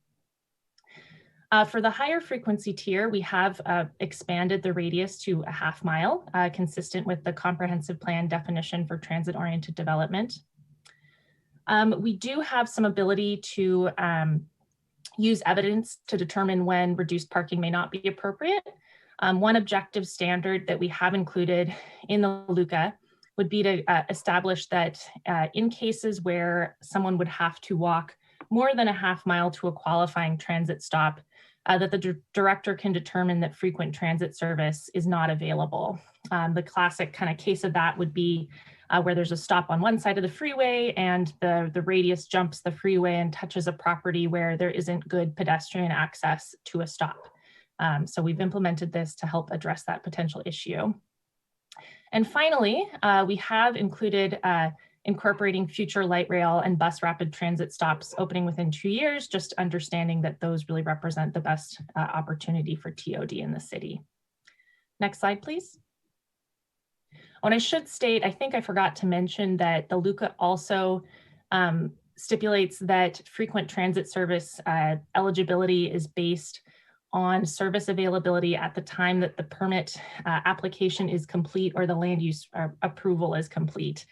For the higher frequency tier, we have expanded the radius to a 1/2 mile, consistent with the comprehensive plan definition for transit-oriented development. We do have some ability to use evidence to determine when reduced parking may not be appropriate. One objective standard that we have included in the LUCA would be to establish that in cases where someone would have to walk more than a half mile to a qualifying transit stop, that the director can determine that frequent transit service is not available. The classic kind of case of that would be where there's a stop on one side of the freeway and the radius jumps the freeway and touches a property where there isn't good pedestrian access to a stop. So we've implemented this to help address that potential issue. And finally, we have included incorporating future light rail and bus rapid transit stops opening within 2 years, just understanding that those really represent the best opportunity for TOD in the city. Next slide, please. And I should state, I think I forgot to mention that the LUCA also stipulates that frequent transit service eligibility is based on service availability at the time that the permit application is complete or the land use approval is complete.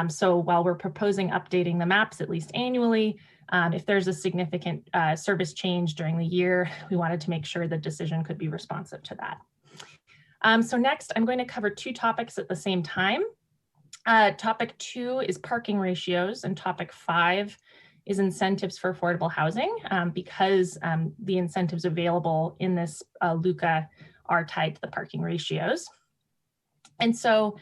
So while we're proposing updating the maps at least annually, if there's a significant service change during the year, we wanted to make sure the decision could be responsive to that. So next, I'm going to cover 2 topics at the same time. Topic 2 is parking ratios, and topic 5 is incentives for affordable housing, because the incentives available in this LUCA are tied to the parking ratios. And so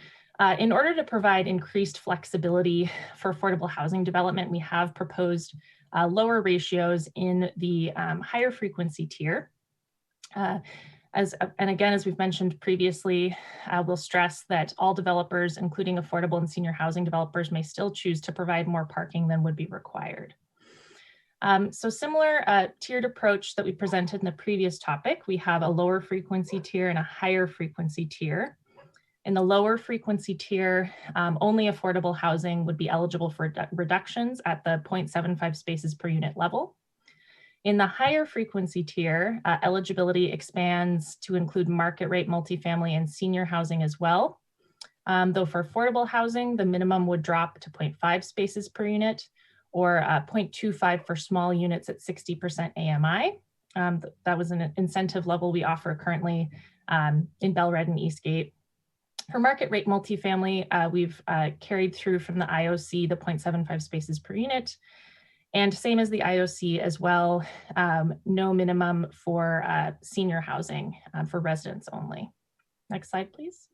in order to provide increased flexibility for affordable housing development, we have proposed lower ratios in the higher frequency tier. And again, as we've mentioned previously, we'll stress that all developers, including affordable and senior housing developers, may still choose to provide more parking than would be required. So similar tiered approach that we presented in the previous topic, we have a lower frequency tier and a higher frequency tier. In the lower frequency tier, only affordable housing would be eligible for reductions at the 0.75 spaces per unit level. In the higher frequency tier, eligibility expands to include market rate multifamily and senior housing as well. Though for affordable housing, the minimum would drop to 0.5 spaces per unit, or 0.25 for small units at 60% AMI. That was an incentive level we offer currently in Belred and Eastgate. For market rate multifamily, we've carried through from the IOC the 0.75 spaces per unit. And same as the IOC as well, no minimum for senior housing for residents only. Next slide, please.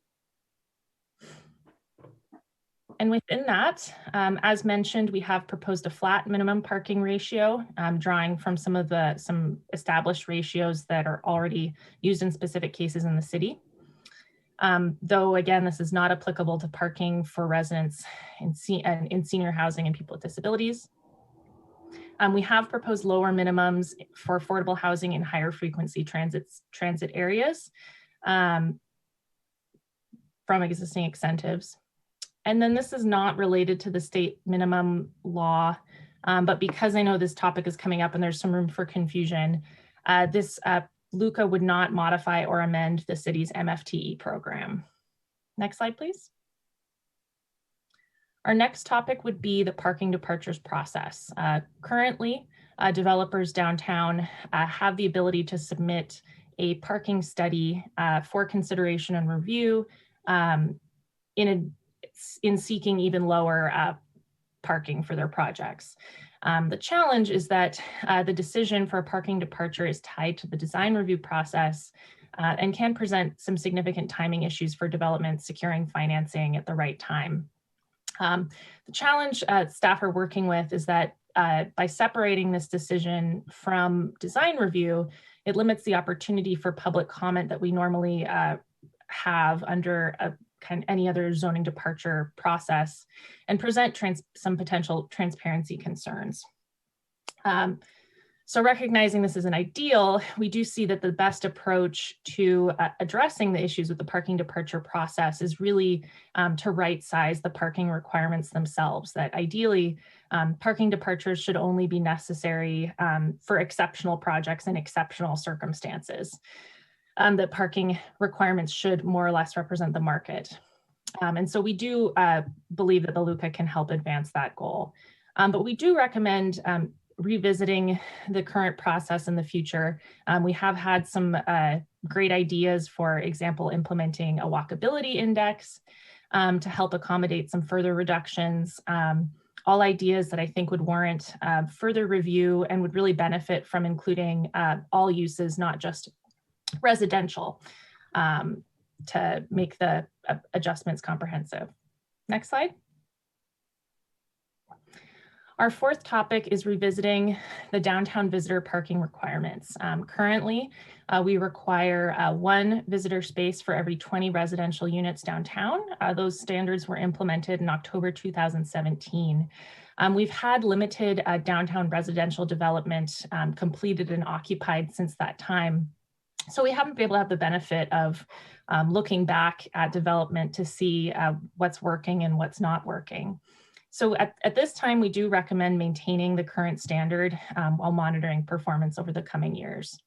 And within that, as mentioned, we have proposed a flat minimum parking ratio, drawing from some established ratios that are already used in specific cases in the city. Though again, this is not applicable to parking for residents in senior housing and people with disabilities. We have proposed lower minimums for affordable housing in higher frequency transit areas from existing incentives. And then this is not related to the state minimum law, but because I know this topic is coming up and there's some room for confusion, this LUCA would not modify or amend the city's MFTE program. Next slide, please. Our next topic would be the parking departures process. Currently, developers downtown have the ability to submit a parking study for consideration and review in seeking even lower parking for their projects. The challenge is that the decision for a parking departure is tied to the design review process and can present some significant timing issues for development securing financing at the right time. The challenge staff are working with is that by separating this decision from design review, it limits the opportunity for public comment that we normally have under any other zoning departure process and present some potential transparency concerns. So recognizing this isn't ideal, we do see that the best approach to addressing the issues with the parking departure process is really to right size the parking requirements themselves, that ideally parking departures should only be necessary for exceptional projects and exceptional circumstances. That parking requirements should more or less represent the market. And so we do believe that the LUCA can help advance that goal. But we do recommend revisiting the current process in the future. We have had some great ideas, for example, implementing a walkability index to help accommodate some further reductions. All ideas that I think would warrant further review and would really benefit from including all uses, not just residential, to make the adjustments comprehensive. Next slide. Our fourth topic is revisiting the downtown visitor parking requirements. Currently, we require 1 visitor space for every 20 residential units downtown. Those standards were implemented in October 2017. We've had limited downtown residential development completed and occupied since that time. So we haven't been able to have the benefit of looking back at development to see what's working and what's not working. So at this time, we do recommend maintaining the current standard while monitoring performance over the coming years.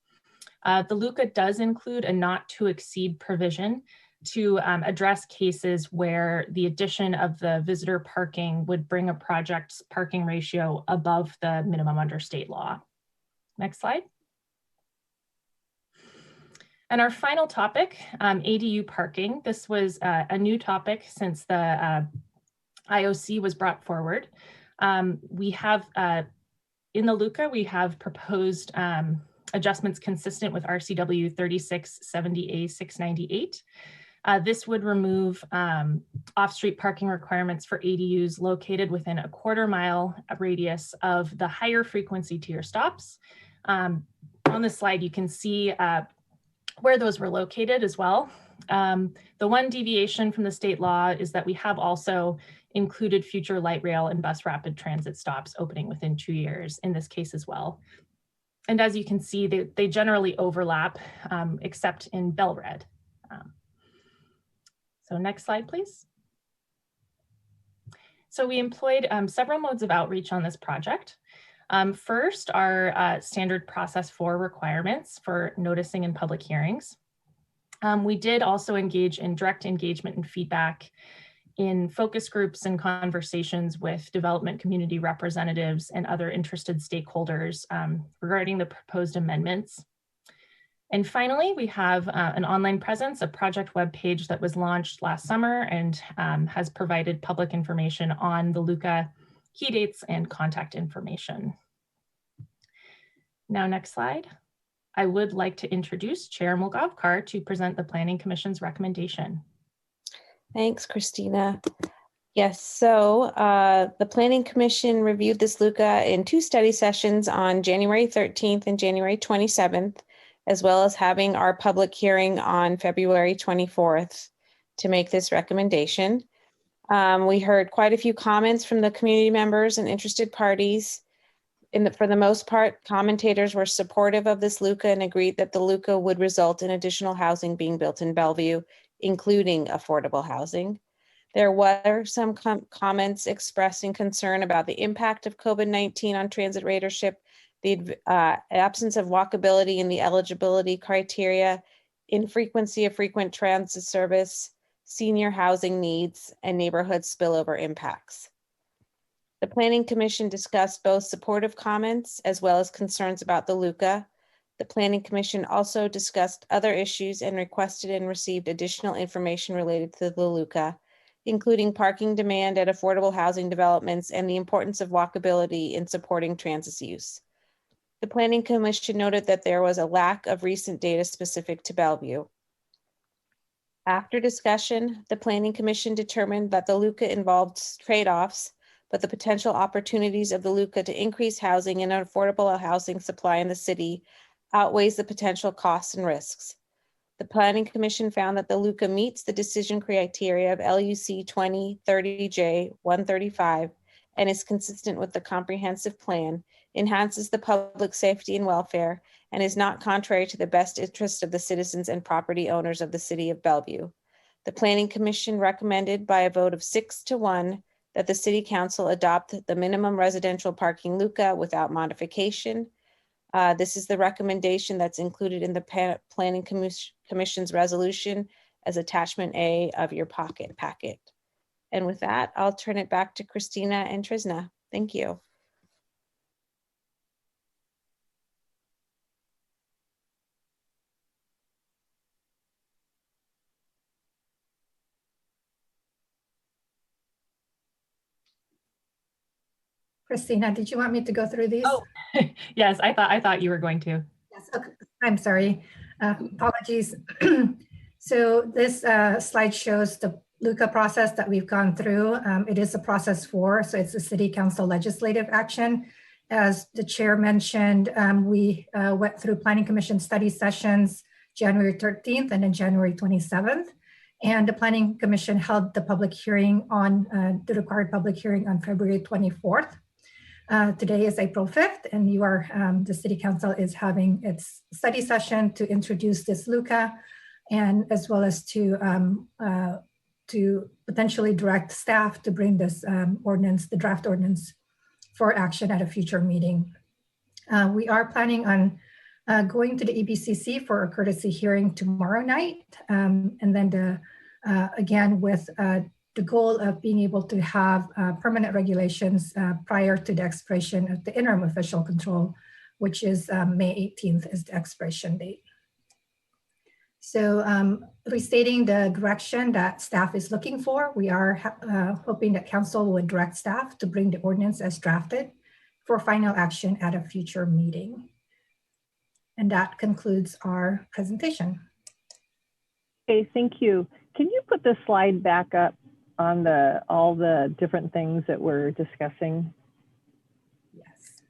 The LUCA does include a not to exceed provision to address cases where the addition of the visitor parking would bring a project's parking ratio above the minimum under state law. Next slide. And our final topic, ADU parking. This was a new topic since the IOC was brought forward. We have, in the LUCA, we have proposed adjustments consistent with RCW 3670A698. This would remove off-street parking requirements for ADUs located within a quarter-mile radius of the higher frequency tier stops. On this slide, you can see where those were located as well. The one deviation from the state law is that we have also included future light rail and bus rapid transit stops opening within 2 years in this case as well. And as you can see, they generally overlap except in Bellred. So next slide, please. So we employed several modes of outreach on this project. First, our standard process for requirements for noticing in public hearings. We did also engage in direct engagement and feedback in focus groups and conversations with development community representatives and other interested stakeholders regarding the proposed amendments. And finally, we have an online presence, a project webpage that was launched last summer and has provided public information on the LUCA key dates and contact information. Now, next slide. I would like to introduce Chair Mulgavkar to present the Planning Commission's recommendation. Thanks, Christina. Yes, so the Planning Commission reviewed this LUCA in 2 study sessions on January 13th and January 27th, as well as having our public hearing on February 24th to make this recommendation. We heard quite a few comments from the community members and interested parties. For the most part, commentators were supportive of this LUCA and agreed that the LUCA would result in additional housing being built in Bellevue, including affordable housing. There were some comments expressing concern about the impact of COVID-19 on transit ridership, the absence of walkability in the eligibility criteria, infrequency of frequent transit service, senior housing needs, and neighborhood spillover impacts. The Planning Commission discussed both supportive comments as well as concerns about the LUCA. The Planning Commission also discussed other issues and requested and received additional information related to the LUCA, including parking demand at affordable housing developments and the importance of walkability in supporting transit use. The Planning Commission noted that there was a lack of recent data specific to Bellevue. After discussion, the Planning Commission determined that the LUCA involved trade-offs, but the potential opportunities of the LUCA to increase housing and affordable housing supply in the city outweighs the potential costs and risks. The Planning Commission found that the LUCA meets the decision criteria of LUC 2030J135 and is consistent with the comprehensive plan, enhances the public safety and welfare, and is not contrary to the best interest of the citizens and property owners of the city of Bellevue. The Planning Commission recommended by a vote of 6-1 that the City Council adopt the minimum residential parking LUCA without modification. This is the recommendation that's included in the Planning Commission's resolution as attachment A of your packet. And with that, I'll turn it back to Christina and Trisna. Thank you. Christina, did you want me to go through these? Oh, yes, I thought you were going to. Yes, okay. I'm sorry. Apologies. So this slide shows the LUCA process that we've gone through. It is a process 4, so it's a city council legislative action. As the chair mentioned, we went through planning commission study sessions January 13th and then January 27th. And the planning commission held the public hearing on the required public hearing on February 24th. Today is April 5th, and you are, the city council is having its study session to introduce this LUCA, and as well as to potentially direct staff to bring this ordinance, the draft ordinance, for action at a future meeting. We are planning on going to the EBCC for a courtesy hearing tomorrow night, and then again with the goal of being able to have permanent regulations prior to the expiration of the interim official control, which is May 18th is the expiration date. So restating the direction that staff is looking for, we are hoping that council would direct staff to bring the ordinance as drafted for final action at a future meeting. And that concludes our presentation. Okay, thank you. Can you put the slide back up on all the different things that we're discussing? Yes.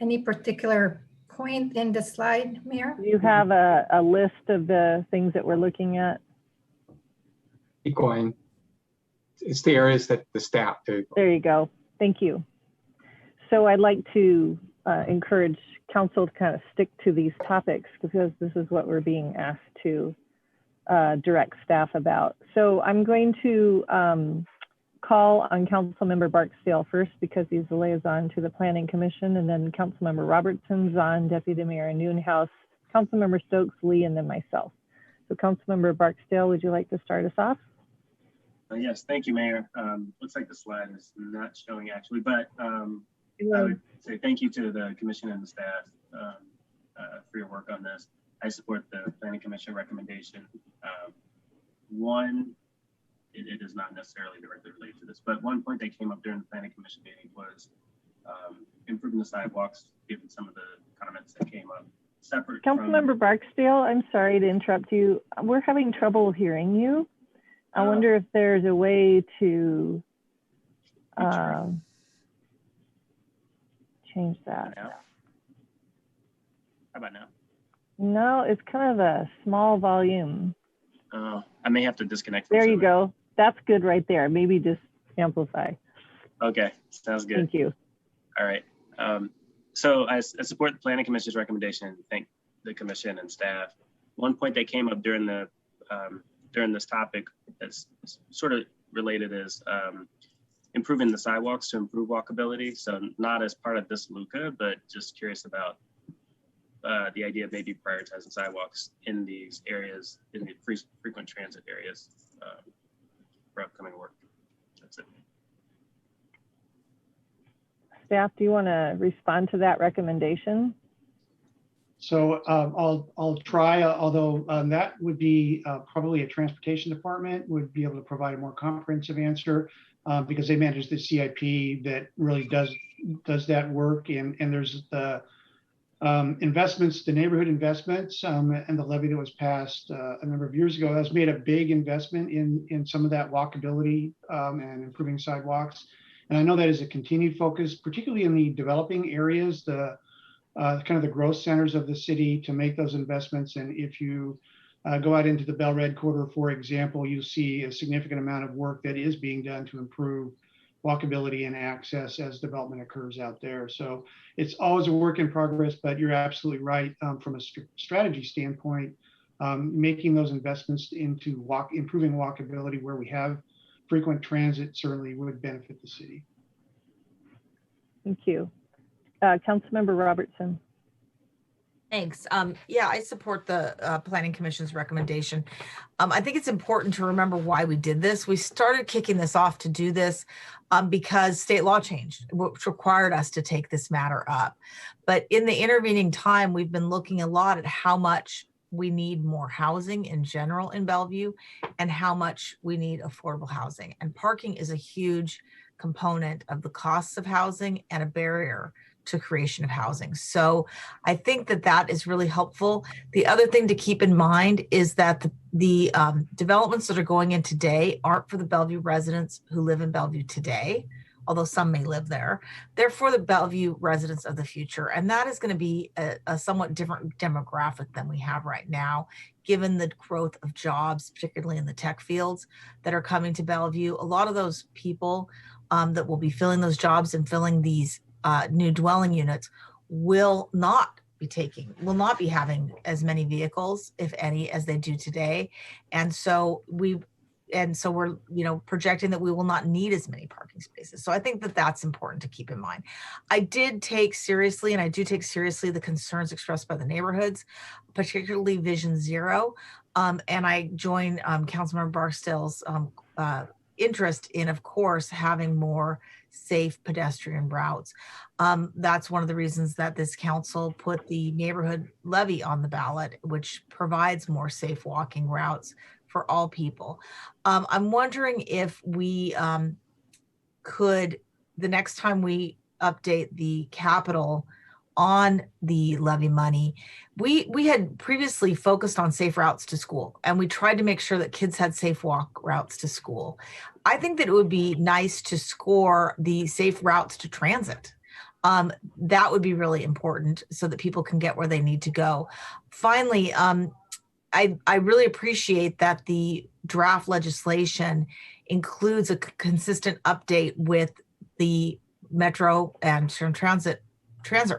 Any particular point in the slide, Mayor? Do you have a list of the things that we're looking at? Keep going. It's the areas that the staff do. There you go. Thank you. So I'd like to encourage council to kind of stick to these topics because this is what we're being asked to direct staff about. So I'm going to call on Councilmember Barksdale first because he's the liaison to the Planning Commission, and then Councilmember Robertson, Zahn, Deputy Mayor Newhouse, Councilmember Stokes, Lee, and then myself. So Councilmember Barksdale, would you like to start us off? Yes, thank you, Mayor. Looks like the slide is not showing actually, but I would say thank you to the commission and the staff for your work on this. I support the Planning Commission recommendation. It is not necessarily directly related to this, but one point that came up during the Planning Commission meeting was improving the sidewalks, given some of the comments that came up. Separate Councilmember Barksdale, I'm sorry to interrupt you. We're having trouble hearing you. I wonder if there's a way to change that. How about now? No, it's kind of a small volume. I may have to disconnect. There you go. That's good right there. Maybe just amplify. Okay, sounds good. Thank you. All right. So I support the Planning Commission's recommendation and thank the commission and staff. One point that came up during the during this topic that's sort of related is improving the sidewalks to improve walkability. So not as part of this LUCA, but just curious about the idea of maybe prioritizing sidewalks in these areas, in the frequent transit areas for upcoming work. That's it. Staff, do you want to respond to that recommendation? So I'll try, although that would be probably a transportation department would be able to provide a more comprehensive answer because they manage the CIP that really does that work. And there's the investments, the neighborhood investments and the levy that was passed a number of years ago has made a big investment in some of that walkability and improving sidewalks. And I know that is a continued focus, particularly in the developing areas, the kind of the growth centers of the city to make those investments. And if you go out into the Bell Red Quarter, for example, you see a significant amount of work that is being done to improve walkability and access as development occurs out there. So it's always a work in progress, but you're absolutely right from a strategy standpoint, making those investments into improving walkability where we have frequent transit certainly would benefit the city. Thank you. Councilmember Robertson. Thanks. Yeah, I support the Planning Commission's recommendation. I think it's important to remember why we did this. We started kicking this off to do this because state law changed, which required us to take this matter up. But in the intervening time, we've been looking a lot at how much we need more housing in general in Bellevue and how much we need affordable housing. And parking is a huge component of the costs of housing and a barrier to creation of housing. So I think that that is really helpful. The other thing to keep in mind is that the developments that are going in today aren't for the Bellevue residents who live in Bellevue today, although some may live there. They're for the Bellevue residents of the future. And that is going to be a somewhat different demographic than we have right now, given the growth of jobs, particularly in the tech fields that are coming to Bellevue. A lot of those people that will be filling those jobs and filling these new dwelling units will not be having as many vehicles, if any, as they do today. And so we're, projecting that we will not need as many parking spaces. So I think that that's important to keep in mind. I did take seriously, and I do take seriously, the concerns expressed by the neighborhoods, particularly Vision Zero. And I join Councilmember Barksdale's interest in, of course, having more safe pedestrian routes. That's one of the reasons that this council put the neighborhood levy on the ballot, which provides more safe walking routes for all people. I'm wondering if we could, the next time we update the capital on the levy money, we had previously focused on safe routes to school, and we tried to make sure that kids had safe walk routes to school. I think that it would be nice to score the safe routes to transit. That would be really important so that people can get where they need to go. Finally, I really appreciate that the draft legislation includes a consistent update with the metro and transit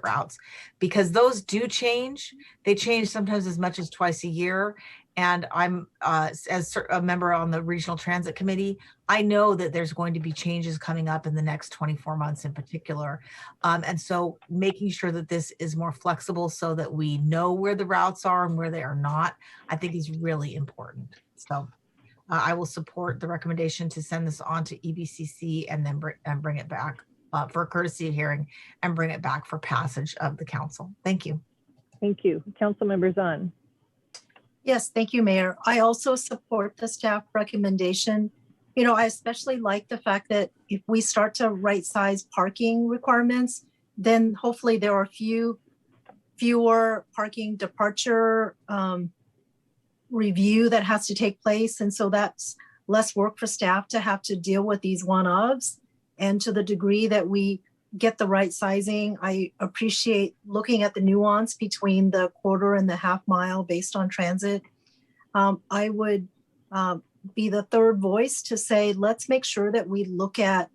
routes, because those do change. They change sometimes as much as twice a year. And I'm, as a member on the Regional Transit Committee, I know that there's going to be changes coming up in the next 24 months in particular. And so making sure that this is more flexible so that we know where the routes are and where they are not, I think is really important. So I will support the recommendation to send this on to EBCC and then bring it back for a courtesy hearing and bring it back for passage of the council. Thank you. Thank you. Council members on. Yes, thank you, Mayor. I also support the staff recommendation. I especially like the fact that if we start to right-size parking requirements, then hopefully there are fewer parking departure review that has to take place. And so that's less work for staff to have to deal with these one-offs. And to the degree that we get the right sizing, I appreciate looking at the nuance between the quarter and the half mile based on transit. I would be the third voice to say, let's make sure that we look at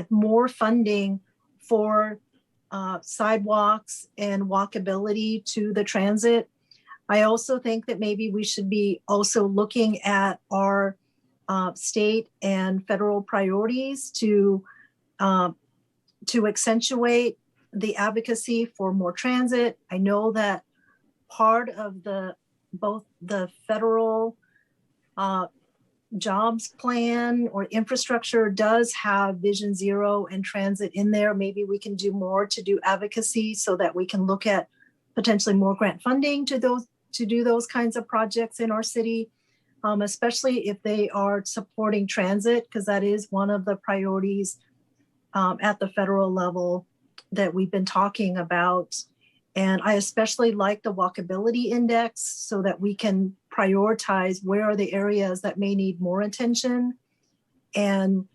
more funding for sidewalks and walkability to the transit. I also think that maybe we should be also looking at our state and federal priorities to accentuate the advocacy for more transit. I know that part of both the federal jobs plan or infrastructure does have Vision Zero and transit in there. Maybe we can do more to do advocacy so that we can look at potentially more grant funding to do those kinds of projects in our city. Especially if they are supporting transit, because that is one of the priorities at the federal level that we've been talking about. And I especially like the walkability index so that we can prioritize where are the areas that may need more attention and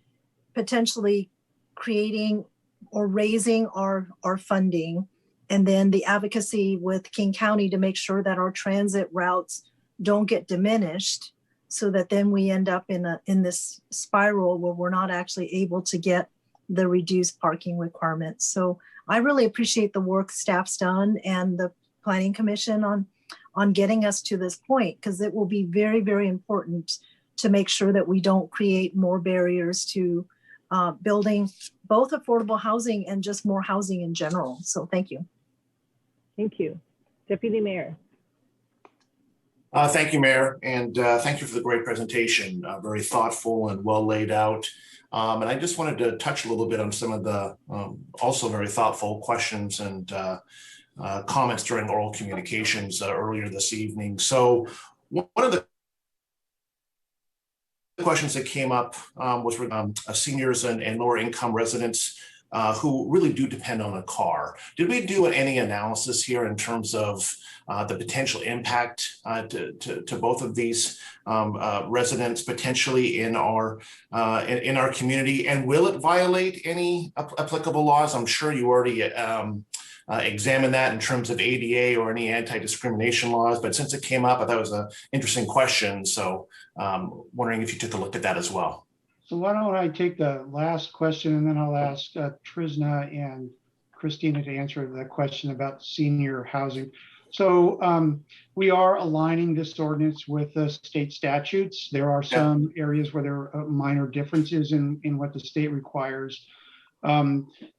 potentially creating or raising our funding. And then the advocacy with King County to make sure that our transit routes don't get diminished, so that then we end up in this spiral where we're not actually able to get the reduced parking requirements. So I really appreciate the work staff's done and the Planning Commission on getting us to this point, because it will be very, very important to make sure that we don't create more barriers to building both affordable housing and just more housing in general. So thank you. Thank you. Deputy Mayor. Thank you, Mayor, and thank you for the great presentation. Very thoughtful and well laid out. And I just wanted to touch a little bit on some of the also very thoughtful questions and comments during oral communications earlier this evening. So one of the questions that came up was seniors and lower income residents who really do depend on a car. Did we do any analysis here in terms of the potential impact to both of these residents potentially in our community? And will it violate any applicable laws? I'm sure you already examine that in terms of ADA or any anti-discrimination laws, but since it came up, I thought it was an interesting question. So wondering if you took a look at that as well. So why don't I take the last question and then I'll ask Trisna and Christina to answer the question about senior housing. So we are aligning this ordinance with the state statutes. There are some areas where there are minor differences in what the state requires.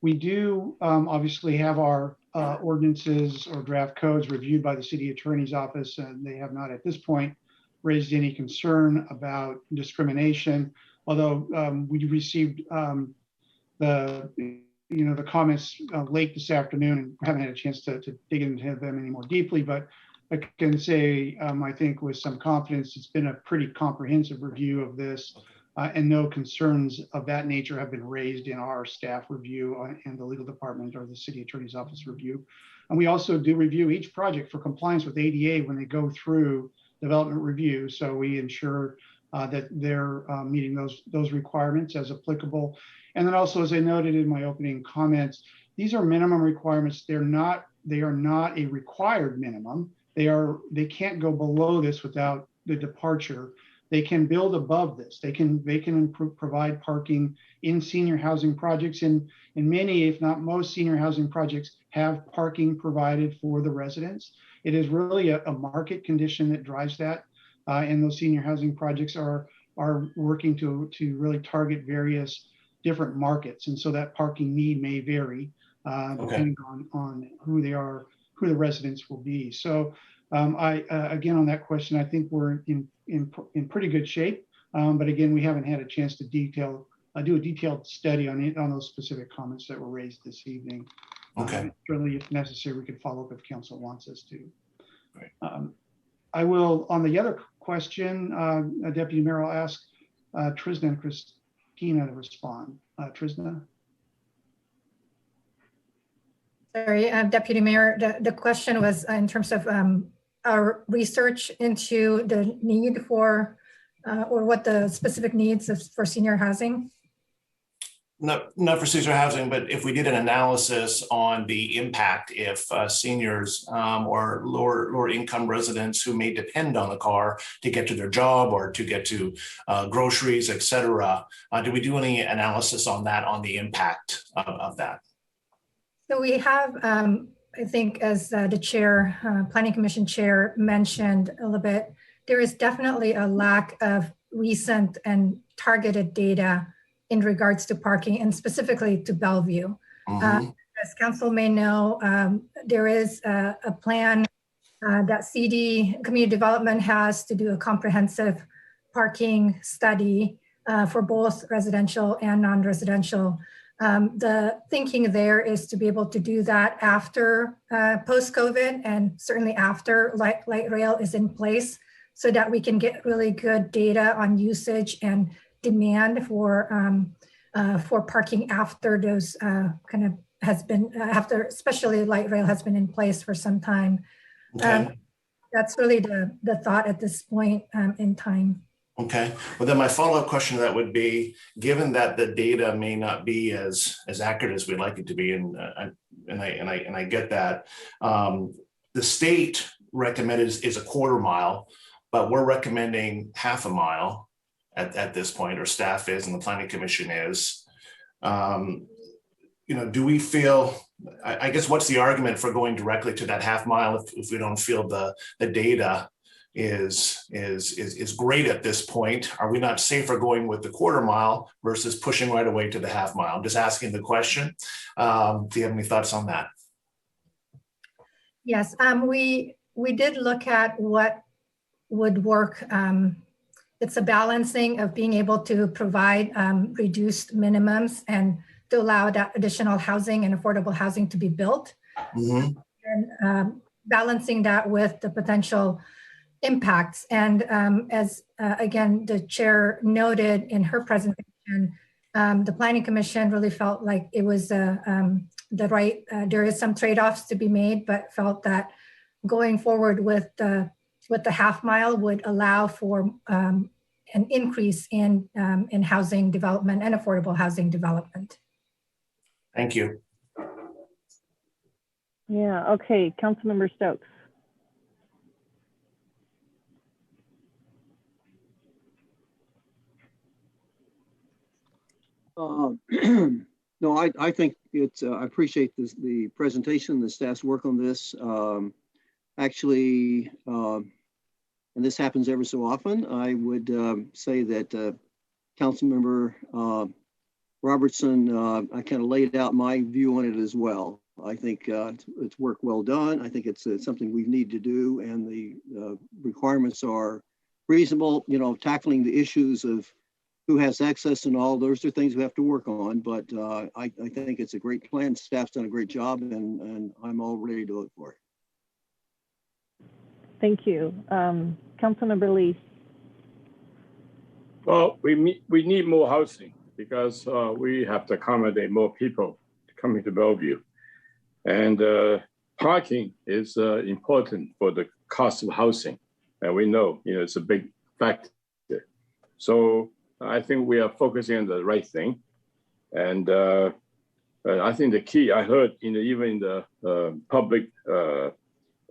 We do obviously have our ordinances or draft codes reviewed by the city attorney's office, and they have not at this point raised any concern about discrimination. Although we received the comments late this afternoon and haven't had a chance to dig into them any more deeply, but I can say I think with some confidence it's been a pretty comprehensive review of this, and no concerns of that nature have been raised in our staff review and the legal department or the city attorney's office review. And we also do review each project for compliance with ADA when they go through development review, so we ensure that they're meeting those requirements as applicable. And then also, as I noted in my opening comments, these are minimum requirements. They are not a required minimum. They can't go below this without the departure. They can build above this. They can provide parking in senior housing projects. In many, if not most, senior housing projects have parking provided for the residents. It is really a market condition that drives that. And those senior housing projects are working to really target various different markets. And so that parking need may vary depending on who they are, who the residents will be. So again, on that question, I think we're in pretty good shape. But again, we haven't had a chance to do a detailed study on those specific comments that were raised this evening. Certainly, if necessary, we could follow up if council wants us to. Right. I will, on the other question, Deputy Mayor, I'll ask Trisna and Christina to respond. Trisna? Sorry, Deputy Mayor, the question was in terms of our research into the need for, or what the specific needs is for senior housing. Not for senior housing, but if we did an analysis on the impact if seniors or lower income residents who may depend on the car to get to their job or to get to groceries, et cetera, do we do any analysis on that, on the impact of that? So we have, I think as the chair, Planning Commission chair mentioned a little bit, there is definitely a lack of recent and targeted data in regards to parking and specifically to Bellevue. As council may know, there is a plan that CD Community Development has to do a comprehensive parking study for both residential and non-residential. The thinking there is to be able to do that after post-COVID and certainly after light rail is in place so that we can get really good data on usage and demand for parking after those kind of has been after, especially light rail has been in place for some time. That's really the thought at this point in time. Okay. Well, then my follow-up question to that would be, given that the data may not be as accurate as we'd like it to be, and I get that, the state recommended is a quarter mile, but we're recommending half a mile at this point, or staff is, and the Planning Commission is. Do we feel, I guess, what's the argument for going directly to that half mile if we don't feel the data is great at this point? Are we not safer going with the quarter mile versus pushing right away to the half mile? I'm just asking the question. Do you have any thoughts on that? Yes, we did look at what would work. It's a balancing of being able to provide reduced minimums and to allow that additional housing and affordable housing to be built. And balancing that with the potential impacts. And as again, the chair noted in her presentation, the Planning Commission really felt like it was the right, there is some trade-offs to be made, but felt that going forward with the half mile would allow for an increase in housing development and affordable housing development. Thank you. Yeah, okay, Councilmember Stokes. No, I think it's, I appreciate this, the presentation, the staff's work on this. Actually, and this happens every so often, I would say that Councilmember Robertson, I kind of laid out my view on it as well. I think it's work well done. I think it's something we need to do, and the requirements are reasonable. You know, tackling the issues of who has access and all those are things we have to work on. But I think it's a great plan. Staff's done a great job, and I'm all ready to vote for it. Thank you. Councilmember Lee. Well, we need more housing because we have to accommodate more people coming to Bellevue. And parking is important for the cost of housing. And we know, you know, it's a big factor. So I think we are focusing on the right thing. And I think the key, I heard even in the public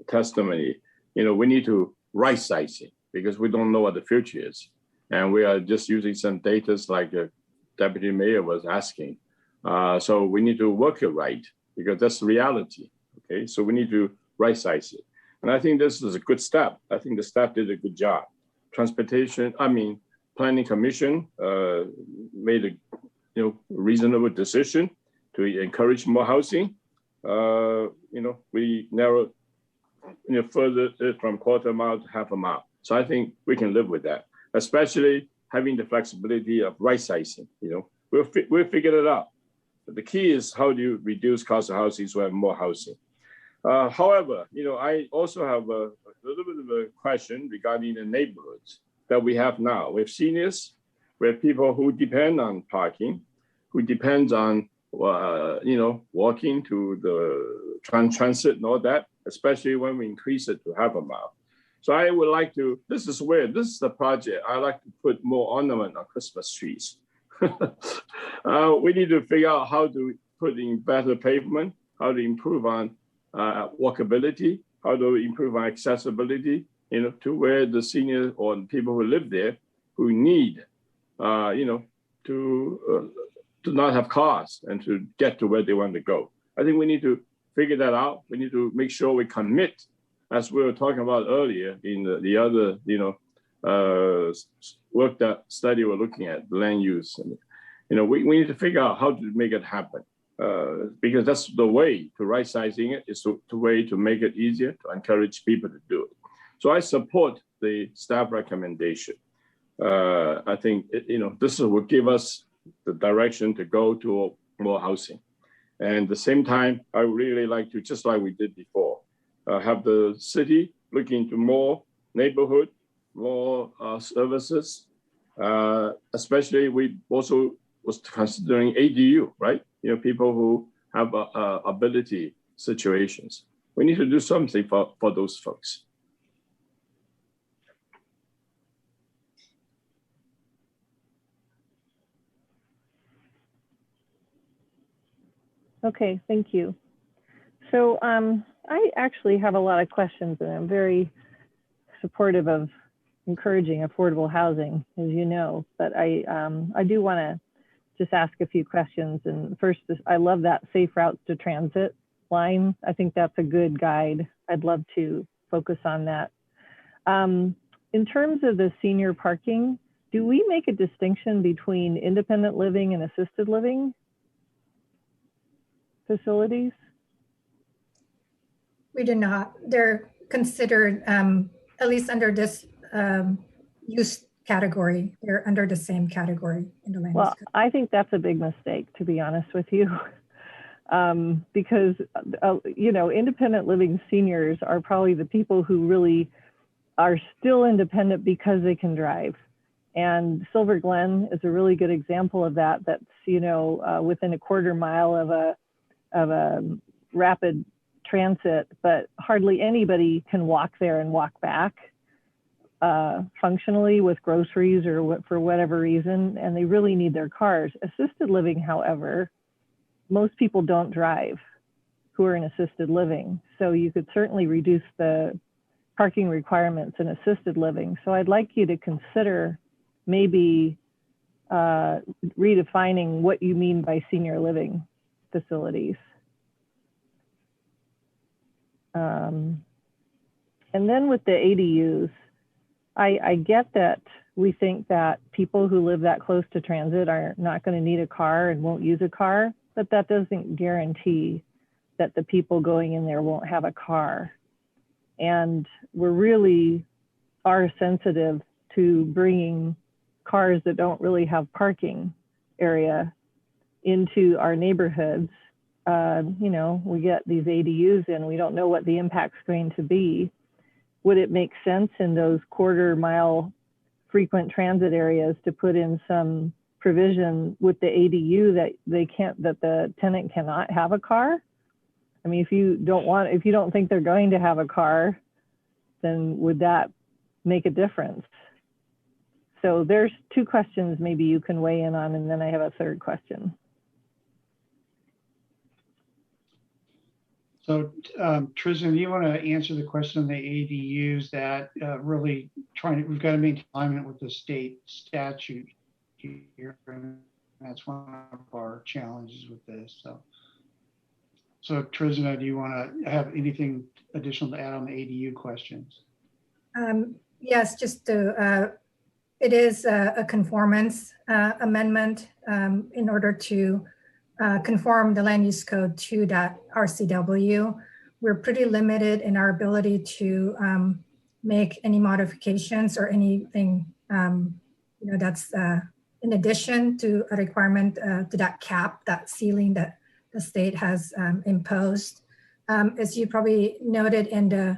testimony, you know, we need to right size it because we don't know what the future is. And we are just using some data like the Deputy Mayor was asking. So we need to work it right because that's the reality, okay? So we need to right size it. And I think this is a good step. I think the staff did a good job. Planning Commission made a reasonable decision to encourage more housing. We narrowed further from quarter mile to half a mile. So I think we can live with that, especially having the flexibility of right sizing. We'll figure it out. But the key is how do you reduce cost of housing so we have more housing. However, I also have a little bit of a question regarding the neighborhoods that we have now. We have seniors, we have people who depend on parking, who depends on walking to the transit and all that, especially when we increase it to half a mile. So I would like to, this is the project, I like to put more ornament on Christmas trees. We need to figure out how to put in better pavement, how to improve on walkability, how to improve on accessibility, to where the seniors or people who live there who need, to not have cars and to get to where they want to go. I think we need to figure that out. We need to make sure we commit, as we were talking about earlier in the other, work that study we're looking at, land use. And, we need to figure out how to make it happen. Because that's the way to right sizing it is the way to make it easier to encourage people to do it. So I support the staff recommendation. I think, this will give us the direction to go to more housing. And at the same time, I would really like to, just like we did before, have the city look into more neighborhood, more services, especially we also was considering ADU, right? People who have ability situations. We need to do something for those folks. Okay, thank you. So I actually have a lot of questions, and I'm very supportive of encouraging affordable housing, as you know, but I do want to just ask a few questions. And first, I love that safe routes to transit line. I think that's a good guide. I'd love to focus on that. In terms of the senior parking, do we make a distinction between independent living and assisted living facilities? We do not. They're considered, at least under this use category, they're under the same category in the land use category. I think that's a big mistake, to be honest with you, because independent living seniors are probably the people who really are still independent because they can drive. And Silver Glen is a really good example of that. That's, you know, within a quarter mile of a rapid transit, but hardly anybody can walk there and walk back functionally with groceries or for whatever reason, and they really need their cars. Assisted living, however, most people don't drive who are in assisted living. So you could certainly reduce the parking requirements in assisted living. So I'd like you to consider maybe redefining what you mean by senior living facilities. And then with the ADUs, I get that we think that people who live that close to transit are not going to need a car and won't use a car, but that doesn't guarantee that the people going in there won't have a car. And we really are sensitive to bringing cars that don't really have parking area into our neighborhoods. You know, we get these ADUs in, we don't know what the impact's going to be. Would it make sense in those quarter mile frequent transit areas to put in some provision with the ADU that that the tenant cannot have a car? I mean, if you don't think they're going to have a car, then would that make a difference? So there's two questions maybe you can weigh in on, and then I have a third question. So Tristan, do you want to answer the question on the ADUs that really we've got to maintain alignment with the state statute here, and that's one of our challenges with this. So Tristan, do you want to have anything additional to add on the ADU questions? Yes, just to, it is a conformance amendment in order to conform the land use code to that RCW. We're pretty limited in our ability to make any modifications or anything, you know, that's in addition to a requirement to that cap, that ceiling that the state has imposed. As you probably noted in the,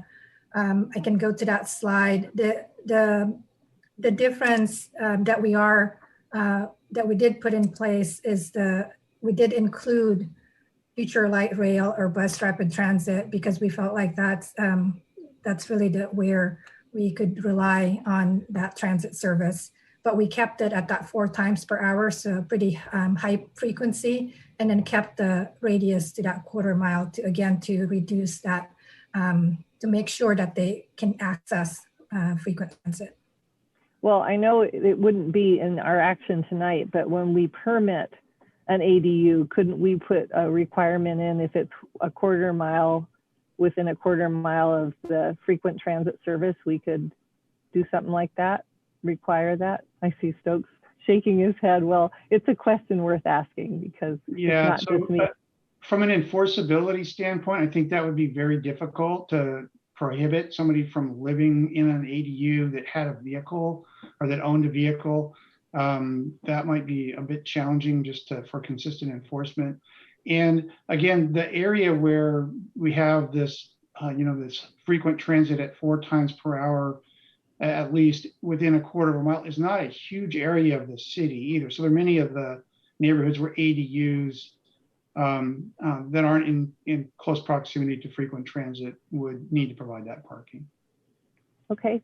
I can go to that slide, the difference that we did put in place is we did include future light rail or bus rapid transit because we felt like that's really where we could rely on that transit service. But we kept it at that 4 times per hour, so pretty high frequency, and then kept the radius to that quarter mile to reduce that, to make sure that they can access frequent transit. Well, I know it wouldn't be in our action tonight, but when we permit an ADU, couldn't we put a requirement in if it's a quarter mile, within a quarter mile of the frequent transit service, we could do something like that, require that? I see Stokes shaking his head. Well, it's a question worth asking because yeah, it's not just me. From an enforceability standpoint, I think that would be very difficult to prohibit somebody from living in an ADU that had a vehicle or that owned a vehicle. That might be a bit challenging just for consistent enforcement. And again, the area where we have this, you know, this frequent transit at 4 times per hour, at least within a quarter of a mile, is not a huge area of the city either. So there are many of the neighborhoods where ADUs that aren't in close proximity to frequent transit would need to provide that parking. Okay.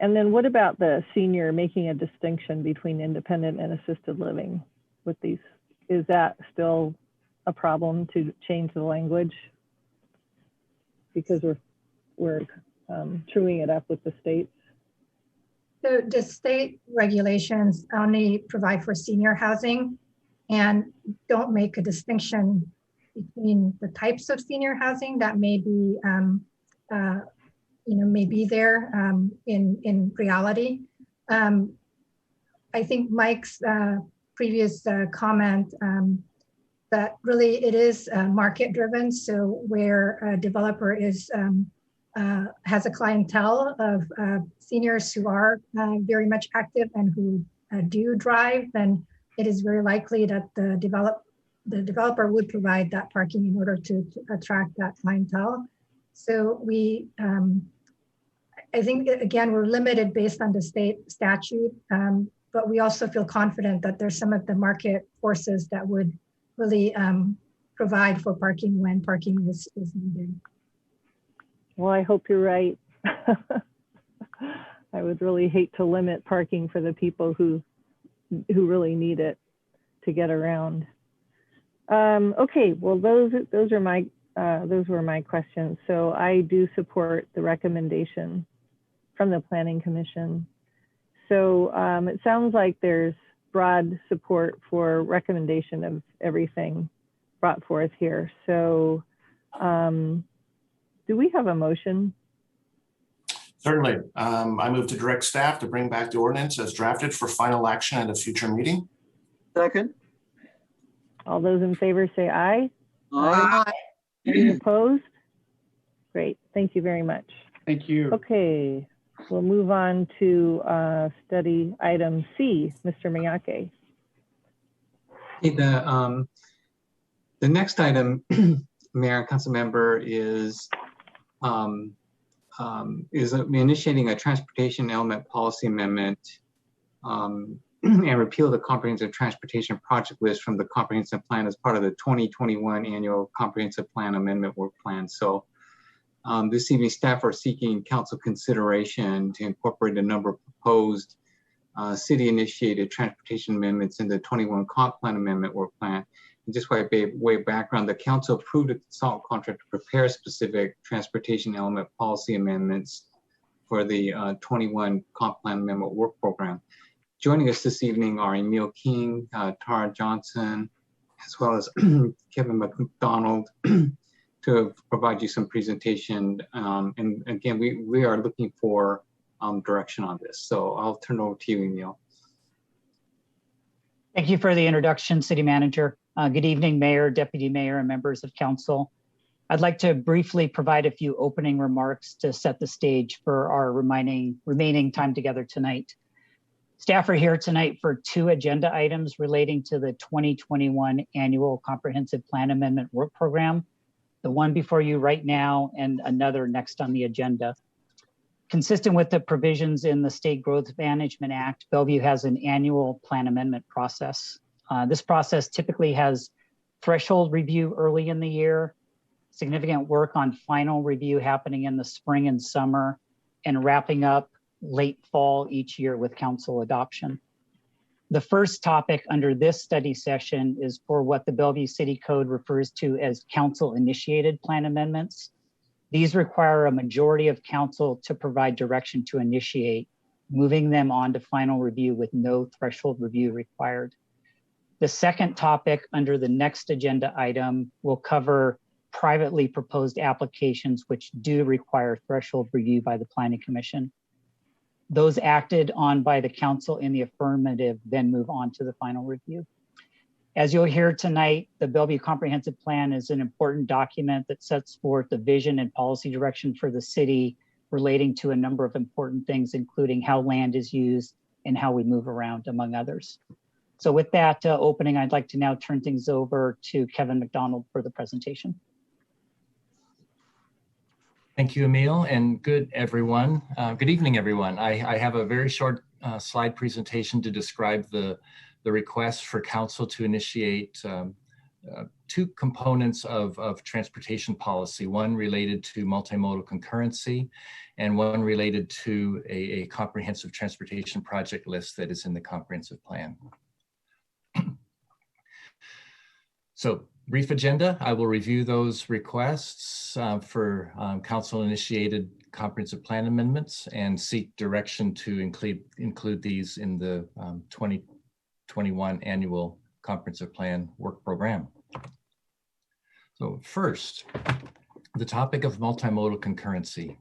And then what about the senior, making a distinction between independent and assisted living with these? Is that still a problem to change the language? Because we're truing it up with the states. So the state regulations only provide for senior housing and don't make a distinction between the types of senior housing that may be, you know, may be there in reality. I think Mike's previous comment that really it is market driven. So where a developer is has a clientele of seniors who are very much active and who do drive, then it is very likely that the developer would provide that parking in order to attract that clientele. So we, I think, again, we're limited based on the state statute, but we also feel confident that there's some of the market forces that would really provide for parking when parking is needed. Well, I hope you're right. I would really hate to limit parking for the people who really need it to get around. Okay, well, those were my questions. So I do support the recommendation from the Planning Commission. So it sounds like there's broad support for recommendation of everything brought forth here. So do we have a motion? Certainly. I move to direct staff to bring back the ordinance as drafted for final action at a future meeting. Second. All those in favor say aye. Aye. Any opposed? Great, thank you very much. Thank you. Okay, we'll move on to study item C, Mr. Miyake. Okay, the next item, Mayor and Council Member, is initiating a transportation element policy amendment and repeal the comprehensive transportation project list from the comprehensive plan as part of the 2021 annual comprehensive plan amendment work plan. So this evening, staff are seeking council consideration to incorporate a number of proposed city-initiated transportation amendments in the 21 comp plan amendment work plan. And just by way of background, the council approved a consultant contract to prepare specific transportation element policy amendments for the 21 comp plan amendment work program. Joining us this evening are Emil King, Tara Johnson, as well as Kevin McDonald to provide you some presentation. And again, we are looking for direction on this. So I'll turn it over to you, Emil. Thank you for the introduction, City Manager. Good evening, Mayor, Deputy Mayor, and members of Council. I'd like to briefly provide a few opening remarks to set the stage for our remaining time together tonight. Staff are here tonight for two agenda items relating to the 2021 Annual Comprehensive Plan Amendment Work Program, the one before you right now and another next on the agenda. Consistent with the provisions in the State Growth Management Act, Bellevue has an annual plan amendment process. This process typically has threshold review early in the year, significant work on final review happening in the spring and summer, and wrapping up late fall each year with council adoption. The first topic under this study session is for what the Bellevue City Code refers to as council-initiated plan amendments. These require a majority of council to provide direction to initiate, moving them on to final review with no threshold review required. The second topic under the next agenda item will cover privately proposed applications which do require threshold review by the Planning Commission. Those acted on by the council in the affirmative then move on to the final review. As you'll hear tonight, the Bellevue Comprehensive Plan is an important document that sets forth the vision and policy direction for the city relating to a number of important things, including how land is used and how we move around, among others. So with that opening, I'd like to now turn things over to Kevin McDonald for the presentation. Thank you, Emil, and good evening, everyone. I have a very short slide presentation to describe the request for council to initiate two components of transportation policy, one related to multimodal concurrency and one related to a comprehensive transportation project list that is in the comprehensive plan. So brief agenda, I will review those requests for council-initiated comprehensive plan amendments and seek direction to include these in the 2021 annual comprehensive plan work program. So first, the topic of multimodal concurrency.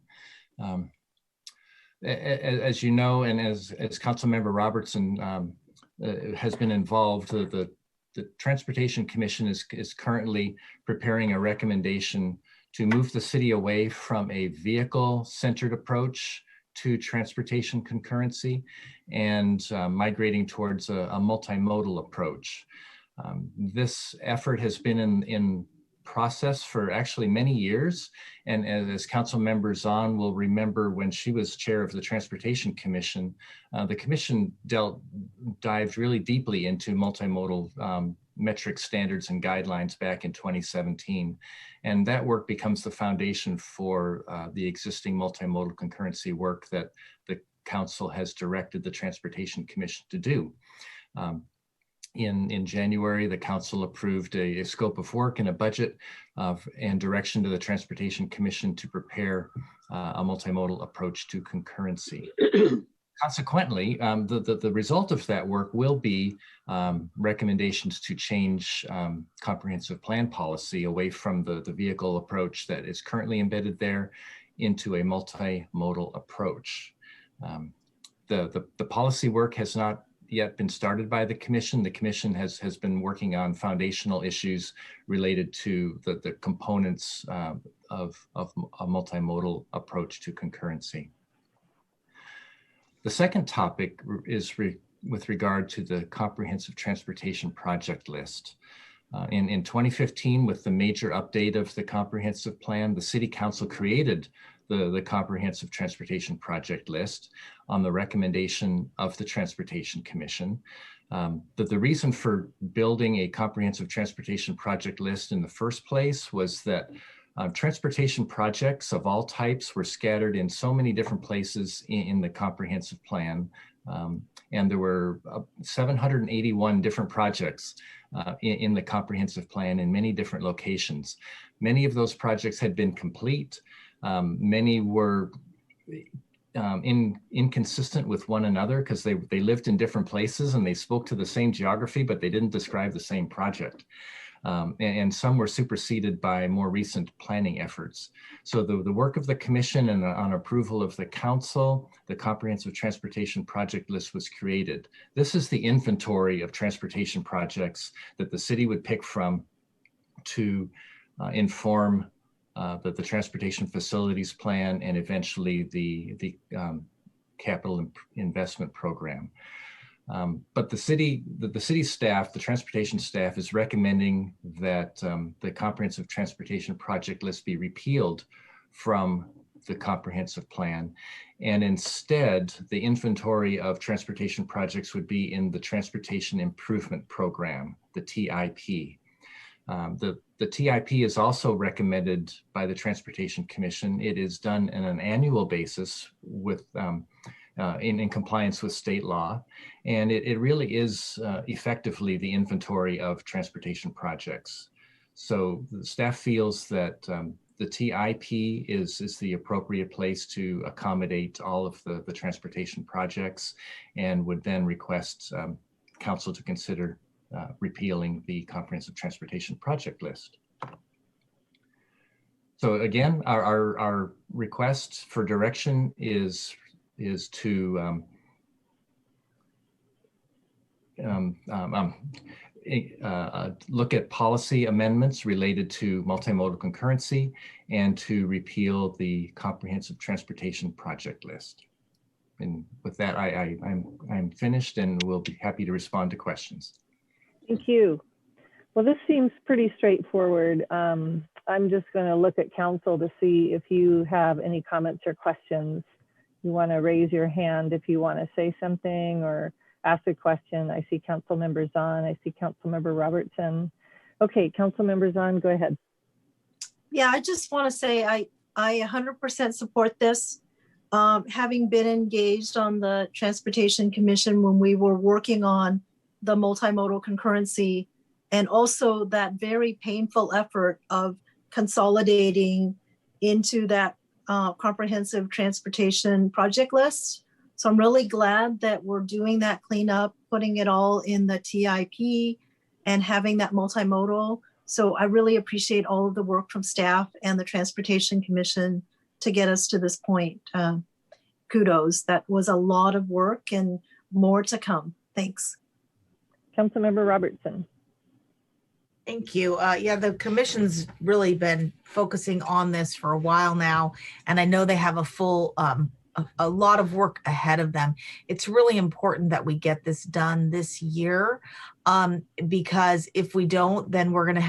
As you know, and as Councilmember Robertson has been involved, the Transportation Commission is currently preparing a recommendation to move the city away from a vehicle-centered approach to transportation concurrency and migrating towards a multimodal approach. This effort has been in process for actually many years. And as council members on will remember, when she was chair of the Transportation Commission, the commission dived really deeply into multimodal metric standards and guidelines back in 2017. And that work becomes the foundation for the existing multimodal concurrency work that the council has directed the Transportation Commission to do. In January, the council approved a scope of work and a budget and direction to the Transportation Commission to prepare a multimodal approach to concurrency. Consequently, the result of that work will be recommendations to change comprehensive plan policy away from the vehicle approach that is currently embedded there into a multimodal approach. The policy work has not yet been started by the commission. The commission has been working on foundational issues related to the components of a multimodal approach to concurrency. The second topic is with regard to the comprehensive transportation project list. In 2015, with the major update of the comprehensive plan, the City Council created the comprehensive transportation project list on the recommendation of the Transportation Commission. The reason for building a comprehensive transportation project list in the first place was that transportation projects of all types were scattered in so many different places in the comprehensive plan. And there were 781 different projects in the comprehensive plan in many different locations. Many of those projects had been complete. Many were inconsistent with one another because they lived in different places and they spoke to the same geography, but they didn't describe the same project. And some were superseded by more recent planning efforts. So the work of the commission and on approval of the council, the comprehensive transportation project list was created. This is the inventory of transportation projects that the city would pick from to inform the transportation facilities plan and eventually the capital investment program. But the city staff, the transportation staff, is recommending that the comprehensive transportation project list be repealed from the comprehensive plan. And instead, the inventory of transportation projects would be in the Transportation Improvement Program, the TIP. The TIP is also recommended by the Transportation Commission. It is done on an annual basis with in compliance with state law. And it really is effectively the inventory of transportation projects. So the staff feels that the TIP is the appropriate place to accommodate all of the transportation projects and would then request council to consider repealing the comprehensive transportation project list. So again, our request for direction is to look at policy amendments related to multimodal concurrency and to repeal the comprehensive transportation project list. And with that, I'm finished and will be happy to respond to questions. Thank you. Well, this seems pretty straightforward. I'm just going to look at council to see if you have any comments or questions. You want to raise your hand if you want to say something or ask a question. I see council members on. I see council member Robertson. Okay, council members on, go ahead. Yeah, I just want to say I 100% support this. Having been engaged on the Transportation Commission when we were working on the multimodal concurrency, and also that very painful effort of consolidating into that comprehensive transportation project list. So I'm really glad that we're doing that cleanup, putting it all in the TIP and having that multimodal. So I really appreciate all of the work from staff and the Transportation Commission to get us to this point. Kudos, that was a lot of work and more to come. Thanks. Councilmember Robertson. Thank you. Yeah, the commission's really been focusing on this for a while now, and I know they have a full a lot of work ahead of them. It's really important that we get this done this year, because if we don't, then we're going to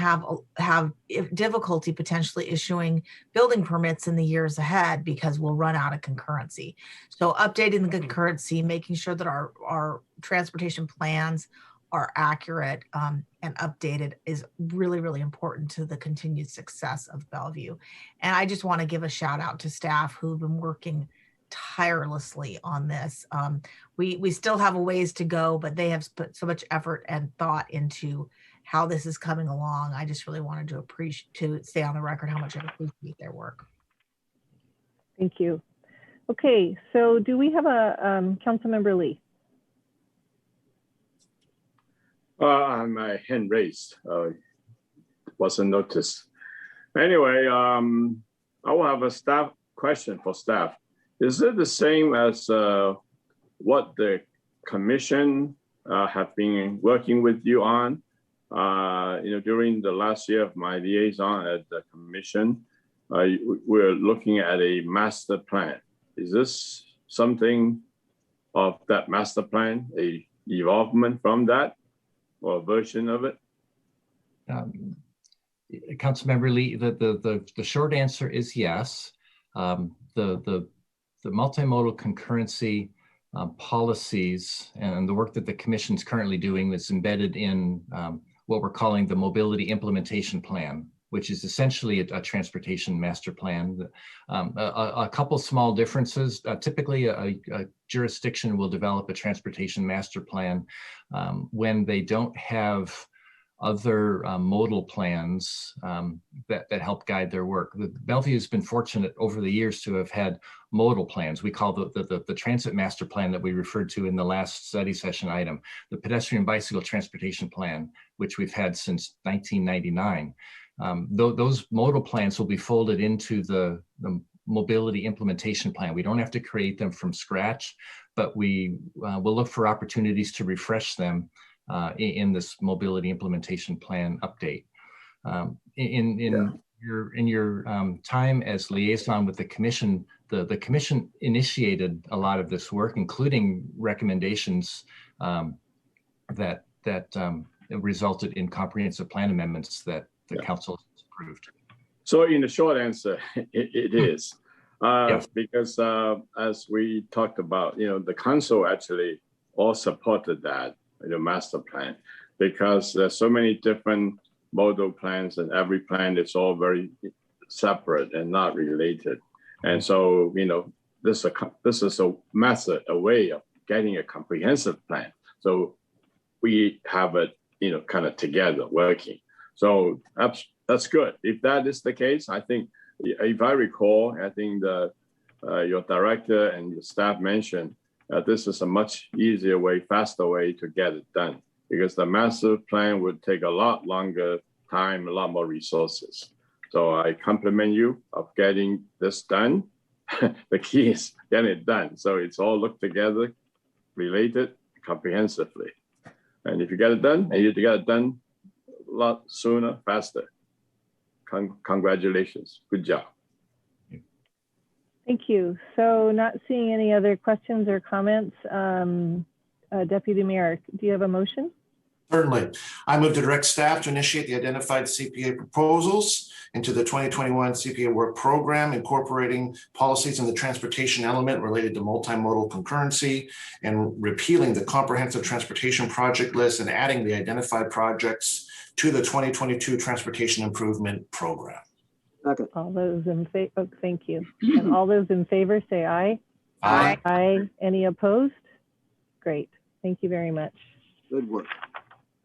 have difficulty potentially issuing building permits in the years ahead because we'll run out of concurrency. So updating the concurrency, making sure that our transportation plans are accurate and updated is really, really important to the continued success of Bellevue. And I just want to give a shout out to staff who've been working tirelessly on this. We still have a ways to go, but they have put so much effort and thought into how this is coming along. I just really wanted to say on the record how much I appreciate their work. Thank you. Okay, so do we have a Councilmember Lee? My hand raised, wasn't noticed. Anyway, I will have a staff question for staff. Is it the same as what the commission have been working with you on? During the last year of my liaison at the commission, we're looking at a master plan. Is this something of that master plan, a evolvement from that, or a version of it? Councilmember Lee, the short answer is yes. The multimodal concurrency policies and the work that the commission is currently doing is embedded in what we're calling the mobility implementation plan, which is essentially a transportation master plan. A couple small differences. Typically, a jurisdiction will develop a transportation master plan when they don't have other modal plans that help guide their work. Bellevue has been fortunate over the years to have had modal plans. We call the transit master plan that we referred to in the last study session item, the pedestrian bicycle transportation plan, which we've had since 1999. Those modal plans will be folded into the mobility implementation plan. We don't have to create them from scratch, but we will look for opportunities to refresh them in this mobility implementation plan update. In your time as liaison with the commission, the commission initiated a lot of this work, including recommendations that resulted in comprehensive plan amendments that the council has approved. So in the short answer, it is. Yes. Because as we talked about, the council actually all supported that, master plan, because there's so many different modal plans, and every plan is all very separate and not related. And so, this is a method, a way of getting a comprehensive plan. So we have it, kind of together working. So that's good. If that is the case, I think, if I recall, I think your director and your staff mentioned this is a much easier way, faster way to get it done, because the master plan would take a lot longer time, a lot more resources. So I compliment you of getting this done. The key is getting it done. So it's all looked together, related comprehensively. And if you get it done, and you get it done a lot sooner, faster, congratulations, good job. Thank you. So not seeing any other questions or comments, Deputy Mayor, do you have a motion? Certainly. I move to direct staff to initiate the identified CPA proposals into the 2021 CPA work program, incorporating policies in the transportation element related to multimodal concurrency, and repealing the comprehensive transportation project list and adding the identified projects to the 2022 transportation improvement program. Okay. All those in favor, thank you. And all those in favor say aye. Aye. Aye. Any opposed? Great. Thank you very much. Good work.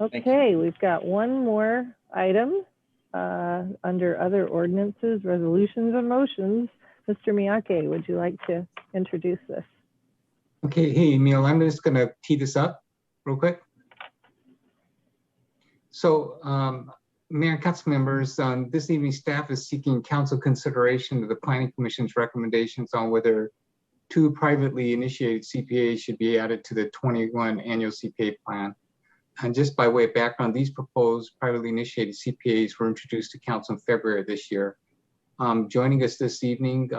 Okay, we've got one more item under other ordinances, resolutions, and motions. Mr. Miyake, would you like to introduce this? Okay, hey, Emil, I'm just going to tee this up real quick. So, Mayor and council members, this evening staff is seeking council consideration of the Planning Commission's recommendations on whether 2 privately initiated CPAs should be added to the 21 annual CPA plan. And just by way of background, these proposed privately initiated CPAs were introduced to council in February of this year. Joining us this evening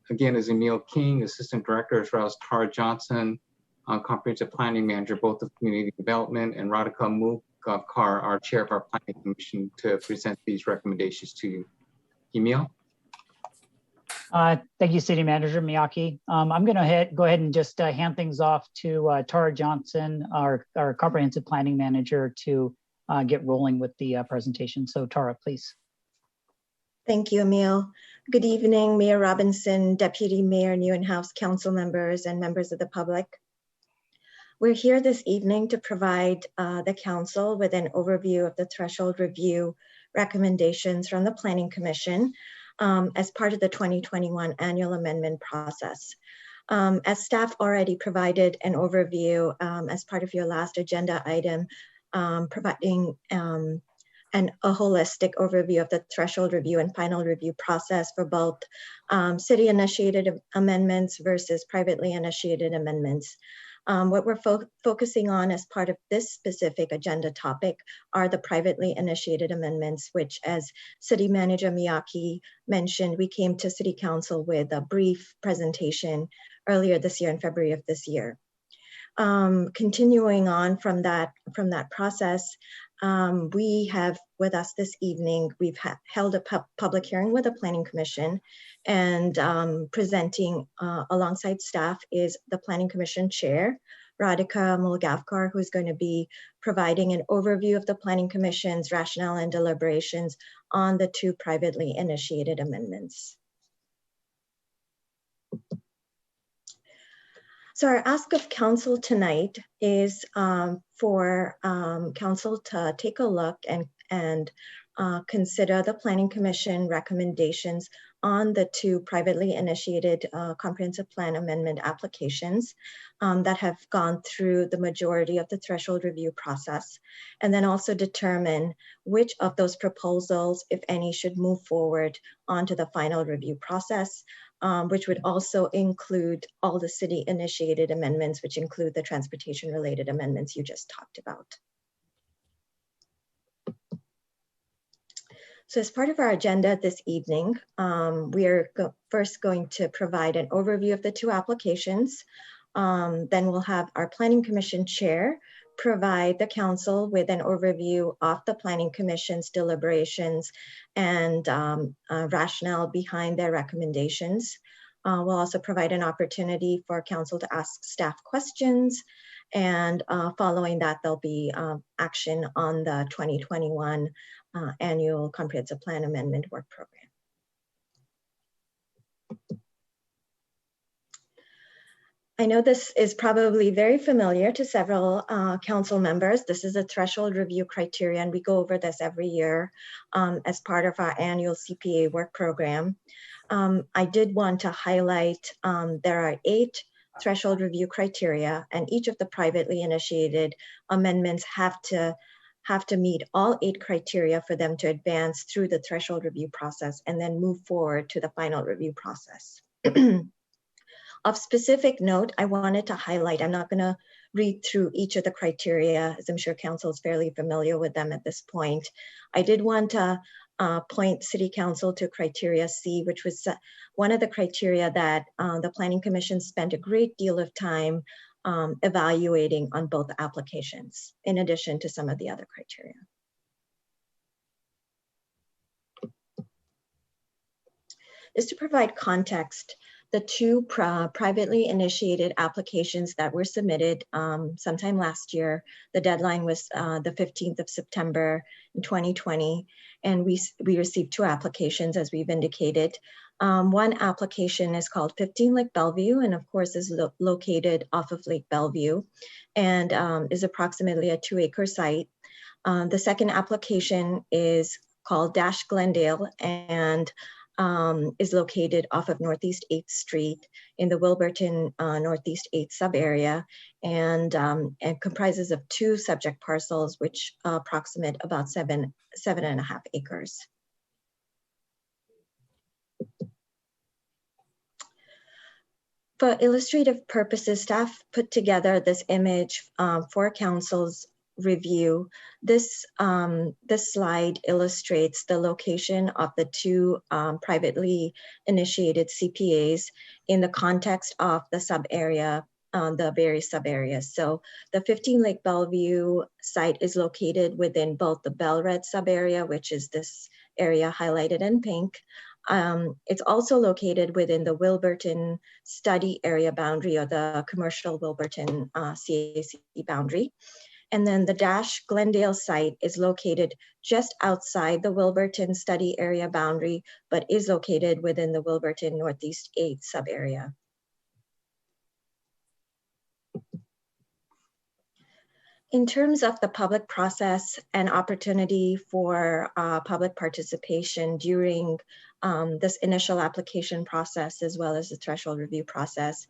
again, is Emil King, Assistant Director, as well as Tara Johnson, Comprehensive Planning Manager, both of Community Development, and Radhika Mugavkar, our Chair of our Planning Commission, to present these recommendations to you. Emil? Thank you, City Manager Miyake. I'm going to go ahead and just hand things off to Tara Johnson, our Comprehensive Planning Manager, to get rolling with the presentation. So Tara, please. Thank you, Emil. Good evening, Mayor Robinson, Deputy Mayor Neuenhouse, council members, and members of the public. We're here this evening to provide the council with an overview of the threshold review recommendations from the Planning Commission as part of the 2021 annual amendment process. As staff already provided an overview as part of your last agenda item, providing a holistic overview of the threshold review and final review process for both city-initiated amendments versus privately initiated amendments. What we're focusing on as part of this specific agenda topic are the privately initiated amendments, which, as City Manager Miyake mentioned, we came to City Council with a brief presentation earlier this year in February of this year. Continuing on from that process, we have with us this evening, we've held a public hearing with the Planning Commission, and presenting alongside staff is the Planning Commission Chair, Radhika Mugavkar, who's going to be providing an overview of the Planning Commission's rationale and deliberations on the two privately initiated amendments. So our ask of council tonight is for council to take a look and consider the Planning Commission recommendations on the two privately initiated comprehensive plan amendment applications that have gone through the majority of the threshold review process, and then also determine which of those proposals, if any, should move forward onto the final review process, which would also include all the city initiated amendments, which include the transportation related amendments you just talked about. So as part of our agenda this evening, we are first going to provide an overview of the two applications. Then we'll have our Planning Commission Chair provide the council with an overview of the Planning Commission's deliberations and rationale behind their recommendations. We'll also provide an opportunity for council to ask staff questions, and following that, there'll be action on the 2021 annual comprehensive plan amendment work program. I know this is probably very familiar to several council members. This is a threshold review criteria, and we go over this every year as part of our annual CPA work program. I did want to highlight there are 8 threshold review criteria, and each of the privately initiated amendments have to meet all 8 criteria for them to advance through the threshold review process and then move forward to the final review process. Of specific note, I wanted to highlight, I'm not going to read through each of the criteria, as I'm sure council is fairly familiar with them at this point. I did want to point City Council to criteria C, which was one of the criteria that the Planning Commission spent a great deal of time evaluating on both applications, in addition to some of the other criteria. Just to provide context, the two privately initiated applications that were submitted sometime last year, the deadline was the 15th of September in 2020, and we received 2 applications, as we've indicated. One application is called 15 Lake Bellevue, and of course is located off of Lake Bellevue, and is approximately a 2-acre site. The second application is called Dash Glendale, and is located off of Northeast 8th Street in the Wilburton Northeast 8th sub-area, and comprises of 2 subject parcels, which approximate about 7.5 acres. For illustrative purposes, staff put together this image for council's review. This slide illustrates the location of the two privately initiated CPAs in the context of the sub-area, the various sub-areas. So the 15 Lake Bellevue site is located within both the Bell-Red sub-area, which is this area highlighted in pink. It's also located within the Wilburton study area boundary, or the commercial Wilburton CAC boundary. And then the Dash Glendale site is located just outside the Wilburton study area boundary, but is located within the Wilburton Northeast 8 sub-area. In terms of the public process and opportunity for public participation during this initial application process, as well as the threshold review process,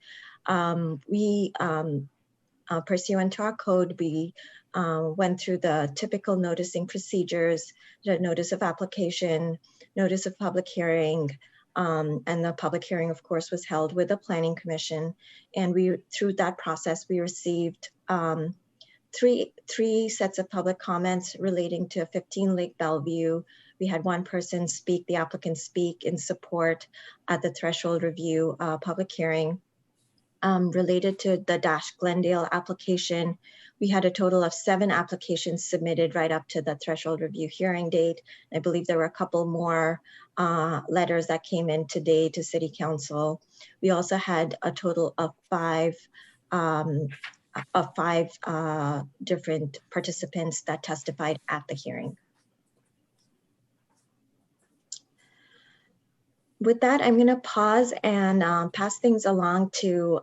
pursuant to our code, we went through the typical noticing procedures, the notice of application, notice of public hearing, and the public hearing, of course, was held with the Planning Commission. And through that process, we received three sets of public comments relating to 15 Lake Bellevue. We had one person speak, the applicant speak in support at the threshold review public hearing. Related to the Dash Glendale application, we had a total of 7 applications submitted right up to the threshold review hearing date. I believe there were a couple more letters that came in today to City Council. We also had a total of 5 different participants that testified at the hearing. With that, I'm going to pause and pass things over to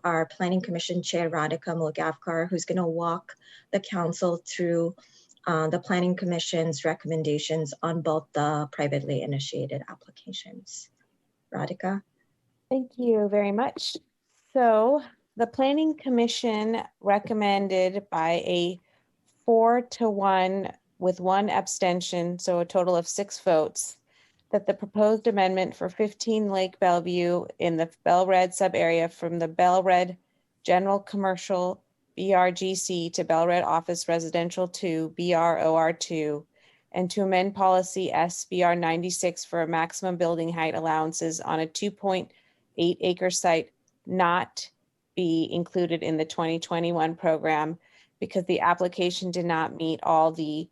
our Planning Commission Chair, Radhika Mulgavkar, who's going to walk the council through the Planning Commission's recommendations on both the privately initiated applications. Radhika. Thank you very much. So the Planning Commission recommended by a 4-to-1 with 1 abstention, so a total of 6 votes, that the proposed amendment for 15 Lake Bellevue in the Bell-Red sub-area from the Bell-Red General Commercial BRGC to Bell-Red Office Residential 2 BROR2, and to amend policy SBR 96 for maximum building height allowances on a 2.8 acre site not be included in the 2021 program because the application did not meet all the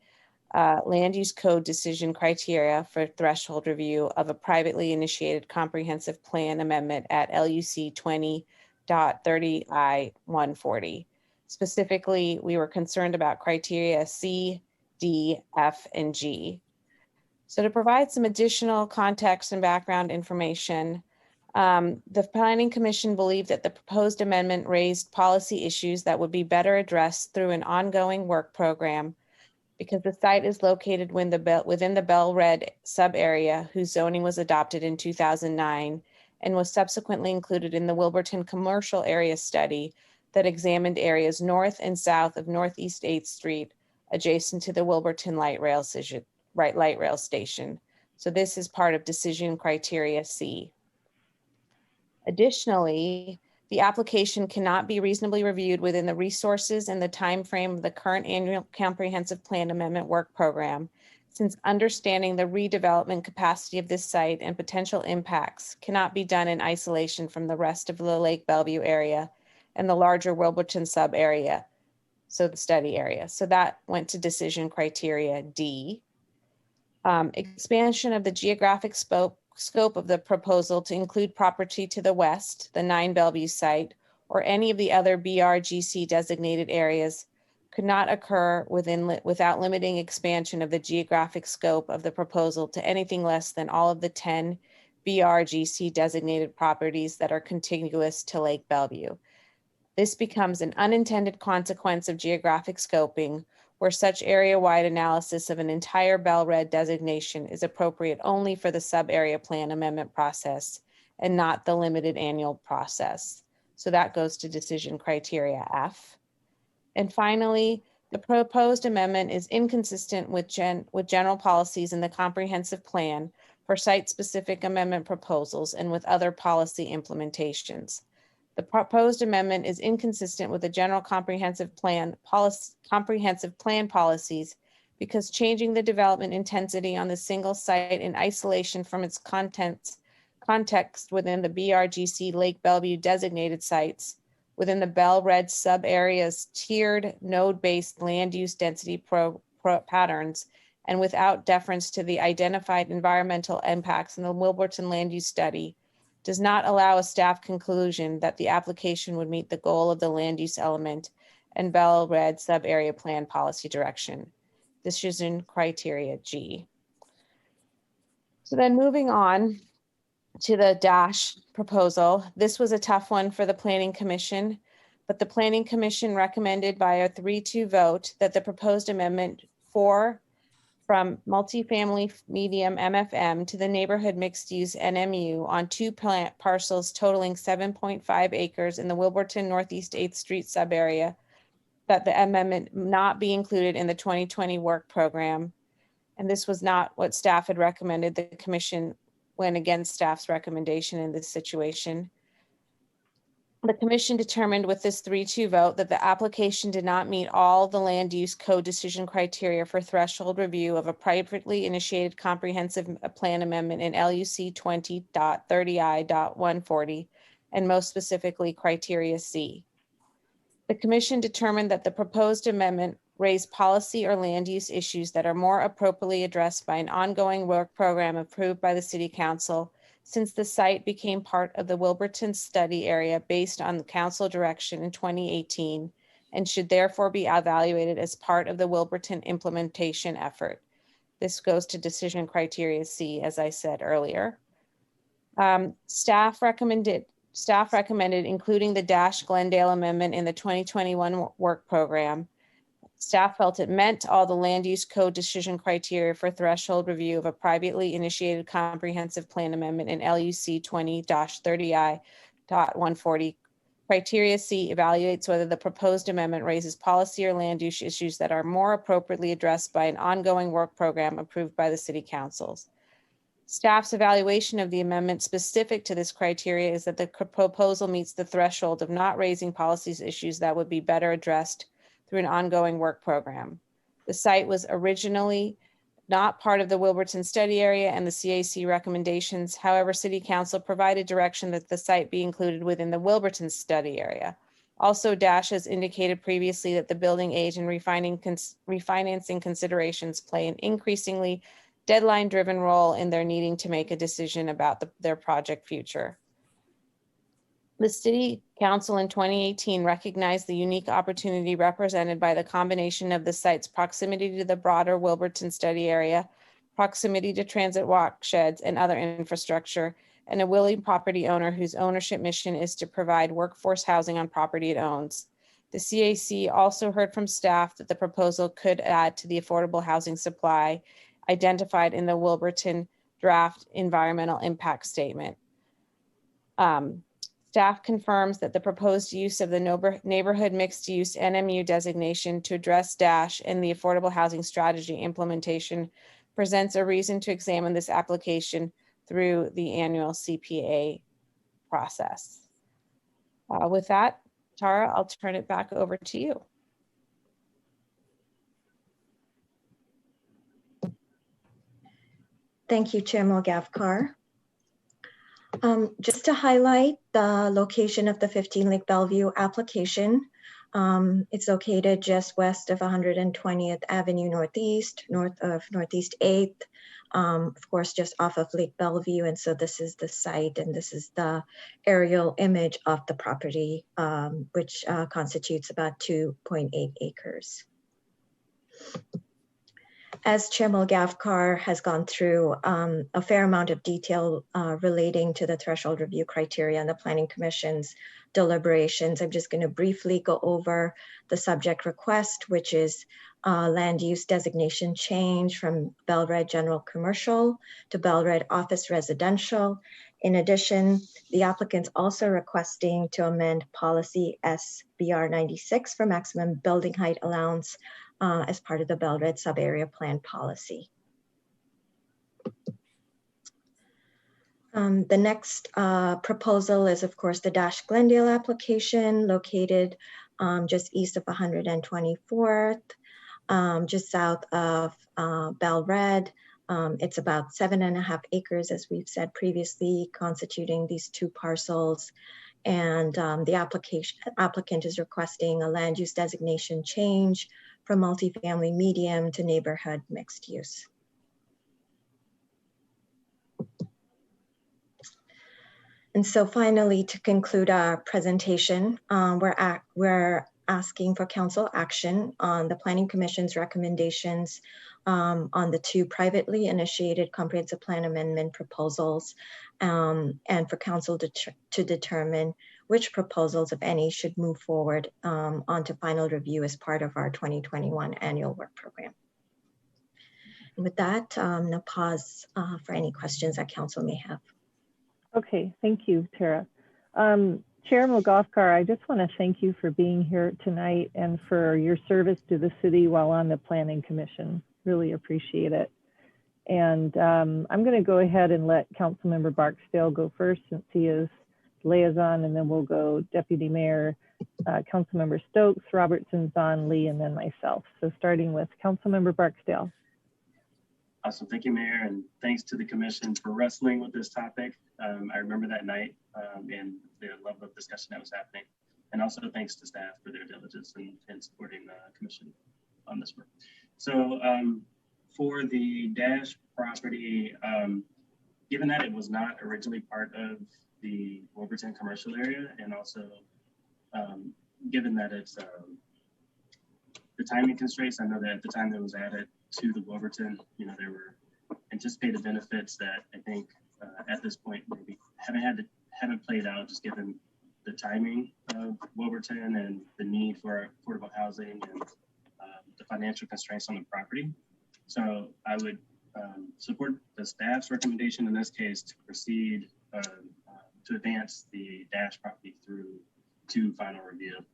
land use code decision criteria for threshold review of a privately initiated comprehensive plan amendment at LUC 20.30I140. Specifically, we were concerned about criteria C, D, F, and G. So to provide some additional context and background information, the Planning Commission believed that the proposed amendment raised policy issues that would be better addressed through an ongoing work program because the site is located within the Bell-Red sub-area whose zoning was adopted in 2009 and was subsequently included in the Wilburton Commercial Area Study that examined areas north and south of Northeast 8th Street adjacent to the Wilburton light rail station. So this is part of decision criteria C. Additionally, the application cannot be reasonably reviewed within the resources and the time frame of the current annual comprehensive plan amendment work program, since understanding the redevelopment capacity of this site and potential impacts cannot be done in isolation from the rest of the Lake Bellevue area and the larger Wilburton sub area, so the study area. So that went to decision criteria D. Expansion of the geographic scope of the proposal to include property to the west, the 9 Bellevue site, or any of the other BRGC designated areas could not occur without limiting expansion of the geographic scope of the proposal to anything less than all of the 10 BRGC designated properties that are contiguous to Lake Bellevue. This becomes an unintended consequence of geographic scoping, where such area-wide analysis of an entire Bell-Red designation is appropriate only for the sub-area plan amendment process and not the limited annual process. So that goes to decision criteria F. And finally, the proposed amendment is inconsistent with general policies in the comprehensive plan for site-specific amendment proposals and with other policy implementations. The proposed amendment is inconsistent with the general comprehensive plan policies because changing the development intensity on the single site in isolation from its context within the BRGC Lake Bellevue designated sites within the Bell Red sub-areas tiered node-based land use density patterns and without deference to the identified environmental impacts in the Wilburton land use study does not allow a staff conclusion that the application would meet the goal of the land use element and Bell Red sub-area plan policy direction. Decision criteria G. So then moving on to the dash proposal. This was a tough one for the Planning Commission, but the Planning Commission recommended by a 3-2 vote that the proposed amendment 4 from multifamily medium MFM to the neighborhood mixed use NMU on 2 parcels totaling 7.5 acres in the Wilburton Northeast 8th Street subarea, that the amendment not be included in the 2020 work program. And this was not what staff had recommended. The commission went against staff's recommendation in this situation. The commission determined with this 3-2 vote that the application did not meet all the land use code decision criteria for threshold review of a privately initiated comprehensive plan amendment in LUC 20.30I.140, and most specifically criteria C. The commission determined that the proposed amendment raised policy or land use issues that are more appropriately addressed by an ongoing work program approved by the City Council, since the site became part of the Wilburton study area based on the council direction in 2018 and should therefore be evaluated as part of the Wilburton implementation effort. This goes to decision criteria C, as I said earlier. Staff recommended including the Dash Glendale amendment in the 2021 work program. Staff felt it met all the land use code decision criteria for threshold review of a privately initiated comprehensive plan amendment in LUC 20.30I.140. Criteria C evaluates whether the proposed amendment raises policy or land use issues that are more appropriately addressed by an ongoing work program approved by the City Councils. Staff's evaluation of the amendment specific to this criteria is that the proposal meets the threshold of not raising policies issues that would be better addressed through an ongoing work program. The site was originally not part of the Wilburton study area and the CAC recommendations. However, City Council provided direction that the site be included within the Wilburton study area. Also, Dash has indicated previously that the building age and refinancing considerations play an increasingly deadline-driven role in their needing to make a decision about their project future. The City Council in 2018 recognized the unique opportunity represented by the combination of the site's proximity to the broader Wilburton study area, proximity to transit walk sheds and other infrastructure, and a willing property owner whose ownership mission is to provide workforce housing on property it owns. The CAC also heard from staff that the proposal could add to the affordable housing supply identified in the Wilburton draft environmental impact statement. Staff confirms that the proposed use of the neighborhood mixed use NMU designation to address Dash and the affordable housing strategy implementation presents a reason to examine this application through the annual CPA process. With that, Tara, I'll turn it back over to you. Thank you, Chair Mulgavkar. Just to highlight the location of the 15 Lake Bellevue application, it's located just west of 120th Avenue Northeast, north of Northeast 8th, of course, just off of Lake Bellevue. And so this is the site and this is the aerial image of the property, which constitutes about 2.8 acres. As Chair Mulgavkar has gone through a fair amount of detail relating to the threshold review criteria and the Planning Commission's deliberations, I'm just going to briefly go over the subject request, which is land use designation change from Bell Red General Commercial to Bell Red Office Residential. In addition, the applicant's also requesting to amend policy SBR 96 for maximum building height allowance as part of the Bell Red sub-area plan policy. The next proposal is, of course, the Dash Glendale application located just east of 124th, just south of Bell Red. It's about 7.5 acres, as we've said previously, constituting these two parcels. And the applicant is requesting a land use designation change from multifamily medium to neighborhood mixed use. And so finally, to conclude our presentation, we're asking for council action on the Planning Commission's recommendations on the two privately initiated comprehensive plan amendment proposals, and for council to determine which proposals, if any, should move forward onto final review as part of our 2021 annual work program. And with that, I'll pause for any questions that council may have. Okay, thank you, Tara. Chair Mogafkar, I just want to thank you for being here tonight and for your service to the city while on the Planning Commission. Really appreciate it. And I'm going to go ahead and let Councilmember Barksdale go first since he is liaison, and then we'll go Deputy Mayor, Councilmember Stokes, Robertson, Zahn, Lee, and then myself. So starting with Councilmember Barksdale. Awesome, thank you, Mayor, and thanks to the Commission for wrestling with this topic. I remember that night and the level of discussion that was happening. And also thanks to staff for their diligence in supporting the Commission on this work. So for the Dash property, given that it was not originally part of the Wolverton commercial area, and also given that it's the timing constraints, I know that at the time that it was added to the Wolverton, there were anticipated benefits that I think at this point maybe haven't played out, just given the timing of Wolverton and the need for affordable housing and the financial constraints on the property. So I would support the staff's recommendation in this case to proceed to advance the Dash property through to final review.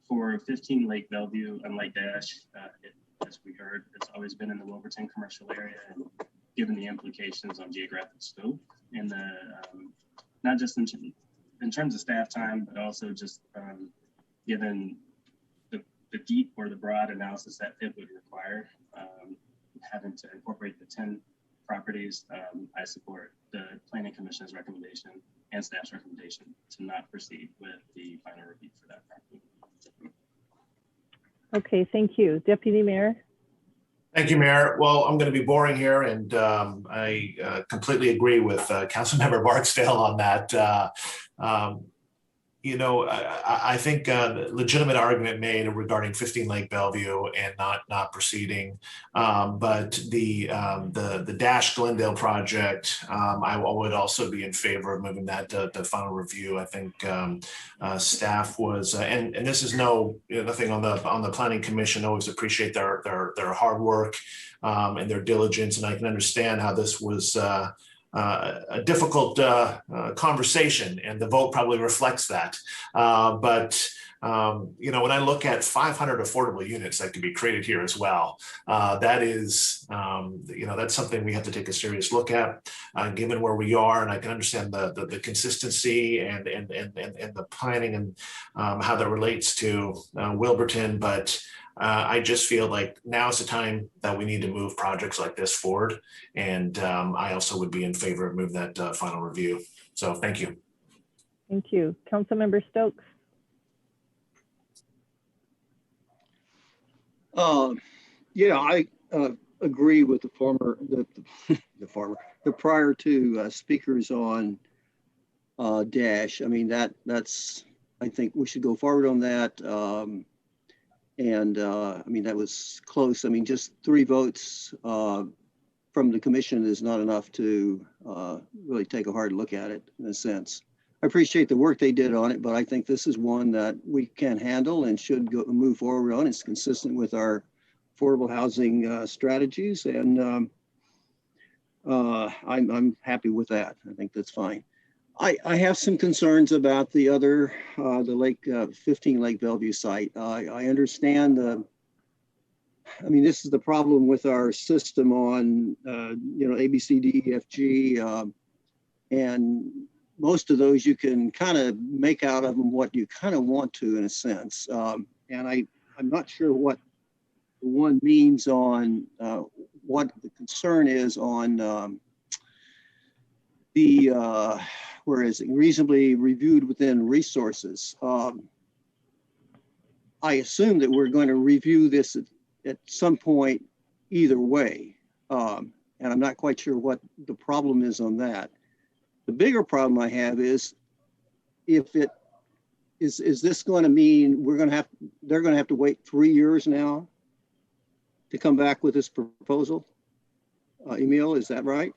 For 15 Lake Bellevue, unlike Dash, as we heard, it's always been in the Wolverton commercial area, and given the implications on geographic scope and the not just in terms of staff time, but also just given the deep or the broad analysis that it would require, having to incorporate the 10 properties, I support the Planning Commission's recommendation and staff's recommendation to not proceed with the final review for that property. Okay, thank you. Deputy Mayor. Thank you, Mayor. Well, I'm going to be boring here, and I completely agree with Councilmember Barksdale on that. I think legitimate argument made regarding 15 Lake Bellevue and not proceeding, but the Dash Glendale project, I would also be in favor of moving that to final review. I think staff was, and this is nothing on the Planning Commission. Always appreciate their hard work and their diligence, and I can understand how this was a difficult conversation, and the vote probably reflects that. But when I look at 500 affordable units that could be created here as well, that is, that's something we have to take a serious look at, given where we are. And I can understand the consistency and the planning and how that relates to Wilburton, but I just feel like now is the time that we need to move projects like this forward. And I also would be in favor of moving that final review. So thank you. Thank you. Councilmember Stokes. Yeah, I agree with the prior two speakers on Dash. I mean, I think we should go forward on that. I mean, that was close. I mean, just 3 votes from the commission is not enough to really take a hard look at it in a sense. I appreciate the work they did on it, but I think this is one that we can handle and should move forward on. It's consistent with our affordable housing strategies, and I'm happy with that. I think that's fine. I have some concerns about the other, the 15 Lake Bellevue site. I understand I mean, this is the problem with our system on, A, B, C, D, E, F, G, And most of those you can kind of make out of them what you kind of want to, in a sense. And I'm not sure what the one means on what the concern is on where is it, reasonably reviewed within resources. I assume that we're going to review this at some point either way. And I'm not quite sure what the problem is on that. The bigger problem I have is if it is this going to mean they're going to have to wait 3 years now to come back with this proposal? Emil, is that right?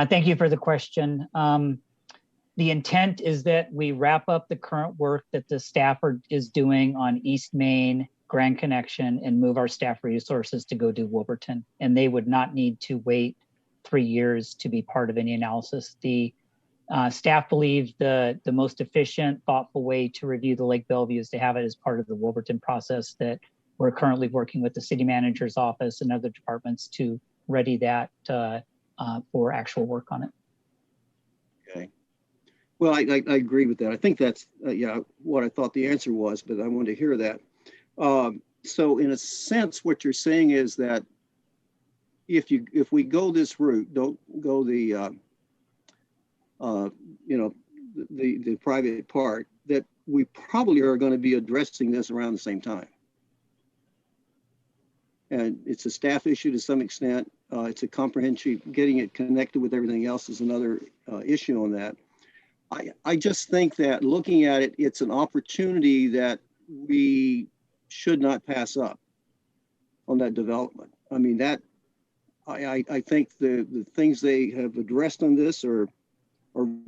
Thank you for the question. The intent is that we wrap up the current work that the staff is doing on East Main, Grand Connection, and move our staff resources to go do Wilburton. And they would not need to wait 3 years to be part of any analysis. The staff believe the most efficient, thoughtful way to review the Lake Bellevue is to have it as part of the Wilburton process that we're currently working with the city manager's office and other departments to ready that for actual work on it. Okay. Well, I agree with that. I think that's yeah, what I thought the answer was, but I wanted to hear that. So in a sense, what you're saying is that if we go this route, don't go the the private part, that we probably are going to be addressing this around the same time. And it's a staff issue to some extent. It's a comprehensive, getting it connected with everything else is another issue on that. I just think that looking at it, it's an opportunity that we should not pass up on that development. I mean, that I think the things they have addressed on this are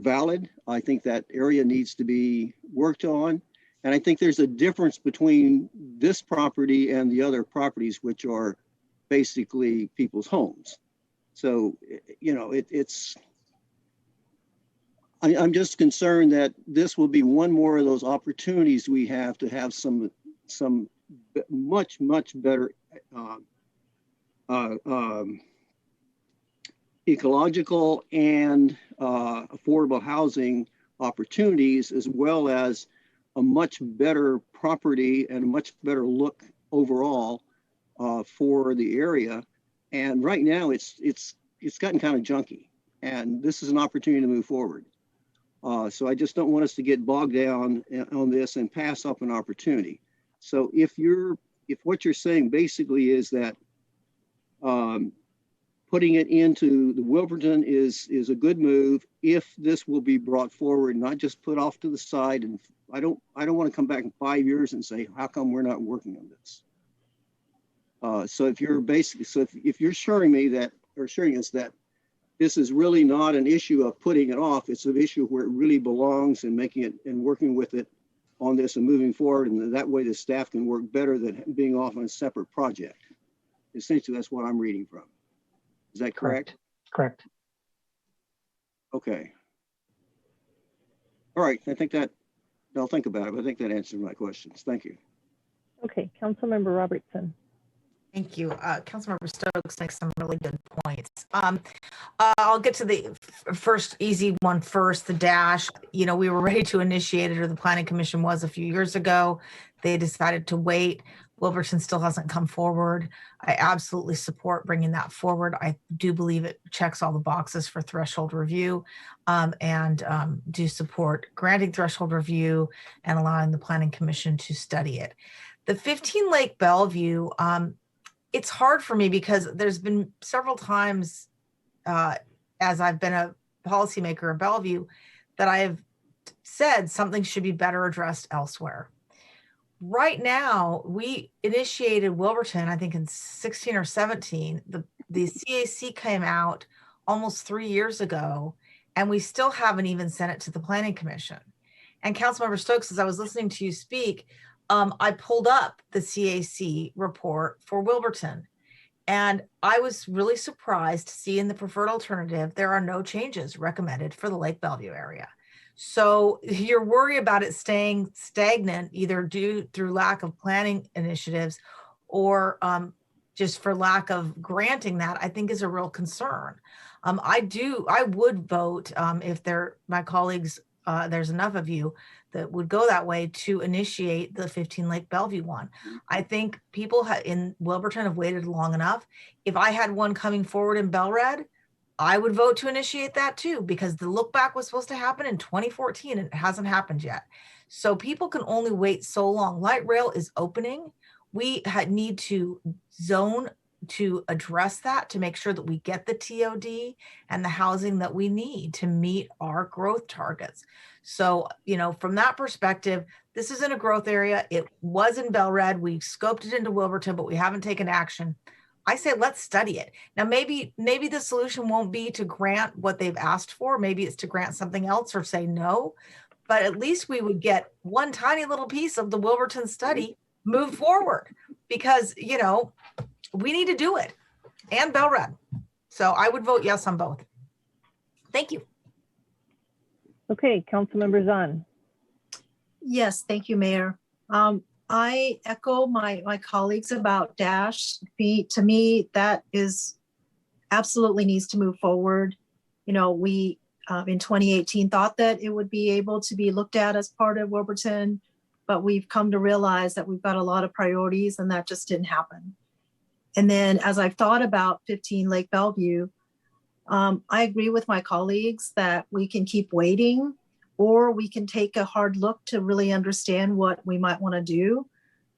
valid. I think that area needs to be worked on. And I think there's a difference between this property and the other properties, which are basically people's homes. So, you know, I'm just concerned that this will be one more of those opportunities we have to have some much better ecological and affordable housing opportunities, as well as a much better property and a much better look overall for the area. And right now it's gotten kind of junky, and this is an opportunity to move forward. So I just don't want us to get bogged down on this and pass up an opportunity. So if what you're saying basically is that putting it into the Wilburton is a good move, if this will be brought forward, not just put off to the side. And I don't want to come back in 5 years and say, how come we're not working on this? So if you're if you're assuring me that, or assuring us that this is really not an issue of putting it off, it's an issue where it really belongs, and making it and working with it on this and moving forward, and that way the staff can work better than being off on a separate project. Essentially, that's what I'm reading from. Is that correct? Correct. Okay. All right, I think that, I'll think about it, but I think that answers my questions. Thank you. Okay, Councilmember Robertson. Thank you. Councilmember Stokes makes some really good points. I'll get to the first easy one first, the dash. You know, we were ready to initiate it, or the Planning Commission was a few years ago. They decided to wait. Wilburton still hasn't come forward. I absolutely support bringing that forward. I do believe it checks all the boxes for threshold review, and do support granting threshold review and allowing the Planning Commission to study it. The 15 Lake Bellevue, it's hard for me because there's been several times as I've been a policymaker of Bellevue that I have said something should be better addressed elsewhere. Right now, we initiated Wilburton, I think in 16 or 17. The CAC came out almost 3 years ago, and we still haven't even sent it to the Planning Commission. And Councilmember Stokes, as I was listening to you speak, I pulled up the CAC report for Wilburton, and I was really surprised to see in the preferred alternative, there are no changes recommended for the Lake Bellevue area. So your worry about it staying stagnant, either due through lack of planning initiatives or just for lack of granting that, I think is a real concern. I would vote if my colleagues, there's enough of you that would go that way to initiate the 15 Lake Bellevue one. I think people in Wilburton have waited long enough. If I had one coming forward in Belred, I would vote to initiate that too, because the look back was supposed to happen in 2014 and it hasn't happened yet. So people can only wait so long. Light rail is opening. We need to zone to address that, to make sure that we get the TOD and the housing that we need to meet our growth targets. So, from that perspective, this is in a growth area. It was in Belred. We scoped it into Wilburton, but we haven't taken action. I say, let's study it. Now, maybe the solution won't be to grant what they've asked for. Maybe it's to grant something else or say no, but at least we would get one tiny little piece of the Wilburton study moved forward, because, we need to do it, and Belred. So I would vote yes on both. Thank you. Okay, Councilmember Zahn. Yes, thank you, Mayor. I echo my colleagues about Dash. To me, that is absolutely needs to move forward. We in 2018 thought that it would be able to be looked at as part of Wilburton, but we've come to realize that we've got a lot of priorities and that just didn't happen. And then as I've thought about 15 Lake Bellevue, I agree with my colleagues that we can keep waiting, or we can take a hard look to really understand what we might want to do.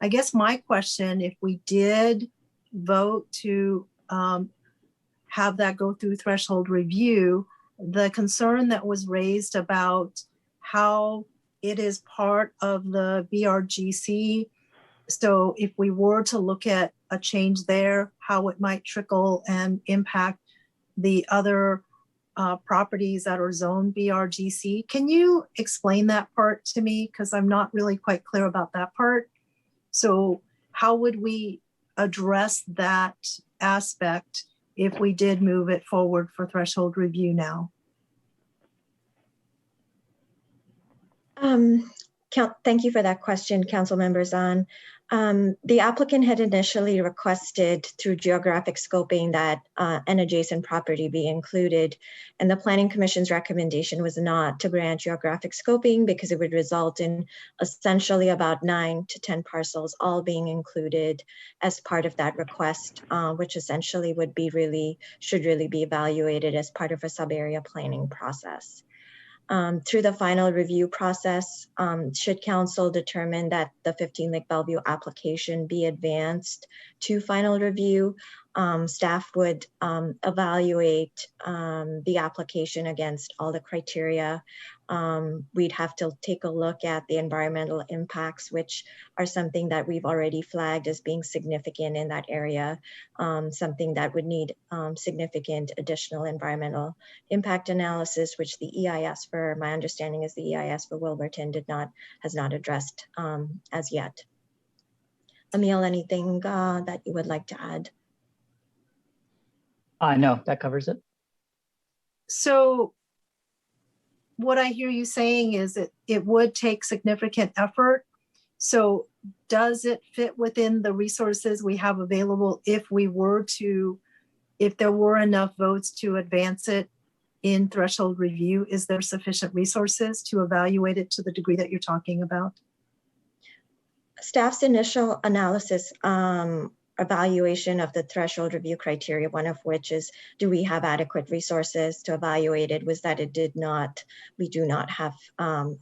I guess my question, if we did vote to have that go through threshold review, the concern that was raised about how it is part of the BRGC. So if we were to look at a change there, how it might trickle and impact the other properties that are zoned BRGC. Can you explain that part to me? Because I'm not really quite clear about that part. So how would we address that aspect if we did move it forward for threshold review now? Thank you for that question, Councilmember Zahn. The applicant had initially requested through geographic scoping that an adjacent property be included, and the Planning Commission's recommendation was not to grant geographic scoping because it would result in essentially about 9 to 10 parcels all being included as part of that request, which essentially should really be evaluated as part of a sub-area planning process. Through the final review process, should council determine that the 15 Lake Bellevue application be advanced to final review, staff would evaluate the application against all the criteria. We'd have to take a look at the environmental impacts, which are something that we've already flagged as being significant in that area, something that would need significant additional environmental impact analysis, which the EIS, for my understanding, is the EIS for Wilburton has not addressed as yet. Emil, anything that you would like to add? No, that covers it. So what I hear you saying is that it would take significant effort. So does it fit within the resources we have available if there were enough votes to advance it in threshold review? Is there sufficient resources to evaluate it to the degree that you're talking about? Staff's initial analysis evaluation of the threshold review criteria, one of which is, do we have adequate resources to evaluate it, was that we do not have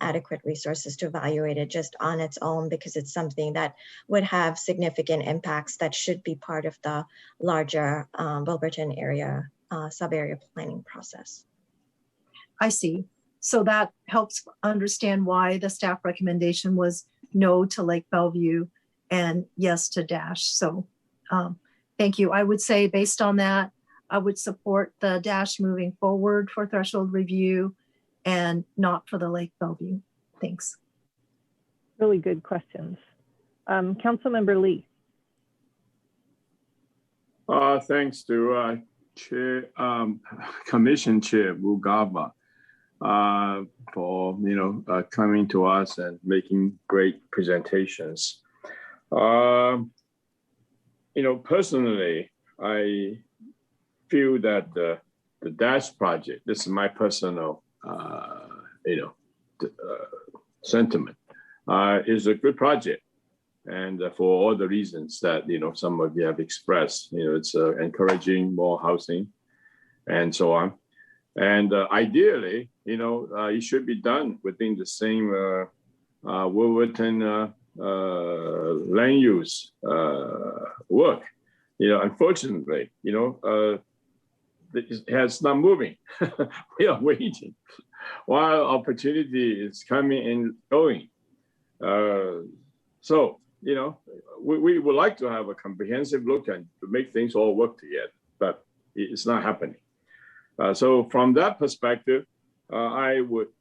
adequate resources to evaluate it just on its own, because it's something that would have significant impacts that should be part of the larger Wilburton area sub-area planning process. I see. So that helps understand why the staff recommendation was no to Lake Bellevue and yes to Dash. So thank you. I would say based on that, I would support the Dash moving forward for threshold review and not for the Lake Bellevue. Thanks. Really good questions. Councilmember Lee. Thanks to Commission Chair Mugava for coming to us and making great presentations. Personally, I feel that the Dash project, this is my personal, sentiment, is a good project. And for all the reasons that, some of you have expressed, it's encouraging more housing and so on. And ideally, it should be done within the same Wolverton land use work. Unfortunately, it's not moving. We are waiting while opportunity is coming and going. So, we would like to have a comprehensive look and to make things all work together, but it's not happening. So from that perspective, I would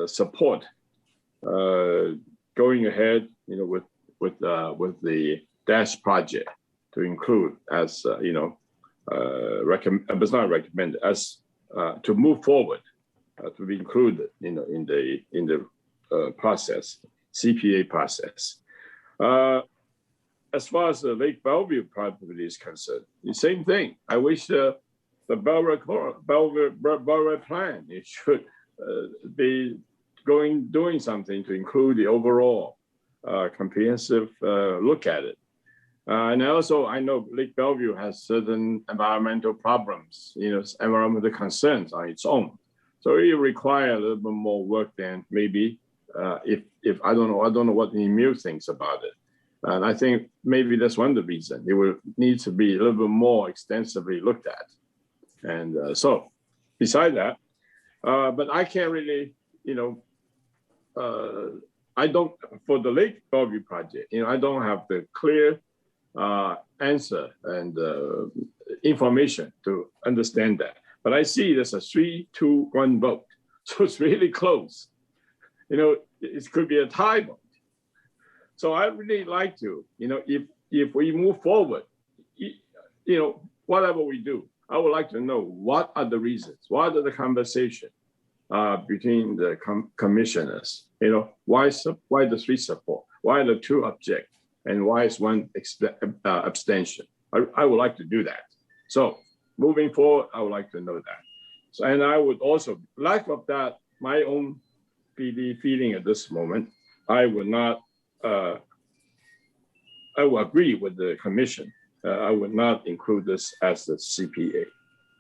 support going ahead, with the Dash project to include as it's not recommended as to move forward to be included, in the process, CPA process. As far as the Lake Bellevue property is concerned, the same thing. I wish the Bellevue plan, it should be doing something to include the overall comprehensive look at it. And also, I know Lake Bellevue has certain environmental problems, environmental concerns on its own. So it requires a little bit more work than maybe if I don't know what Emil thinks about it. And I think maybe that's one of the reasons it will need to be a little bit more extensively looked at. And so beside that, but I can't really, I don't, for the Lake Bellevue project, I don't have the clear answer and information to understand that. But I see there's a 3-2-1 vote. So it's really close. It could be a tie vote. So I really like to, if we move forward, whatever we do, I would like to know what are the reasons, what are the conversation between the commissioners, why the 3 support, why the 2 object, and why is 1 abstention. I would like to do that. So moving forward, I would like to know that. So, and I would also, lack of that, my own feeling at this moment, I would not, I will agree with the commission. I would not include this as the CPA.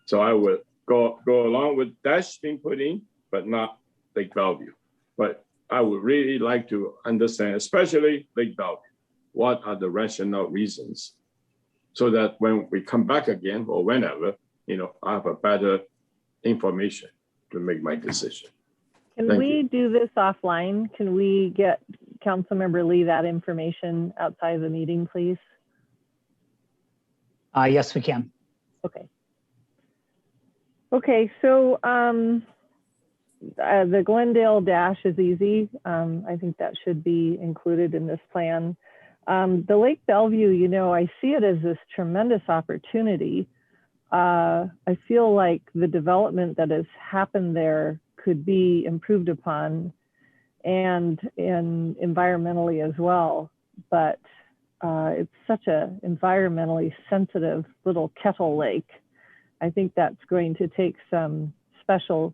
So I would go along with Dash being put in, but not Lake Bellevue. But I would really like to understand, especially Lake Bellevue, what are the rational reasons, so that when we come back again or whenever, I have a better information to make my decision. Can we do this offline? Can we get Councilmember Lee that information outside of the meeting, please? Yes, we can. Okay. Okay, so the Glendale Dash is easy. I think that should be included in this plan. The Lake Bellevue, I see it as this tremendous opportunity. I feel like the development that has happened there could be improved upon and environmentally as well. But it's such an environmentally sensitive little kettle lake. I think that's going to take some special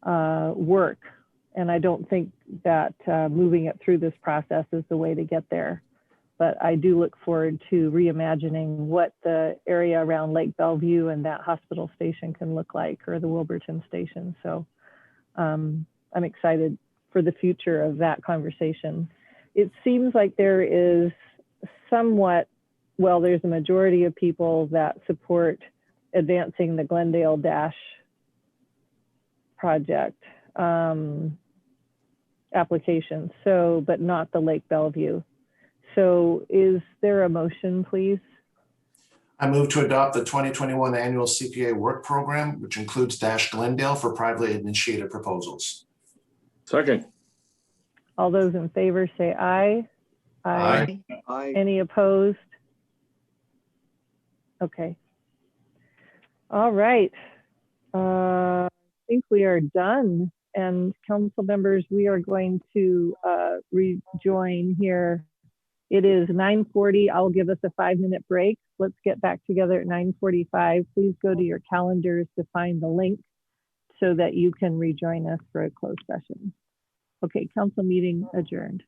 work. And I don't think that moving it through this process is the way to get there. But I do look forward to reimagining what the area around Lake Bellevue and that hospital station can look like, or the Wilburton station. So I'm excited for the future of that conversation. It seems like there is somewhat, well, there's a majority of people that support advancing the Glendale Dash project application, so, but not the Lake Bellevue. So is there a motion, please? I move to adopt the 2021 annual CPA work program, which includes Dash Glendale for privately initiated proposals. Second. All those in favor say aye. Aye. Aye. Any opposed? Okay. All right. I think we are done. And council members, we are going to rejoin here. It is 9:40. I'll give us a 5-minute break let's get back together at 9:45. Please go to your calendars to find the link so that you can rejoin us for a closed session. Okay, council meeting adjourned.